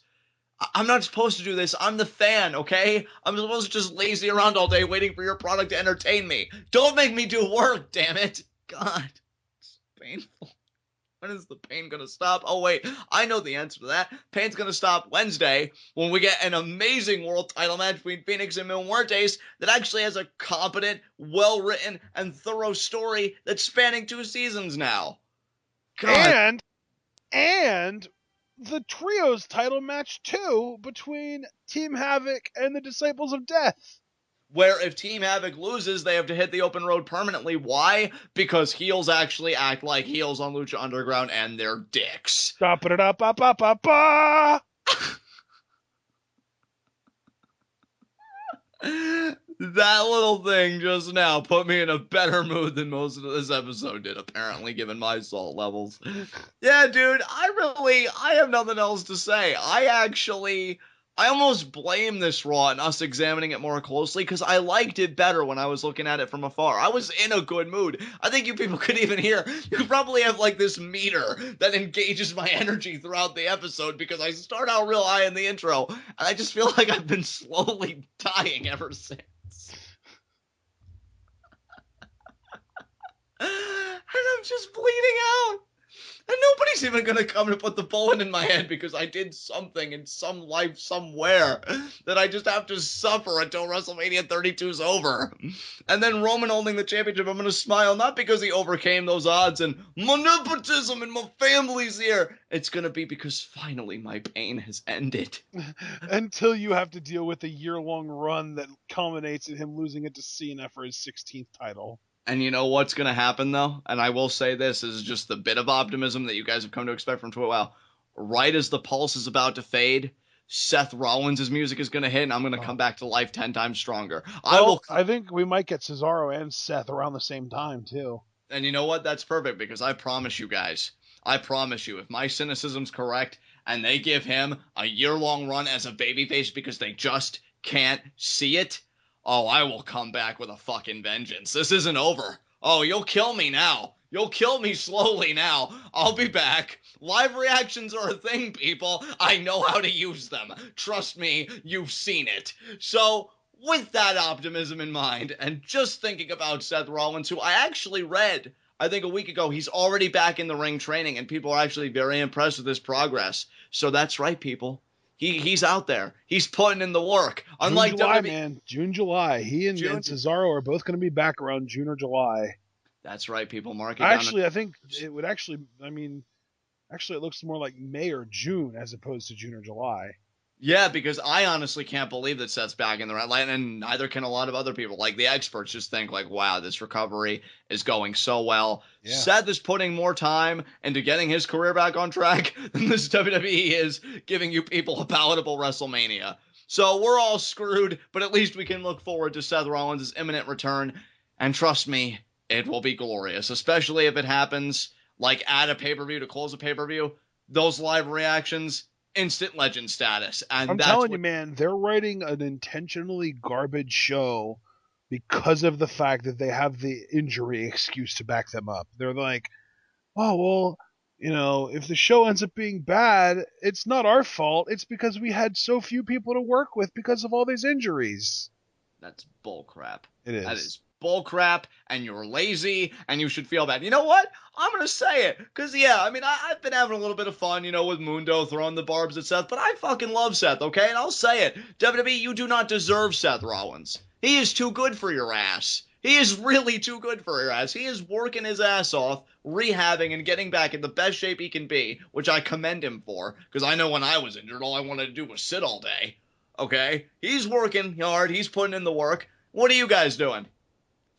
I'm not supposed to do this. I'm the fan, okay? I'm supposed to just lazy around all day waiting for your product to entertain me. Don't make me do work, damn it. God, it's painful. When is the pain going to stop? Oh, wait, I know the answer to that. Pain's going to stop Wednesday when we get an amazing world title match between Phoenix and Mil Muertes that actually has a competent, well-written, and thorough story that's spanning 2 seasons now. God. And the trios title match too between Team Havoc and the Disciples of Death. Where if Team Havoc loses, they have to hit the open road permanently. Why? Because heels actually act like heels on Lucha Underground and they're dicks. Da-ba-da-ba-ba-ba-ba. That little thing just now put me in a better mood than most of this episode did, apparently, given my salt levels. Yeah, dude, I have nothing else to say. I almost blame this Raw and us examining it more closely because I liked it better when I was looking at it from afar. I was in a good mood. I think you people could even hear, you probably have like this meter that engages my energy throughout the episode because I start out real high in the intro and I just feel like I've been slowly dying ever since. And I'm just bleeding out. And nobody's even going to come to put the bullet in my head because I did something in some life somewhere that I just have to suffer until WrestleMania 32 is over. And then Roman holding the championship, I'm going to smile, not because he overcame those odds and my nepotism and my family's here. It's going to be because finally my pain has ended. Until you have to deal with a year-long run that culminates in him losing it to Cena for his 16th title. And you know what's going to happen, though? And I will say this is just the bit of optimism that you guys have come to expect from TWitWoW. Right as the pulse is about to fade, Seth Rollins' music is going to hit, and I'm going to come back to life 10 times stronger. I think we might get Cesaro and Seth around the same time, too. And you know what? That's perfect, because I promise you guys, if my cynicism's correct, and they give him a year-long run as a babyface because they just can't see it, oh, I will come back with a fucking vengeance. This isn't over. Oh, you'll kill me now. You'll kill me slowly now. I'll be back. Live reactions are a thing, people. I know how to use them. Trust me, you've seen it. So, with that optimism in mind, and just thinking about Seth Rollins, who I actually read, I think a week ago, he's already back in the ring training, and people are actually very impressed with his progress. So that's right, people. He's out there. He's putting in the work. Unlike July, WWE, man. July. He and Cesaro are both going to be back around June or July. That's right, people. Mark it Actually, I think it would actually, it looks more like May or June as opposed to June or July. Yeah, because I honestly can't believe that Seth's back in the right line, and neither can a lot of other people. Like, the experts just think, like, wow, this recovery is going so well. Yeah. Seth is putting more time into getting his career back on track than this WWE is giving you people a palatable WrestleMania. So we're all screwed, but at least we can look forward to Seth Rollins' imminent return. And trust me, it will be glorious, especially if it happens, like, at a pay-per-view to close a pay-per-view. Those live reactions, instant legend status. And I'm telling you, man, they're writing an intentionally garbage show because of the fact that they have the injury excuse to back them up. They're like, oh, well, if the show ends up being bad, it's not our fault. It's because we had so few people to work with because of all these injuries. That's bullcrap. It is. That is bullcrap, and you're lazy, and you should feel bad. You know what? I'm going to say it, because, I've been having a little bit of fun, with Mundo throwing the barbs at Seth, but I fucking love Seth, okay? And I'll say it. WWE, you do not deserve Seth Rollins. He is too good for your ass. He is really too good for your ass. He is working his ass off, rehabbing, and getting back in the best shape he can be, which I commend him for, because I know when I was injured, all I wanted to do was sit all day, okay? He's working hard. He's putting in the work. What are you guys doing?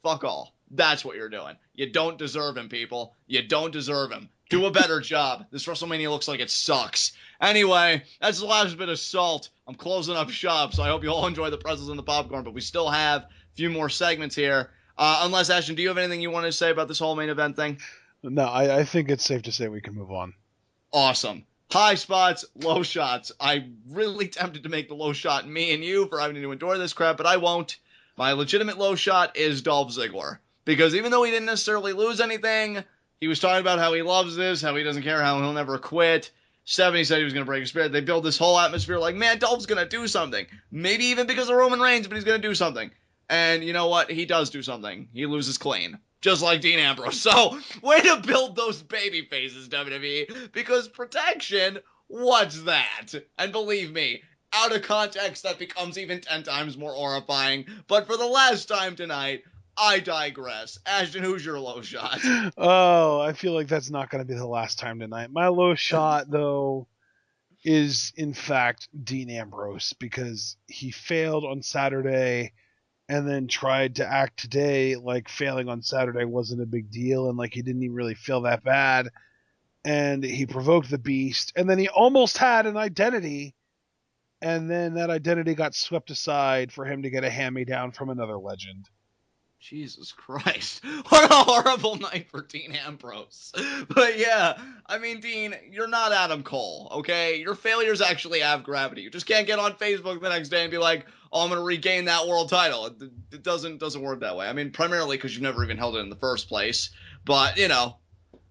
Fuck all. That's what you're doing. You don't deserve him, people. You don't deserve him. Do a better job. This WrestleMania looks like it sucks. Anyway, that's the last bit of salt. I'm closing up shop, so I hope you all enjoy the pretzels and the popcorn, but we still have a few more segments here. Unless, Ashton, do you have anything you want to say about this whole main event thing? No, I think it's safe to say we can move on. Awesome. High spots, low shots. I'm really tempted to make the low shot me and you for having to endure this crap, but I won't. My legitimate low shot is Dolph Ziggler. Because even though he didn't necessarily lose anything, he was talking about how he loves this, how he doesn't care, how he'll never quit. Stephanie said he was going to break his spirit. They build this whole atmosphere like, man, Dolph's going to do something. Maybe even because of Roman Reigns, but he's going to do something. And you know what? He does do something. He loses clean. just like Dean Ambrose. So, way to build those baby faces, WWE, because protection, what's that? And believe me, out of context, that becomes even 10 times more horrifying. But for the last time tonight, I digress. Ashton, who's your low shot? Oh, I feel like that's not going to be the last time tonight. My low shot, though, is in fact Dean Ambrose, because he failed on Saturday and then tried to act today like failing on Saturday wasn't a big deal, and like he didn't even really feel that bad. And he provoked the beast, and then he almost had an identity, and then that identity got swept aside for him to get a hand-me-down from another legend. Jesus Christ. What a horrible night for Dean Ambrose. But yeah, I mean, Dean, you're not Adam Cole, okay? Your failures actually have gravity. You just can't get on Facebook the next day and be like, oh, I'm going to regain that world title. It doesn't work that way. I mean, primarily because you've never even held it in the first place. But, you know,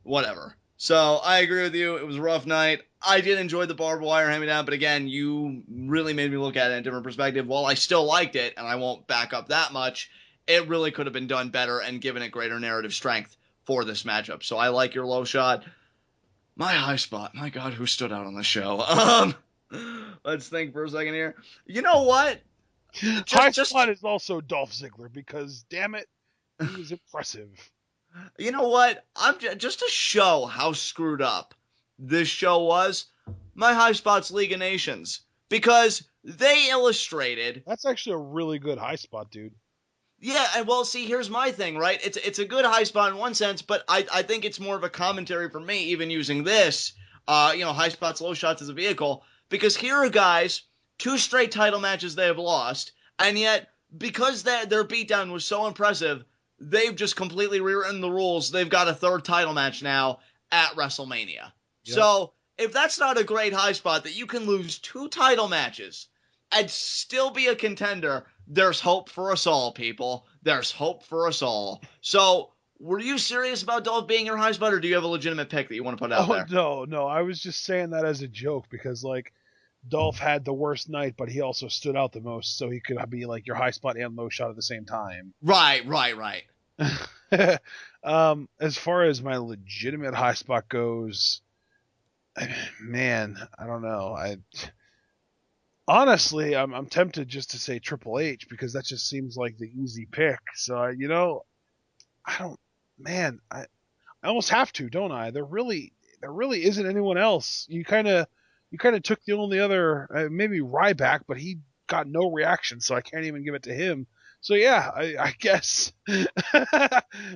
whatever. So I agree with you. It was a rough night. I did enjoy the barbed wire hand-me-down, but again, you really made me look at it in a different perspective. While I still liked it, and I won't back up that much, it really could have been done better and given it greater narrative strength for this matchup. So I like your low shot. My high spot. My God, who stood out on the show? Let's think for a second here. You know what? High spot is also Dolph Ziggler, because, damn it, he was impressive. You know what? I'm just to show how screwed up this show was. My high spot's League of Nations, because they illustrated. That's actually a really good high spot, dude. Yeah, and well, see, here's my thing, right? It's a good high spot in one sense, but I think it's more of a commentary for me, even using this, high spots, low shots as a vehicle, because here are guys, 2 straight title matches they have lost, and yet, because their beatdown was so impressive, they've just completely rewritten the rules. They've got a 3rd title match now at WrestleMania. Yep. So, if that's not a great high spot, that you can lose 2 title matches and still be a contender, there's hope for us all, people. There's hope for us all. So, were you serious about Dolph being your high spot, or do you have a legitimate pick that you want to put out there? No. I was just saying that as a joke, because, like, Dolph had the worst night, but he also stood out the most, so he could be, like, your high spot and low shot at the same time. Right. As far as my legitimate high spot goes, man, I don't know. Honestly, I'm tempted just to say Triple H, because that just seems like the easy pick. So, I almost have to, don't I? There really isn't anyone else. You kind of took the only other, maybe Ryback, but he got no reaction, so I can't even give it to him. So yeah, I guess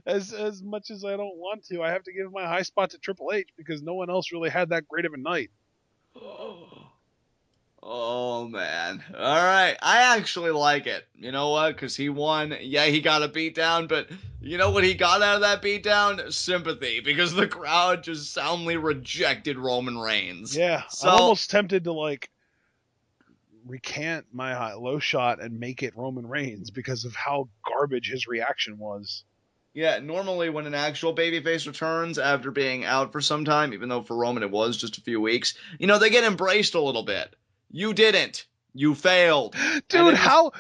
as much as I don't want to, I have to give my high spot to Triple H, because no one else really had that great of a night. Oh, man. All right. I actually like it. You know what? Because he won. Yeah, he got a beatdown, but you know what he got out of that beatdown? Sympathy, because the crowd just soundly rejected Roman Reigns. Yeah, so, I'm almost tempted to, like, recant my low shot and make it Roman Reigns, because of how garbage his reaction was. Yeah, normally when an actual babyface returns after being out for some time, even though for Roman it was just a few weeks, they get embraced a little bit. You didn't. You failed. Dude, how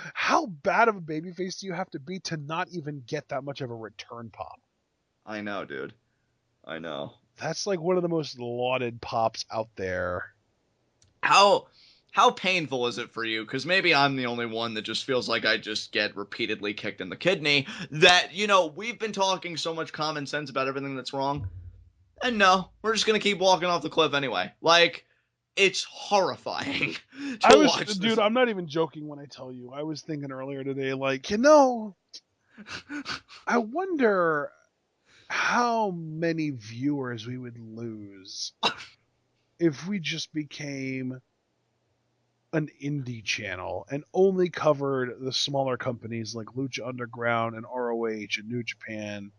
bad of a babyface do you have to be to not even get that much of a return pop? I know, dude. I know. That's like one of the most lauded pops out there. How painful is it for you? Because maybe I'm the only one that just feels like I just get repeatedly kicked in the kidney. That, we've been talking so much common sense about everything that's wrong. And no, we're just going to keep walking off the cliff anyway. Like, it's horrifying to watch this. Dude, I'm not even joking when I tell you. I was thinking earlier today, like, I wonder how many viewers we would lose if we just became an indie channel and only covered the smaller companies like Lucha Underground and ROH and New Japan,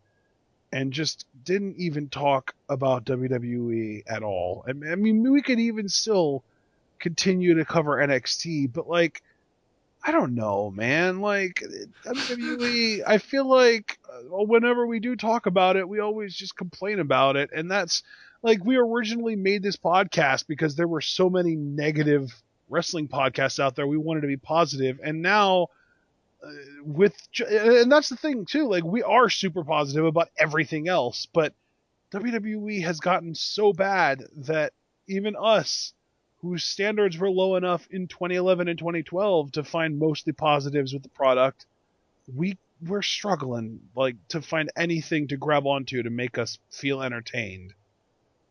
and just didn't even talk about WWE at all. I mean, we could even still continue to cover NXT, but, like, I don't know, man. Like, WWE, I feel like whenever we do talk about it, we always just complain about it. And that's, like, we originally made this podcast because there were so many negative wrestling podcasts out there. We wanted to be positive. And now and that's the thing too. Like, we are super positive about everything else, but WWE has gotten so bad that even us, whose standards were low enough in 2011 and 2012 to find mostly positives with the product, we're struggling like to find anything to grab onto to make us feel entertained.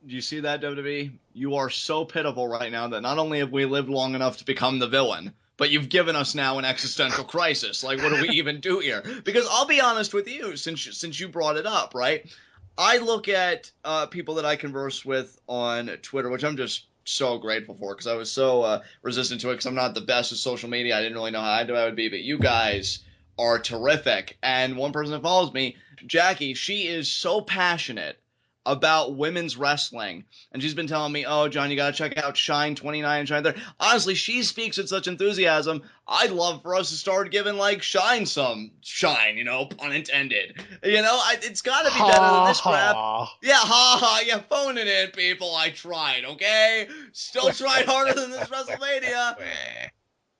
Do you see that, WWE? You are so pitiful right now that not only have we lived long enough to become the villain, but you've given us now an existential crisis. Like, what do we even do here? Because I'll be honest with you, since you brought it up, right? I look at people that I converse with on Twitter, which I'm just so grateful for, because I was so resistant to it, because I'm not the best with social media. I didn't really know how I would be, but you guys are terrific. And one person that follows me, Jackie, she is so passionate about women's wrestling, and she's been telling me, oh, John, you gotta check out Shine 29 and Shine 30. Honestly, she speaks with such enthusiasm. I'd love for us to start giving, like, Shine some shine, pun intended. It's gotta be better than this crap. Yeah, yeah, phone it in, people. I tried, okay? Still tried harder than this WrestleMania.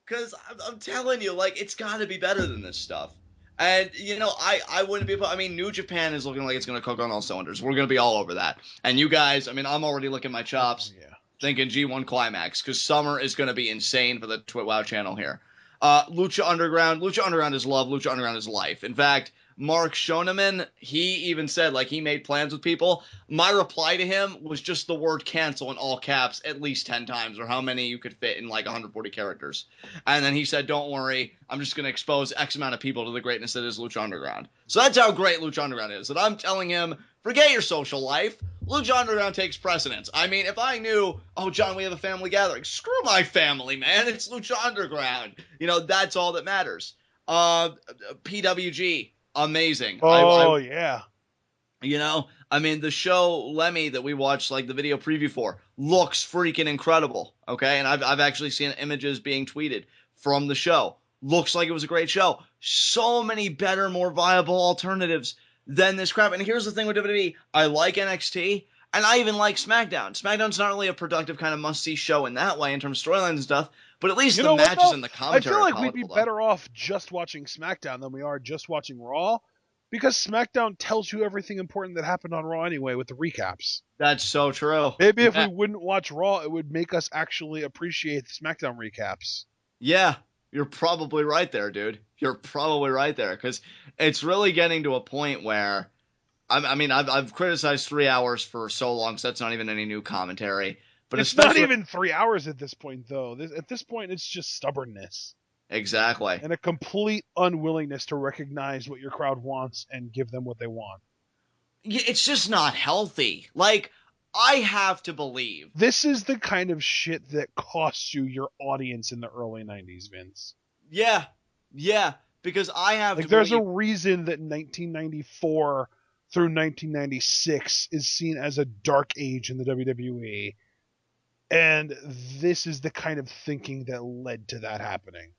Because I'm telling you, like, it's gotta be better than this stuff. And, I wouldn't be, New Japan is looking like it's going to cook on all cylinders. We're going to be all over that. And you guys, I'm already licking my chops, thinking G1 Climax, because summer is going to be insane for the TWitWoW channel here. Lucha Underground is love, Lucha Underground is life. In fact, Mark Shoneman, he even said, like, he made plans with people. My reply to him was just the word cancel in all caps at least 10 times, or how many you could fit in, like, 140 characters. And then he said, don't worry, I'm just going to expose X amount of people to the greatness that is Lucha Underground. So that's how great Lucha Underground is, that I'm telling him, forget your social life. Lucha Underground takes precedence. If I knew, oh, John, we have a family gathering, screw my family, man. It's Lucha Underground. That's all that matters. PWG. Amazing. Yeah. The show Lemmy that we watched, like, the video preview for, looks freaking incredible. Okay, and I've actually seen images being tweeted from the show. Looks like it was a great show. So many better, more viable alternatives than this crap. And here's the thing with WWE: I like NXT, and I even like SmackDown. SmackDown's not really a productive kind of must-see show in that way in terms of storylines and stuff. But at least the matches and the commentary. I feel like we'd be better off just watching SmackDown than we are just watching Raw, because SmackDown tells you everything important that happened on Raw anyway with the recaps. That's so true. Maybe if we wouldn't watch Raw, it would make us actually appreciate the SmackDown recaps. Yeah, you're probably right there, dude. You're probably right there, because it's really getting to a point where, I've criticized 3 hours for so long, so that's not even any new commentary. But it's not even 3 hours at this point, though. At this point, it's just stubbornness. Exactly. And a complete unwillingness to recognize what your crowd wants and give them what they want. It's just not healthy. Like, I have to believe. This is the kind of shit that costs you your audience in the early 90s, Vince. Yeah. Because I have to believe. There's a reason that 1994 through 1996 is seen as a dark age in the WWE. And this is the kind of thinking that led to that happening.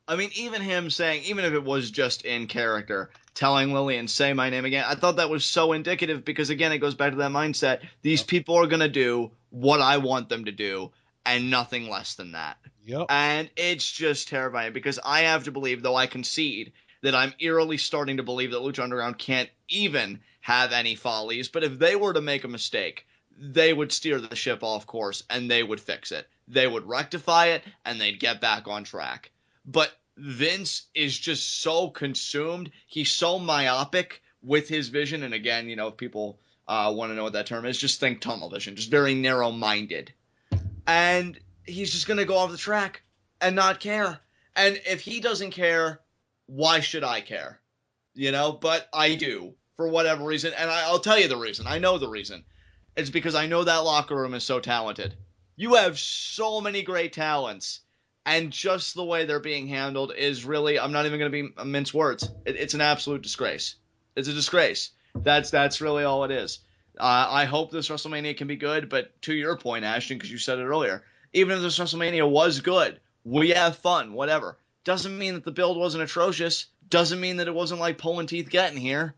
Even him saying, even if it was just in character, telling Lillian, say my name again, I thought that was so indicative, because, again, it goes back to that mindset. These people are going to do what I want them to do, and nothing less than that. Yep. And it's just terrifying, because I have to believe, though I concede, that I'm eerily starting to believe that Lucha Underground can't even have any follies. But if they were to make a mistake, they would steer the ship off course, and they would fix it. They would rectify it, and they'd get back on track. But Vince is just so consumed. He's so myopic with his vision. And again, if people want to know what that term is, just think tunnel vision, just very narrow-minded. And he's just going to go off the track and not care. And if he doesn't care, why should I care? But I do, for whatever reason. And I'll tell you the reason. I know the reason. It's because I know that locker room is so talented. You have so many great talents, and just the way they're being handled is really, I'm not even going to be mince words. It's an absolute disgrace. It's a disgrace. That's really all it is. I hope this WrestleMania can be good, but to your point, Ashton, because you said it earlier, even if this WrestleMania was good, we have fun, whatever. Doesn't mean that the build wasn't atrocious. Doesn't mean that it wasn't like pulling teeth getting here.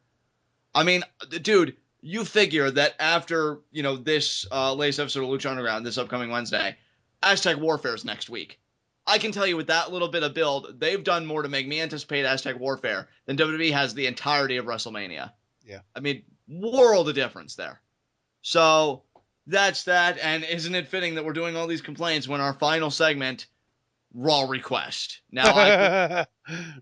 Dude, you figure that after, this latest episode of Lucha Underground, this upcoming Wednesday, Aztec Warfare is next week. I can tell you with that little bit of build, they've done more to make me anticipate Aztec Warfare than WWE has the entirety of WrestleMania. Yeah. I mean, world of difference there. So that's that. And isn't it fitting that we're doing all these complaints when our final segment, Raw Request? Now,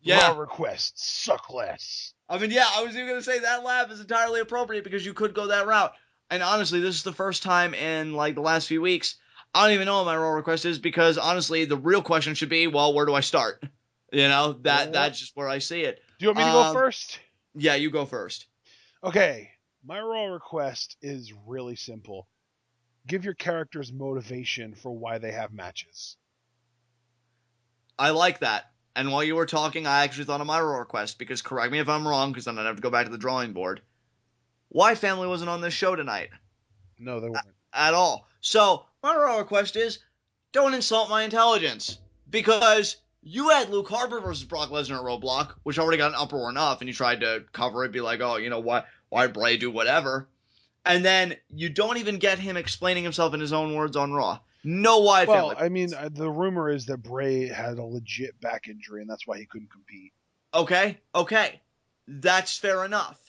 Raw requests suck less. I mean, yeah, I was even going to say that laugh is entirely appropriate because you could go that route. And honestly, this is the first time in like the last few weeks, I don't even know what my Raw request is because honestly, the real question should be, well, where do I start? You know, that's just where I see it. Do you want me to go first? Yeah, you go first. Okay, my Raw request is really simple. Give your characters motivation for why they have matches. I like that. And while you were talking, I actually thought of my Raw request because correct me if I'm wrong because then I'd have to go back to the drawing board. Why family wasn't on this show tonight? No, they weren't. At all. So, my Raw request is, don't insult my intelligence. Because you had Luke Harper versus Brock Lesnar at Roadblock, which already got an uproar enough, and you tried to cover it, be like, oh, you know, why Bray do whatever? And then you don't even get him explaining himself in his own words on Raw. No Wyatt family. Well, I mean, the rumor is that Bray had a legit back injury, and that's why he couldn't compete. Okay. That's fair enough.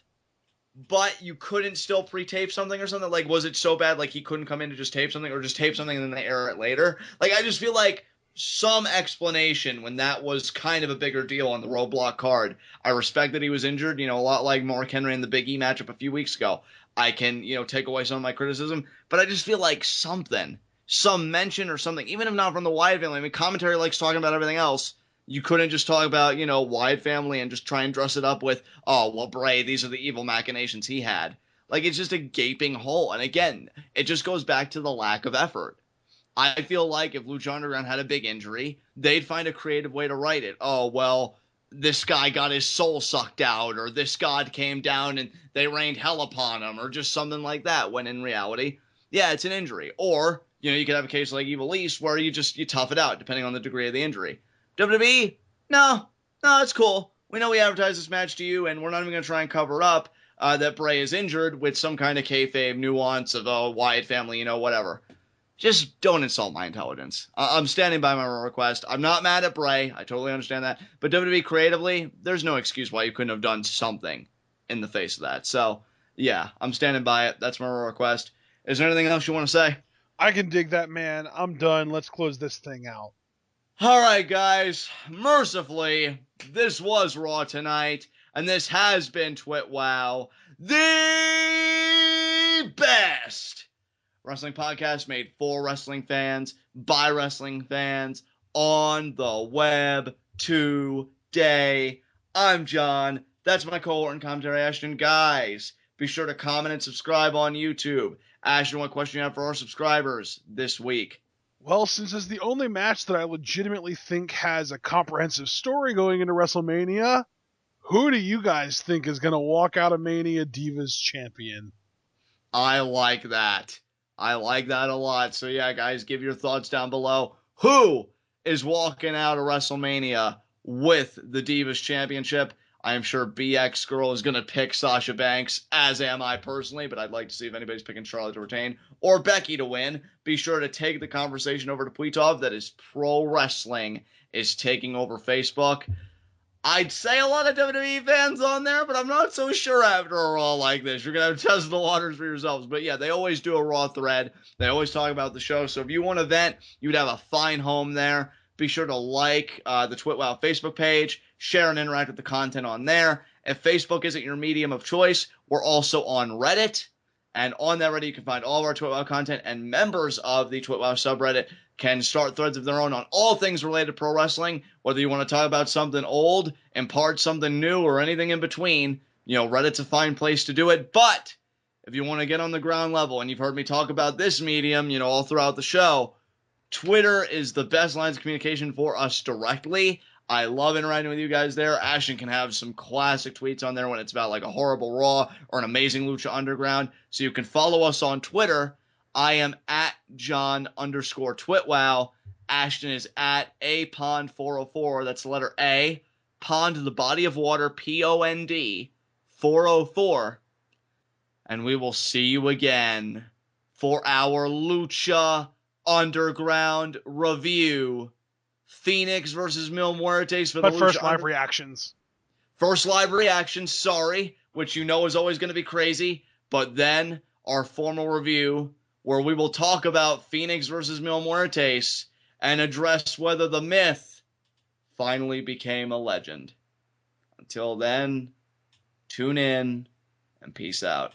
But you couldn't still pre-tape something or something? Like, was it so bad, like, he couldn't come in to just tape something, or just tape something and then they air it later? Like, I just feel like some explanation when that was kind of a bigger deal on the Roadblock card. I respect that he was injured, you know, a lot like Mark Henry in the Big E matchup a few weeks ago. I can, you know, take away some of my criticism, but I just feel like some mention or something, even if not from the Wyatt family. I mean, commentary likes talking about everything else. You couldn't just talk about, you know, Wyatt family and just try and dress it up with, oh, well, Bray, these are the evil machinations he had. Like, it's just a gaping hole. And again, it just goes back to the lack of effort. I feel like if Lucha Underground had a big injury, they'd find a creative way to write it. Oh, well, this guy got his soul sucked out, or this god came down and they rained hell upon him, or just something like that, when in reality, yeah, it's an injury. Or, you know, you could have a case like Evil East where you tough it out depending on the degree of the injury. WWE, no, it's cool. We know we advertised this match to you, and we're not even going to try and cover up that Bray is injured with some kind of kayfabe nuance of, oh, Wyatt family, you know, whatever. Just don't insult my intelligence. I'm standing by my request. I'm not mad at Bray. I totally understand that. But WWE creatively, there's no excuse why you couldn't have done something in the face of that. So, yeah, I'm standing by it. That's my request. Is there anything else you want to say? I can dig that, man. I'm done. Let's close this thing out. All right, guys. Mercifully, this was Raw tonight, and this has been TWitWoW, the best wrestling podcast made for wrestling fans, by wrestling fans, on the web today. I'm John. That's my cohort and commentary, Ashton. Guys, be sure to comment and subscribe on YouTube. Ashton, what question you have for our subscribers this week? Well, since it's the only match that I legitimately think has a comprehensive story going into WrestleMania, who do you guys think is going to walk out of Mania Divas champion? I like that. I like that a lot. So yeah, guys, give your thoughts down below. Who is walking out of WrestleMania with the Divas Championship? I am sure BX Girl is going to pick Sasha Banks, as am I personally, but I'd like to see if anybody's picking Charlotte to retain or Becky to win. Be sure to take the conversation over to Pwitov. That is Pro Wrestling is taking over Facebook. I'd say a lot of WWE fans on there, but I'm not so sure after a Raw like this. You're going to have to test the waters for yourselves. But yeah, they always do a Raw thread. They always talk about the show. So if you want to vent, you'd have a fine home there. Be sure to like the TWitWoW Facebook page, share and interact with the content on there. If Facebook isn't your medium of choice, we're also on Reddit. And on that Reddit, you can find all of our TWitWoW content, and members of the TWitWoW subreddit can start threads of their own on all things related to pro wrestling. Whether you want to talk about something old, impart something new, or anything in between, you know, Reddit's a fine place to do it. But if you want to get on the ground level, and you've heard me talk about this medium, you know, all throughout the show, Twitter is the best lines of communication for us directly. I love interacting with you guys there. Ashton can have some classic tweets on there when it's about like a horrible Raw or an amazing Lucha Underground. So you can follow us on Twitter. I am at John_TWitWoW. Ashton is at apond404. That's the letter A. Pond, the body of water, POND 404. And we will see you again for our Lucha Underground review Phoenix versus Mil Muertes for the But Lucha first, live Under- reactions. First live reaction, sorry, which you know is always going to be crazy. But then our formal review, where we will talk about Phoenix versus Mil Muertes and address whether the myth finally became a legend. Until then, tune in and peace out.